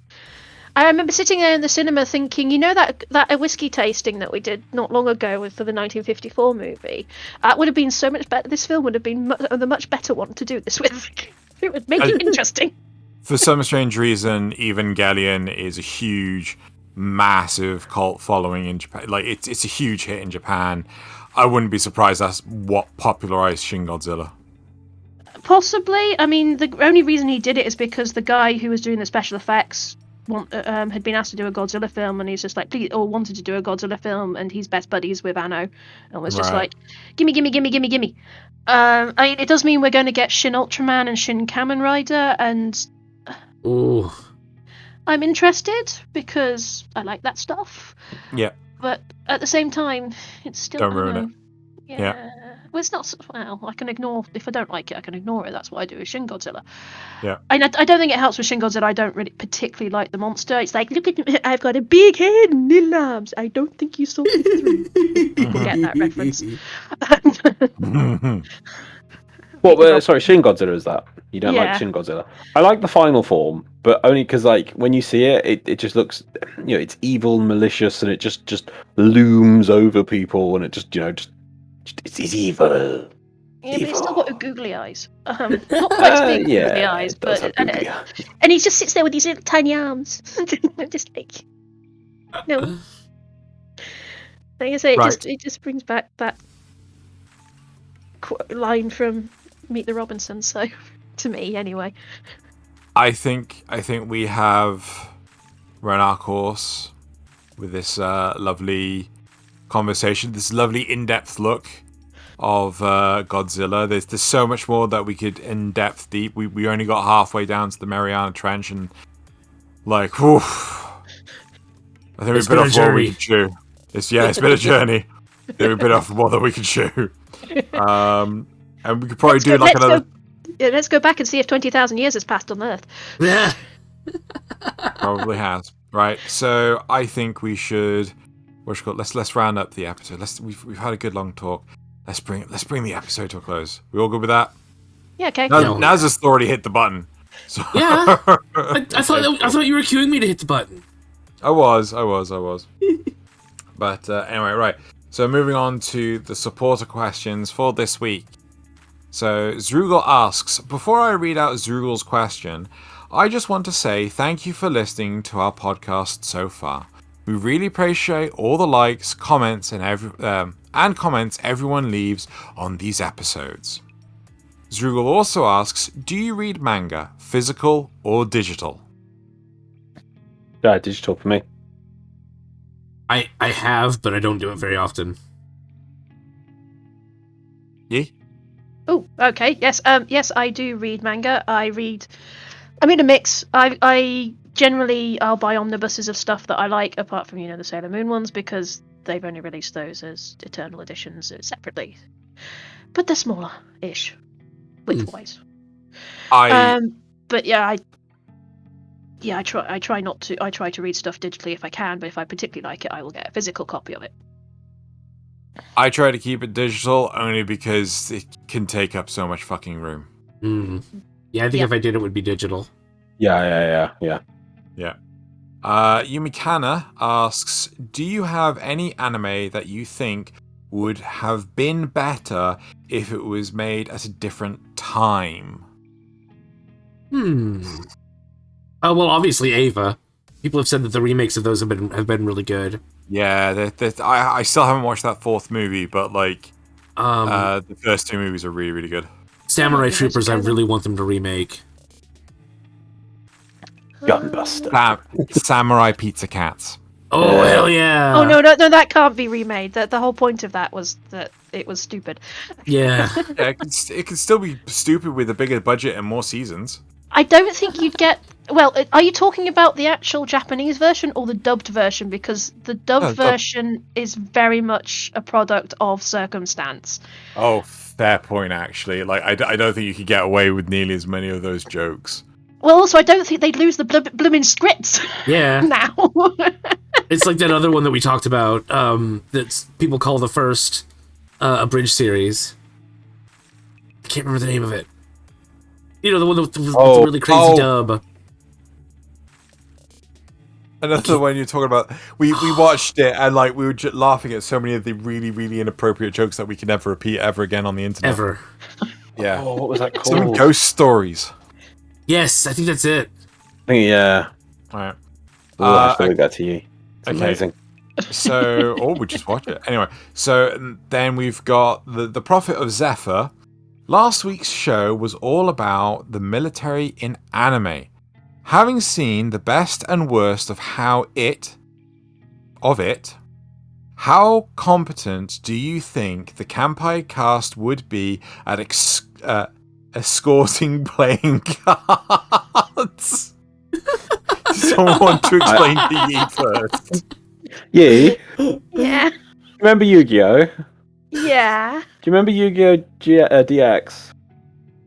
I remember sitting there in the cinema thinking, that whiskey tasting that we did not long ago for the 1954 movie, would have been so much better. This film would have been the much better one to do this with. It would make it interesting. For some strange reason, Evangelion is a huge, massive cult following in Japan. Like, it's a huge hit in Japan. I wouldn't be surprised that's what popularized Shin Godzilla. Possibly. I mean, the only reason he did it is because the guy who was doing the special effects had been asked to do a Godzilla film, and he's just like, please, or wanted to do a Godzilla film, and he's best buddies with Anno, and was just like, gimme. I mean, it does mean we're going to get Shin Ultraman and Shin Kamen Rider, and Ooh. I'm interested because I like that stuff. Yeah. But at the same time, it's still Don't ruin Anno. it. Yeah. Well, it's not. Well, I can ignore if I don't like it. I can ignore it. That's what I do with Shin Godzilla. Yeah. I don't think it helps with Shin Godzilla. I don't really particularly like the monster. It's like, look at me, I've got a big head and little arms. I don't think you saw me through. People get that reference. Sorry, Shin Godzilla is that? You don't like Shin Godzilla? I like the final form, but only because, like, when you see it, it just looks, it's evil and malicious, and it just looms over people, and it just it's evil. Yeah, but he's still got googly eyes. Not quite as big googly eyes, but and he just sits there with these little tiny arms. Just like no. Like I say, it just brings back that line from Meet the Robinsons. So, to me, anyway. I think we have run our course with this lovely conversation, this lovely in-depth look of Godzilla. There's so much more that we could in-depth deep. We only got halfway down to the Mariana Trench, and like, whew, I think we've bit off more than we could chew. It's been a journey. I think we've bit off more than we could chew. And we could probably let's go back and see if 20,000 years has passed on Earth. Yeah. Probably has. Right. So I think we should. Let's round up the episode. We've had a good long talk. Let's bring the episode to a close. We all good with that? Yeah. Okay. Naz has already hit the button. So. Yeah. I thought you were cueing me to hit the button. I was. But anyway, right. So moving on to the supporter questions for this week. So Zrugel asks, before I read out Zrugel's question, I just want to say thank you for listening to our podcast so far. We really appreciate all the likes, comments, and comments everyone leaves on these episodes. Zrugel also asks, do you read manga, physical or digital? Digital for me. I have, but I don't do it very often. Yeah. Oh, okay. Yes. Yes, I do read manga. I'm in a mix. I generally I'll buy omnibuses of stuff that I like, apart from the Sailor Moon ones, because they've only released those as Eternal editions separately. But they're smaller-ish, width-wise. But yeah, I try not to. I try to read stuff digitally if I can, but if I particularly like it, I will get a physical copy of it. I try to keep it digital only because it can take up so much fucking room. Mm-hmm. Yeah, I think if I did, it would be digital. Yeah. Yumikana asks, do you have any anime that you think would have been better if it was made at a different time? Oh, well, obviously Ava. People have said that the remakes of those have been really good. Yeah, I still haven't watched that fourth movie, but like, the first two movies are really, really good. Samurai Troopers, I really want them to remake. Gunbuster. Samurai Pizza Cats. Oh, hell yeah! Oh no, that can't be remade. The whole point of that was that it was stupid. Yeah. Yeah, it could still be stupid with a bigger budget and more seasons. I don't think you'd get... Well, are you talking about the actual Japanese version or the dubbed version? Because the dubbed version is very much a product of circumstance. Oh, fair point, actually. Like, I don't think you could get away with nearly as many of those jokes. Well, also, I don't think they'd lose the blooming scripts. Yeah. Now. It's like that other one that we talked about, that people call the first abridged series. I can't remember the name of it. You know, the one with the really crazy dub. Another one you're talking about. We watched it and like we were just laughing at so many of the really, really inappropriate jokes that we can never repeat ever again on the internet. Ever. Yeah. Oh, what was that called? Some ghost stories. Yes, I think that's it. Yeah. All right. I have to leave that to you. It's amazing. So, we just watch it. Anyway, so then we've got the Prophet of Zephyr. Last week's show was all about the military in anime. Having seen the best and worst of it, how competent do you think the Kanpai Cast would be at escorting playing cards? Someone want to explain to Yi first. Yi? Yeah. Remember Yu-Gi-Oh? Yeah. Do you remember Yu-Gi-Oh DX?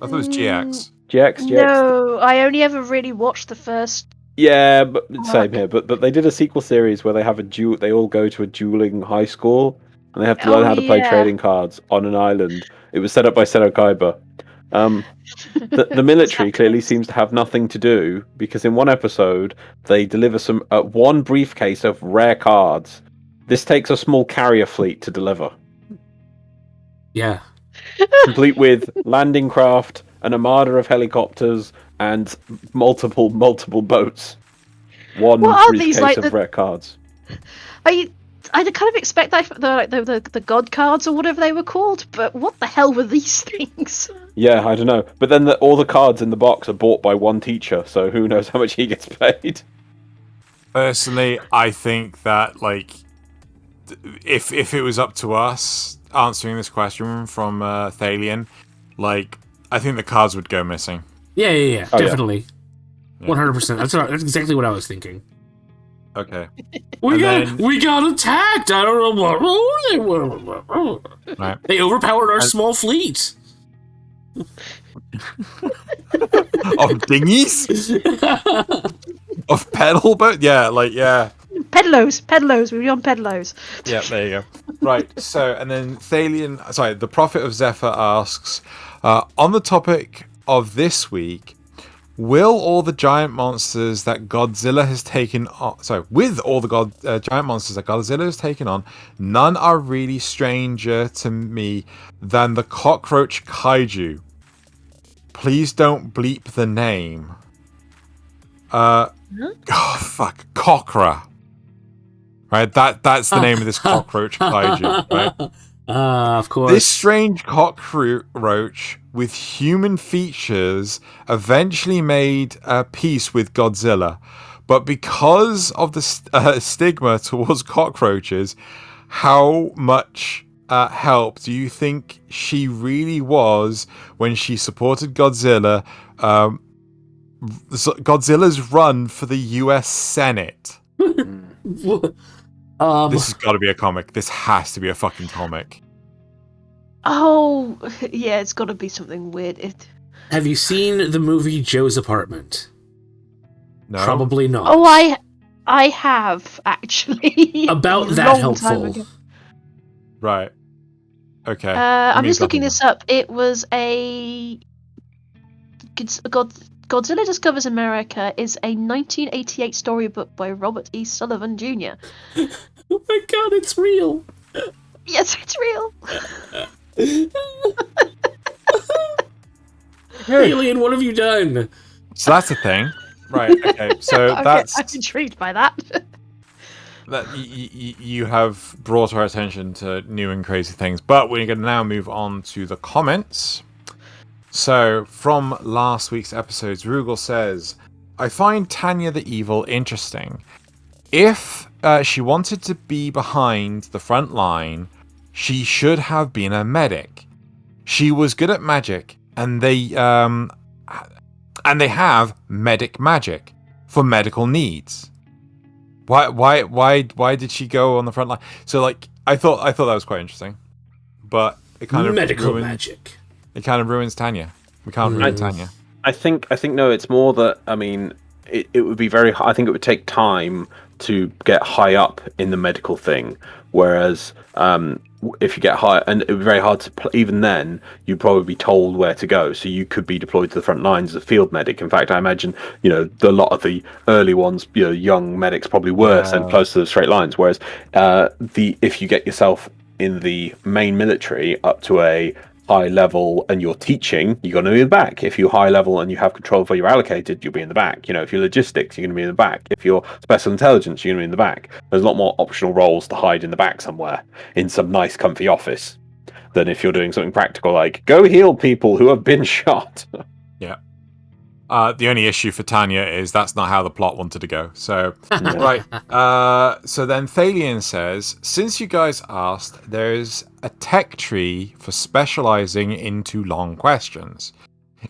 I thought it was GX. GX? No, I only ever really watched the first. Yeah, but same here. But they did a sequel series where they have they all go to a dueling high school and they have to learn how to play trading cards on an island. It was set up by Seto Kaiba. The military clearly seems to have nothing to do because in one episode they deliver one briefcase of rare cards. This takes a small carrier fleet to deliver. Yeah. complete with landing craft, an armada of helicopters, and multiple boats. One What are briefcase these, like, of rare cards. I kind of expect that the god cards or whatever they were called, but what the hell were these things? Yeah, I don't know. But then all the cards in the box are bought by one teacher, so who knows how much he gets paid. Personally, I think that, like, if it was up to us answering this question from Thaylien, like, I think the cards would go missing. Yeah, Oh, definitely. 100%. That's exactly what I was thinking. Okay. We got attacked! I don't know what role they were. Right. They overpowered our small fleet. Of dinghies? Of pedal boat? Yeah, like, yeah. Pedlos, we were on Pedlos. Yeah, there you go. Right, so, and then the Prophet of Zephyr asks, on the topic of this week, will all the giant monsters that Godzilla has taken on... with all the giant monsters that Godzilla has taken on, none are really stranger to me than the cockroach kaiju. Please don't bleep the name. Oh, fuck. Cockra. Right, that's the name of this cockroach kaiju, right? Of course. This strange cockroach with human features eventually made peace with Godzilla. But because of the stigma towards cockroaches, how much help do you think she really was when she supported Godzilla? Godzilla's run for the US Senate. This has got to be a comic. This has to be a fucking comic. Oh, yeah, it's got to be something weird. Have you seen the movie Joe's Apartment? No? Probably not. Oh, I have, actually. About that helpful. Right. Okay. I'm just looking this up. It was a... Godzilla Discovers America is a 1988 storybook by Robert E. Sullivan Jr. Oh my god, it's real! Yes, it's real! Alien, what have you done? So that's a thing. Right, okay. So that's... I'm intrigued by that. That you have brought our attention to new and crazy things, but we're going to now move on to the comments. So, from last week's episodes, Rugal says, I find Tanya the Evil interesting. If she wanted to be behind the front line, she should have been a medic. She was good at magic, and they have medic magic for medical needs. Why did she go on the front line? So, like, I thought that was quite interesting, but it kind of medical magic. It kind of ruins Tanya. We can't ruin Tanya. I think no. It's more that, I mean, it would be very. I think it would take time to get high up in the medical thing. Whereas if you get high, and it would be very hard to. Even then, you'd probably be told where to go. So you could be deployed to the front lines as a field medic. In fact, I imagine a lot of the early ones, young medics probably were sent close to the straight lines. Whereas if you get yourself in the main military up to a high level and you're teaching, you're going to be in the back. If you're high level and you have control of where you're allocated, you'll be in the back. If you're logistics, you're going to be in the back. If you're special intelligence, you're going to be in the back. There's a lot more optional roles to hide in the back somewhere in some nice comfy office than if you're doing something practical like go heal people who have been shot. Yeah. The only issue for Tanya is that's not how the plot wanted to go. So, right. So then Thaylien says, since you guys asked, there's a tech tree for specializing into long questions.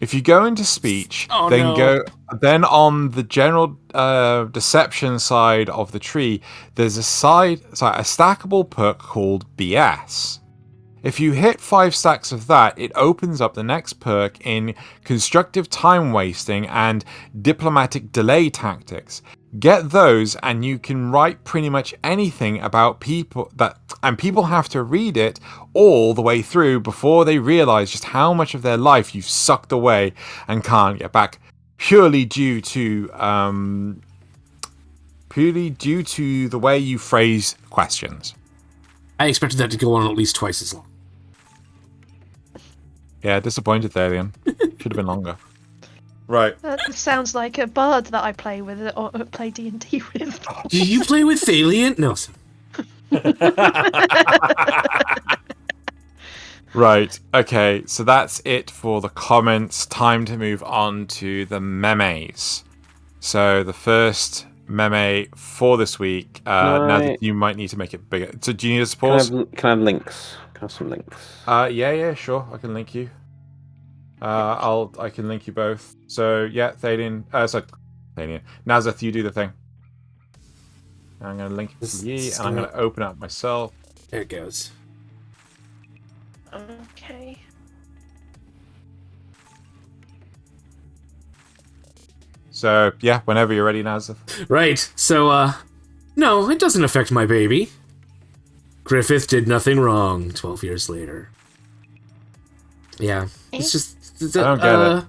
If you go into speech, then on the general deception side of the tree, there's a stackable perk called BS. If you hit 5 stacks of that, it opens up the next perk in constructive time wasting and diplomatic delay tactics. Get those and you can write pretty much anything about people and people have to read it all the way through before they realize just how much of their life you've sucked away and can't get back purely due to the way you phrase questions. I expected that to go on at least twice as long. Yeah, disappointed, Thaylien. Should have been longer. Right. That sounds like a bard that I play with or play D&D with. Do you play with Thaylien? No. Right. Okay. So that's it for the comments. Time to move on to the memes. So the first meme for this week. Now that you might need to make it bigger. So do you need us to pause? Can I have links? Can I have some links? Yeah, sure. I can link you. I can link you both. So yeah, Thaylien. Nasuth, you do the thing. I'm gonna link it to you, and I'm gonna open up myself. There it goes. Okay. So yeah, whenever you're ready, Nasuth. Right. So no, it doesn't affect my baby. Griffith did nothing wrong 12 years later. Yeah. It's just I don't get it.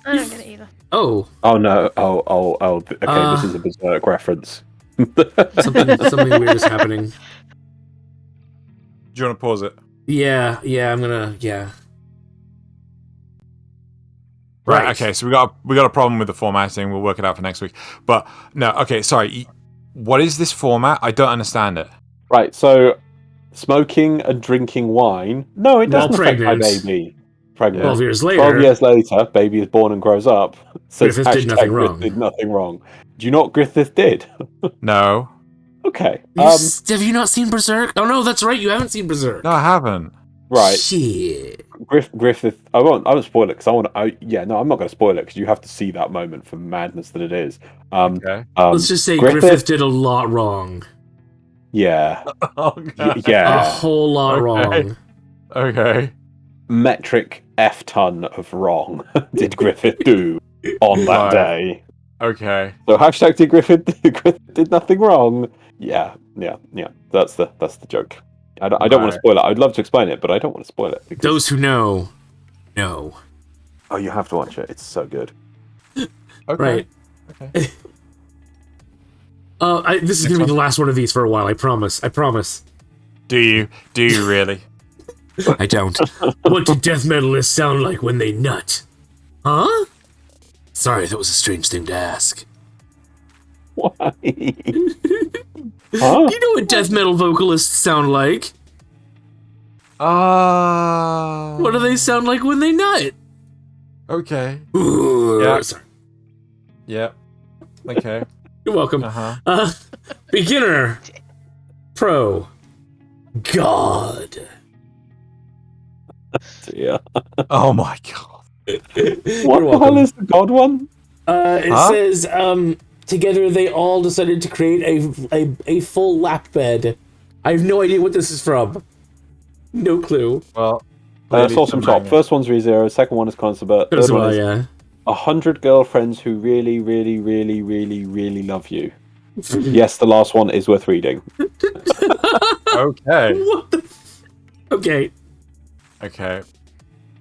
I don't get it either. Oh. Oh no. Oh. Okay, this is a Berserk reference. something weird is happening. Do you want to pause it? Yeah, I'm gonna. Right. Okay. So we got a problem with the formatting. We'll work it out for next week. But no. Okay. Sorry. What is this format? I don't understand it. Right. So, smoking and drinking wine. No, it doesn't affect my baby. Pregnant. 12 years later. 12 years later, baby is born and grows up. Says Griffith did nothing wrong. Did nothing wrong. Do you know what Griffith did? No. Okay. Have you not seen Berserk? Oh no, that's right. You haven't seen Berserk. No, I haven't. Right. Shit. Griffith. I won't spoil it because I'm not going to spoil it because you have to see that moment for madness that it is. Okay. Let's just say Griffith did a lot wrong. Yeah. Okay. Yeah. A whole lot wrong. Okay. Metric F ton of wrong did Griffith do on that day. Okay. So hashtag did Griffith did nothing wrong. Yeah. That's the joke. I don't want to spoil it. I'd love to explain it, but I don't want to spoil it. Because... Those who know. Oh, you have to watch it. It's so good. Okay. Right. Okay. This is gonna be the last one of these for a while. I promise. Do you really? I don't. What do death metalists sound like when they nut? Huh? Sorry, that was a strange thing to ask. Why? Huh? You know what death metal vocalists sound like? What do they sound like when they nut? Okay. Ooh, Yeah. Sorry. Yep. Okay. You're welcome. Beginner. Pro. God. Yeah. Oh my god. What the hell is the God one? It says, together they all decided to create a full lap bed. I have no idea what this is from. No clue. Well, saw some top. First one's ReZero, second one is Consuber. Third one is 100 girlfriends who really, really, really, really, really love you. Yes, the last one is worth reading. Okay. What the Okay. Okay.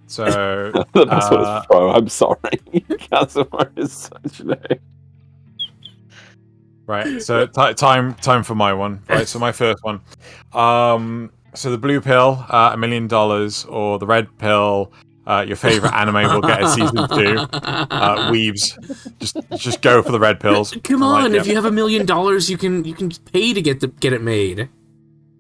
So that's what it's pro. I'm sorry. Consuber is such a name. Right. So time for my one. Right. So my first one. So the blue pill, $1 million, or the red pill, your favorite anime will get a season 2. Weebs, just go for the red pills. Come on, if you have $1 million, you can pay to get it made.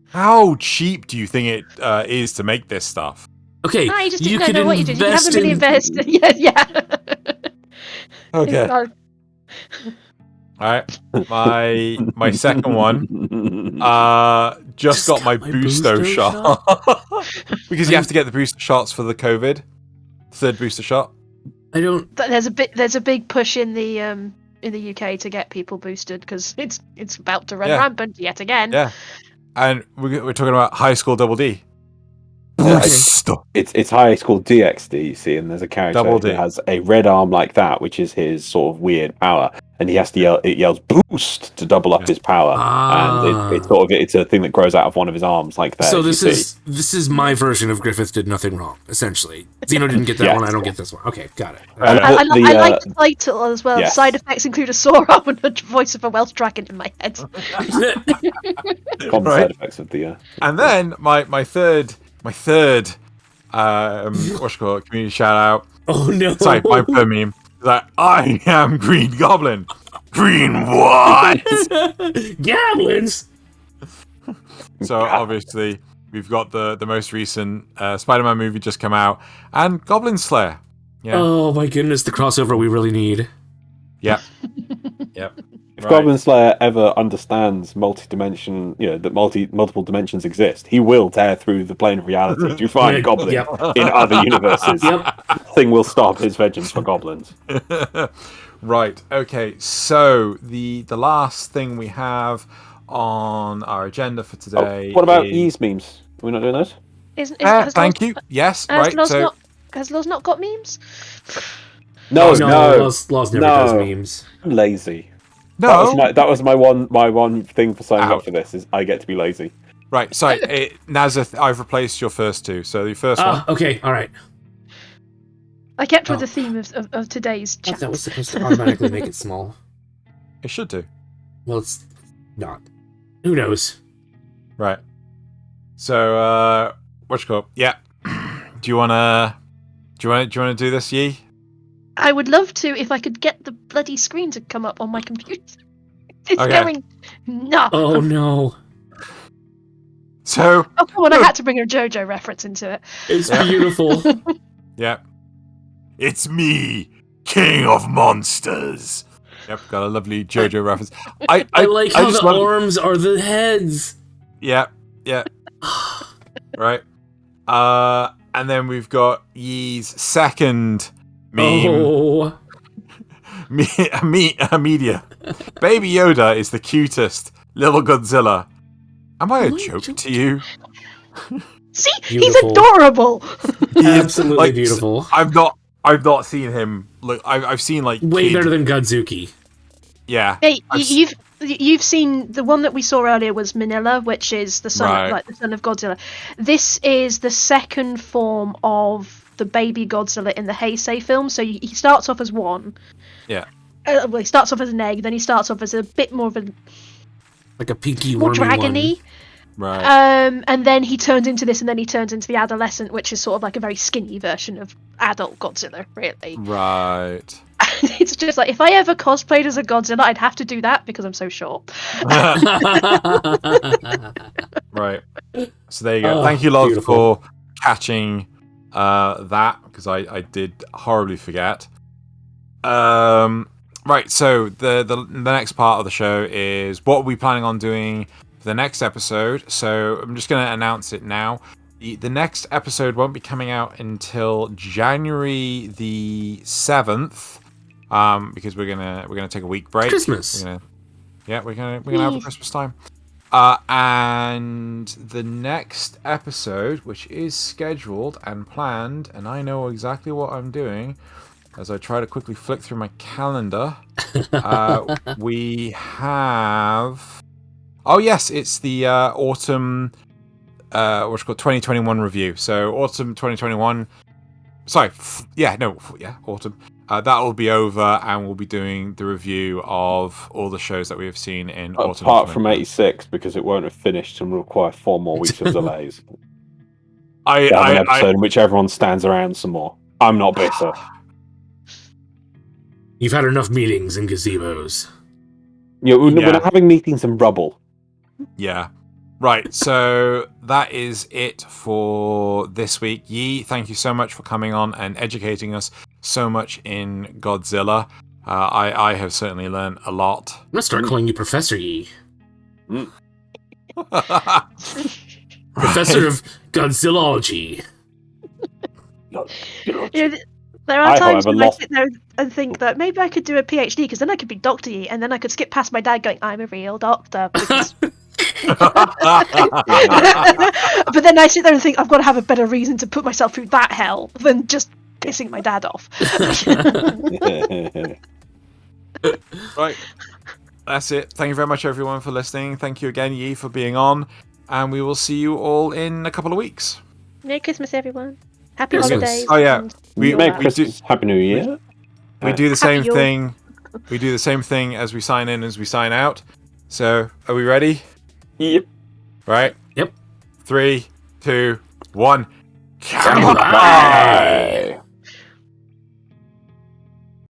How cheap do you think it is to make this stuff? Okay, you just didn't know what you did. You haven't really invested. Yeah. Okay. All right, my second one. Just got my booster shot. Because you have to get the booster shots for the COVID. Third booster shot. I don't. There's a big push in the UK to get people boosted because it's about to run rampant yet again. Yeah, and we're talking about High School Double D. It's High School DxD, you see, and there's a character who has a red arm like that, which is his sort of weird power, and he has to yell. It yells "boost" to double up his power, and it's a thing that grows out of one of his arms like that. So this is my version of Griffith did nothing wrong. Essentially, Xeno didn't get that one. I don't get this one. Okay, got it. I like the title as well. Yes. Side effects include a sore arm and the voice of a Welsh dragon in my head. Common side effects of the. And then my third community shout out. Oh no! Sorry, my meme. Like, I am Green Goblin. Green what? Goblins. So obviously we've got the most recent Spider-Man movie just come out, and Goblin Slayer. Yeah. Oh my goodness, the crossover we really need. Yep. Yep. If Goblin Slayer ever understands multi-dimension, that multiple dimensions exist, he will tear through the plane of reality to find Goblin in other universes. Nothing will stop his vengeance for goblins. Right. Okay. So the last thing we have on our agenda for today. What about Yee's memes? Are we not doing those? Thank you. Yes. Right. So has Loz not got memes? No. Loz never does memes. I'm lazy. No. That was my one thing for signing up for this is I get to be lazy. Right. Sorry, Nasuth, I've replaced your first two. So the first one. Okay. All right. I kept with the theme of today's chat. That was supposed to automatically make it small. It should do. Well, it's not. Who knows? Right. So, yeah. Do you wanna do this, Yee? I would love to if I could get the bloody screen to come up on my computer. It's going nuts. Oh no. So. Oh come on! I had to bring a JoJo reference into it. It's beautiful. Yeah. It's me, King of Monsters. Yep, got a lovely JoJo reference. I like how the arms are the heads. Yeah. Right. And then we've got Yee's second meme. Oh. Media. Baby Yoda is the cutest. Little Godzilla. Am I a joke to you? See, beautiful. He's adorable. Absolutely beautiful. I've not seen him. Look, I've seen way better than Godzuki. Yeah. Hey, you've seen the one that we saw earlier was Manila, which is the son, the son of Godzilla. This is the second form of the baby Godzilla in the Heisei film. So he starts off as one. Yeah. He starts off as an egg, then he starts off as a bit more of a pinky more wormy dragony. One. Right. And then he turns into this, and then he turns into the adolescent, which is sort of like a very skinny version of adult Godzilla, really. Right. It's just like, if I ever cosplayed as a Godzilla, I'd have to do that because I'm so short. Right. So there you go. Thank you, Loz, for catching that, because I did horribly forget. Right, so the next part of the show is what are we planning on doing for the next episode. So I'm just going to announce it now. The next episode won't be coming out until January the 7th, because we're gonna take a week break. Christmas. We're gonna have a Christmas time. And the next episode, which is scheduled and planned, and I know exactly what I'm doing, as I try to quickly flick through my calendar, we have. Oh yes, it's the autumn. What's called 2021 review. So autumn 2021. Sorry, autumn. That will be over, and we'll be doing the review of all the shows that we have seen in autumn. Apart from 86, because it won't have finished and will require 4 more weeks of delays. I have an episode in which everyone stands around some more. I'm not bitter. You've had enough meetings in gazebos. We're not having meetings in rubble. Yeah. Right, so that is it for this week. Yee, thank you so much for coming on and educating us so much in Godzilla. I have certainly learned a lot. I'm gonna start calling you Professor Yee. Professor of Godzillology. There are times when I sit there and think that maybe I could do a PhD, because then I could be Dr. Yee, and then I could skip past my dad going, I'm a real doctor. Because... But then I sit there and think, I've got to have a better reason to put myself through that hell than just pissing my dad off. Right. That's it. Thank you very much, everyone, for listening. Thank you again, Yee, for being on. And we will see you all in a couple of weeks. Merry Christmas, everyone. Happy holidays. Oh, yeah. We Happy New Year. We do the same thing. We do the same thing as we sign in as we sign out. So, are we ready? Yep. Right? Yep. 3, 2, 1. Kanpai!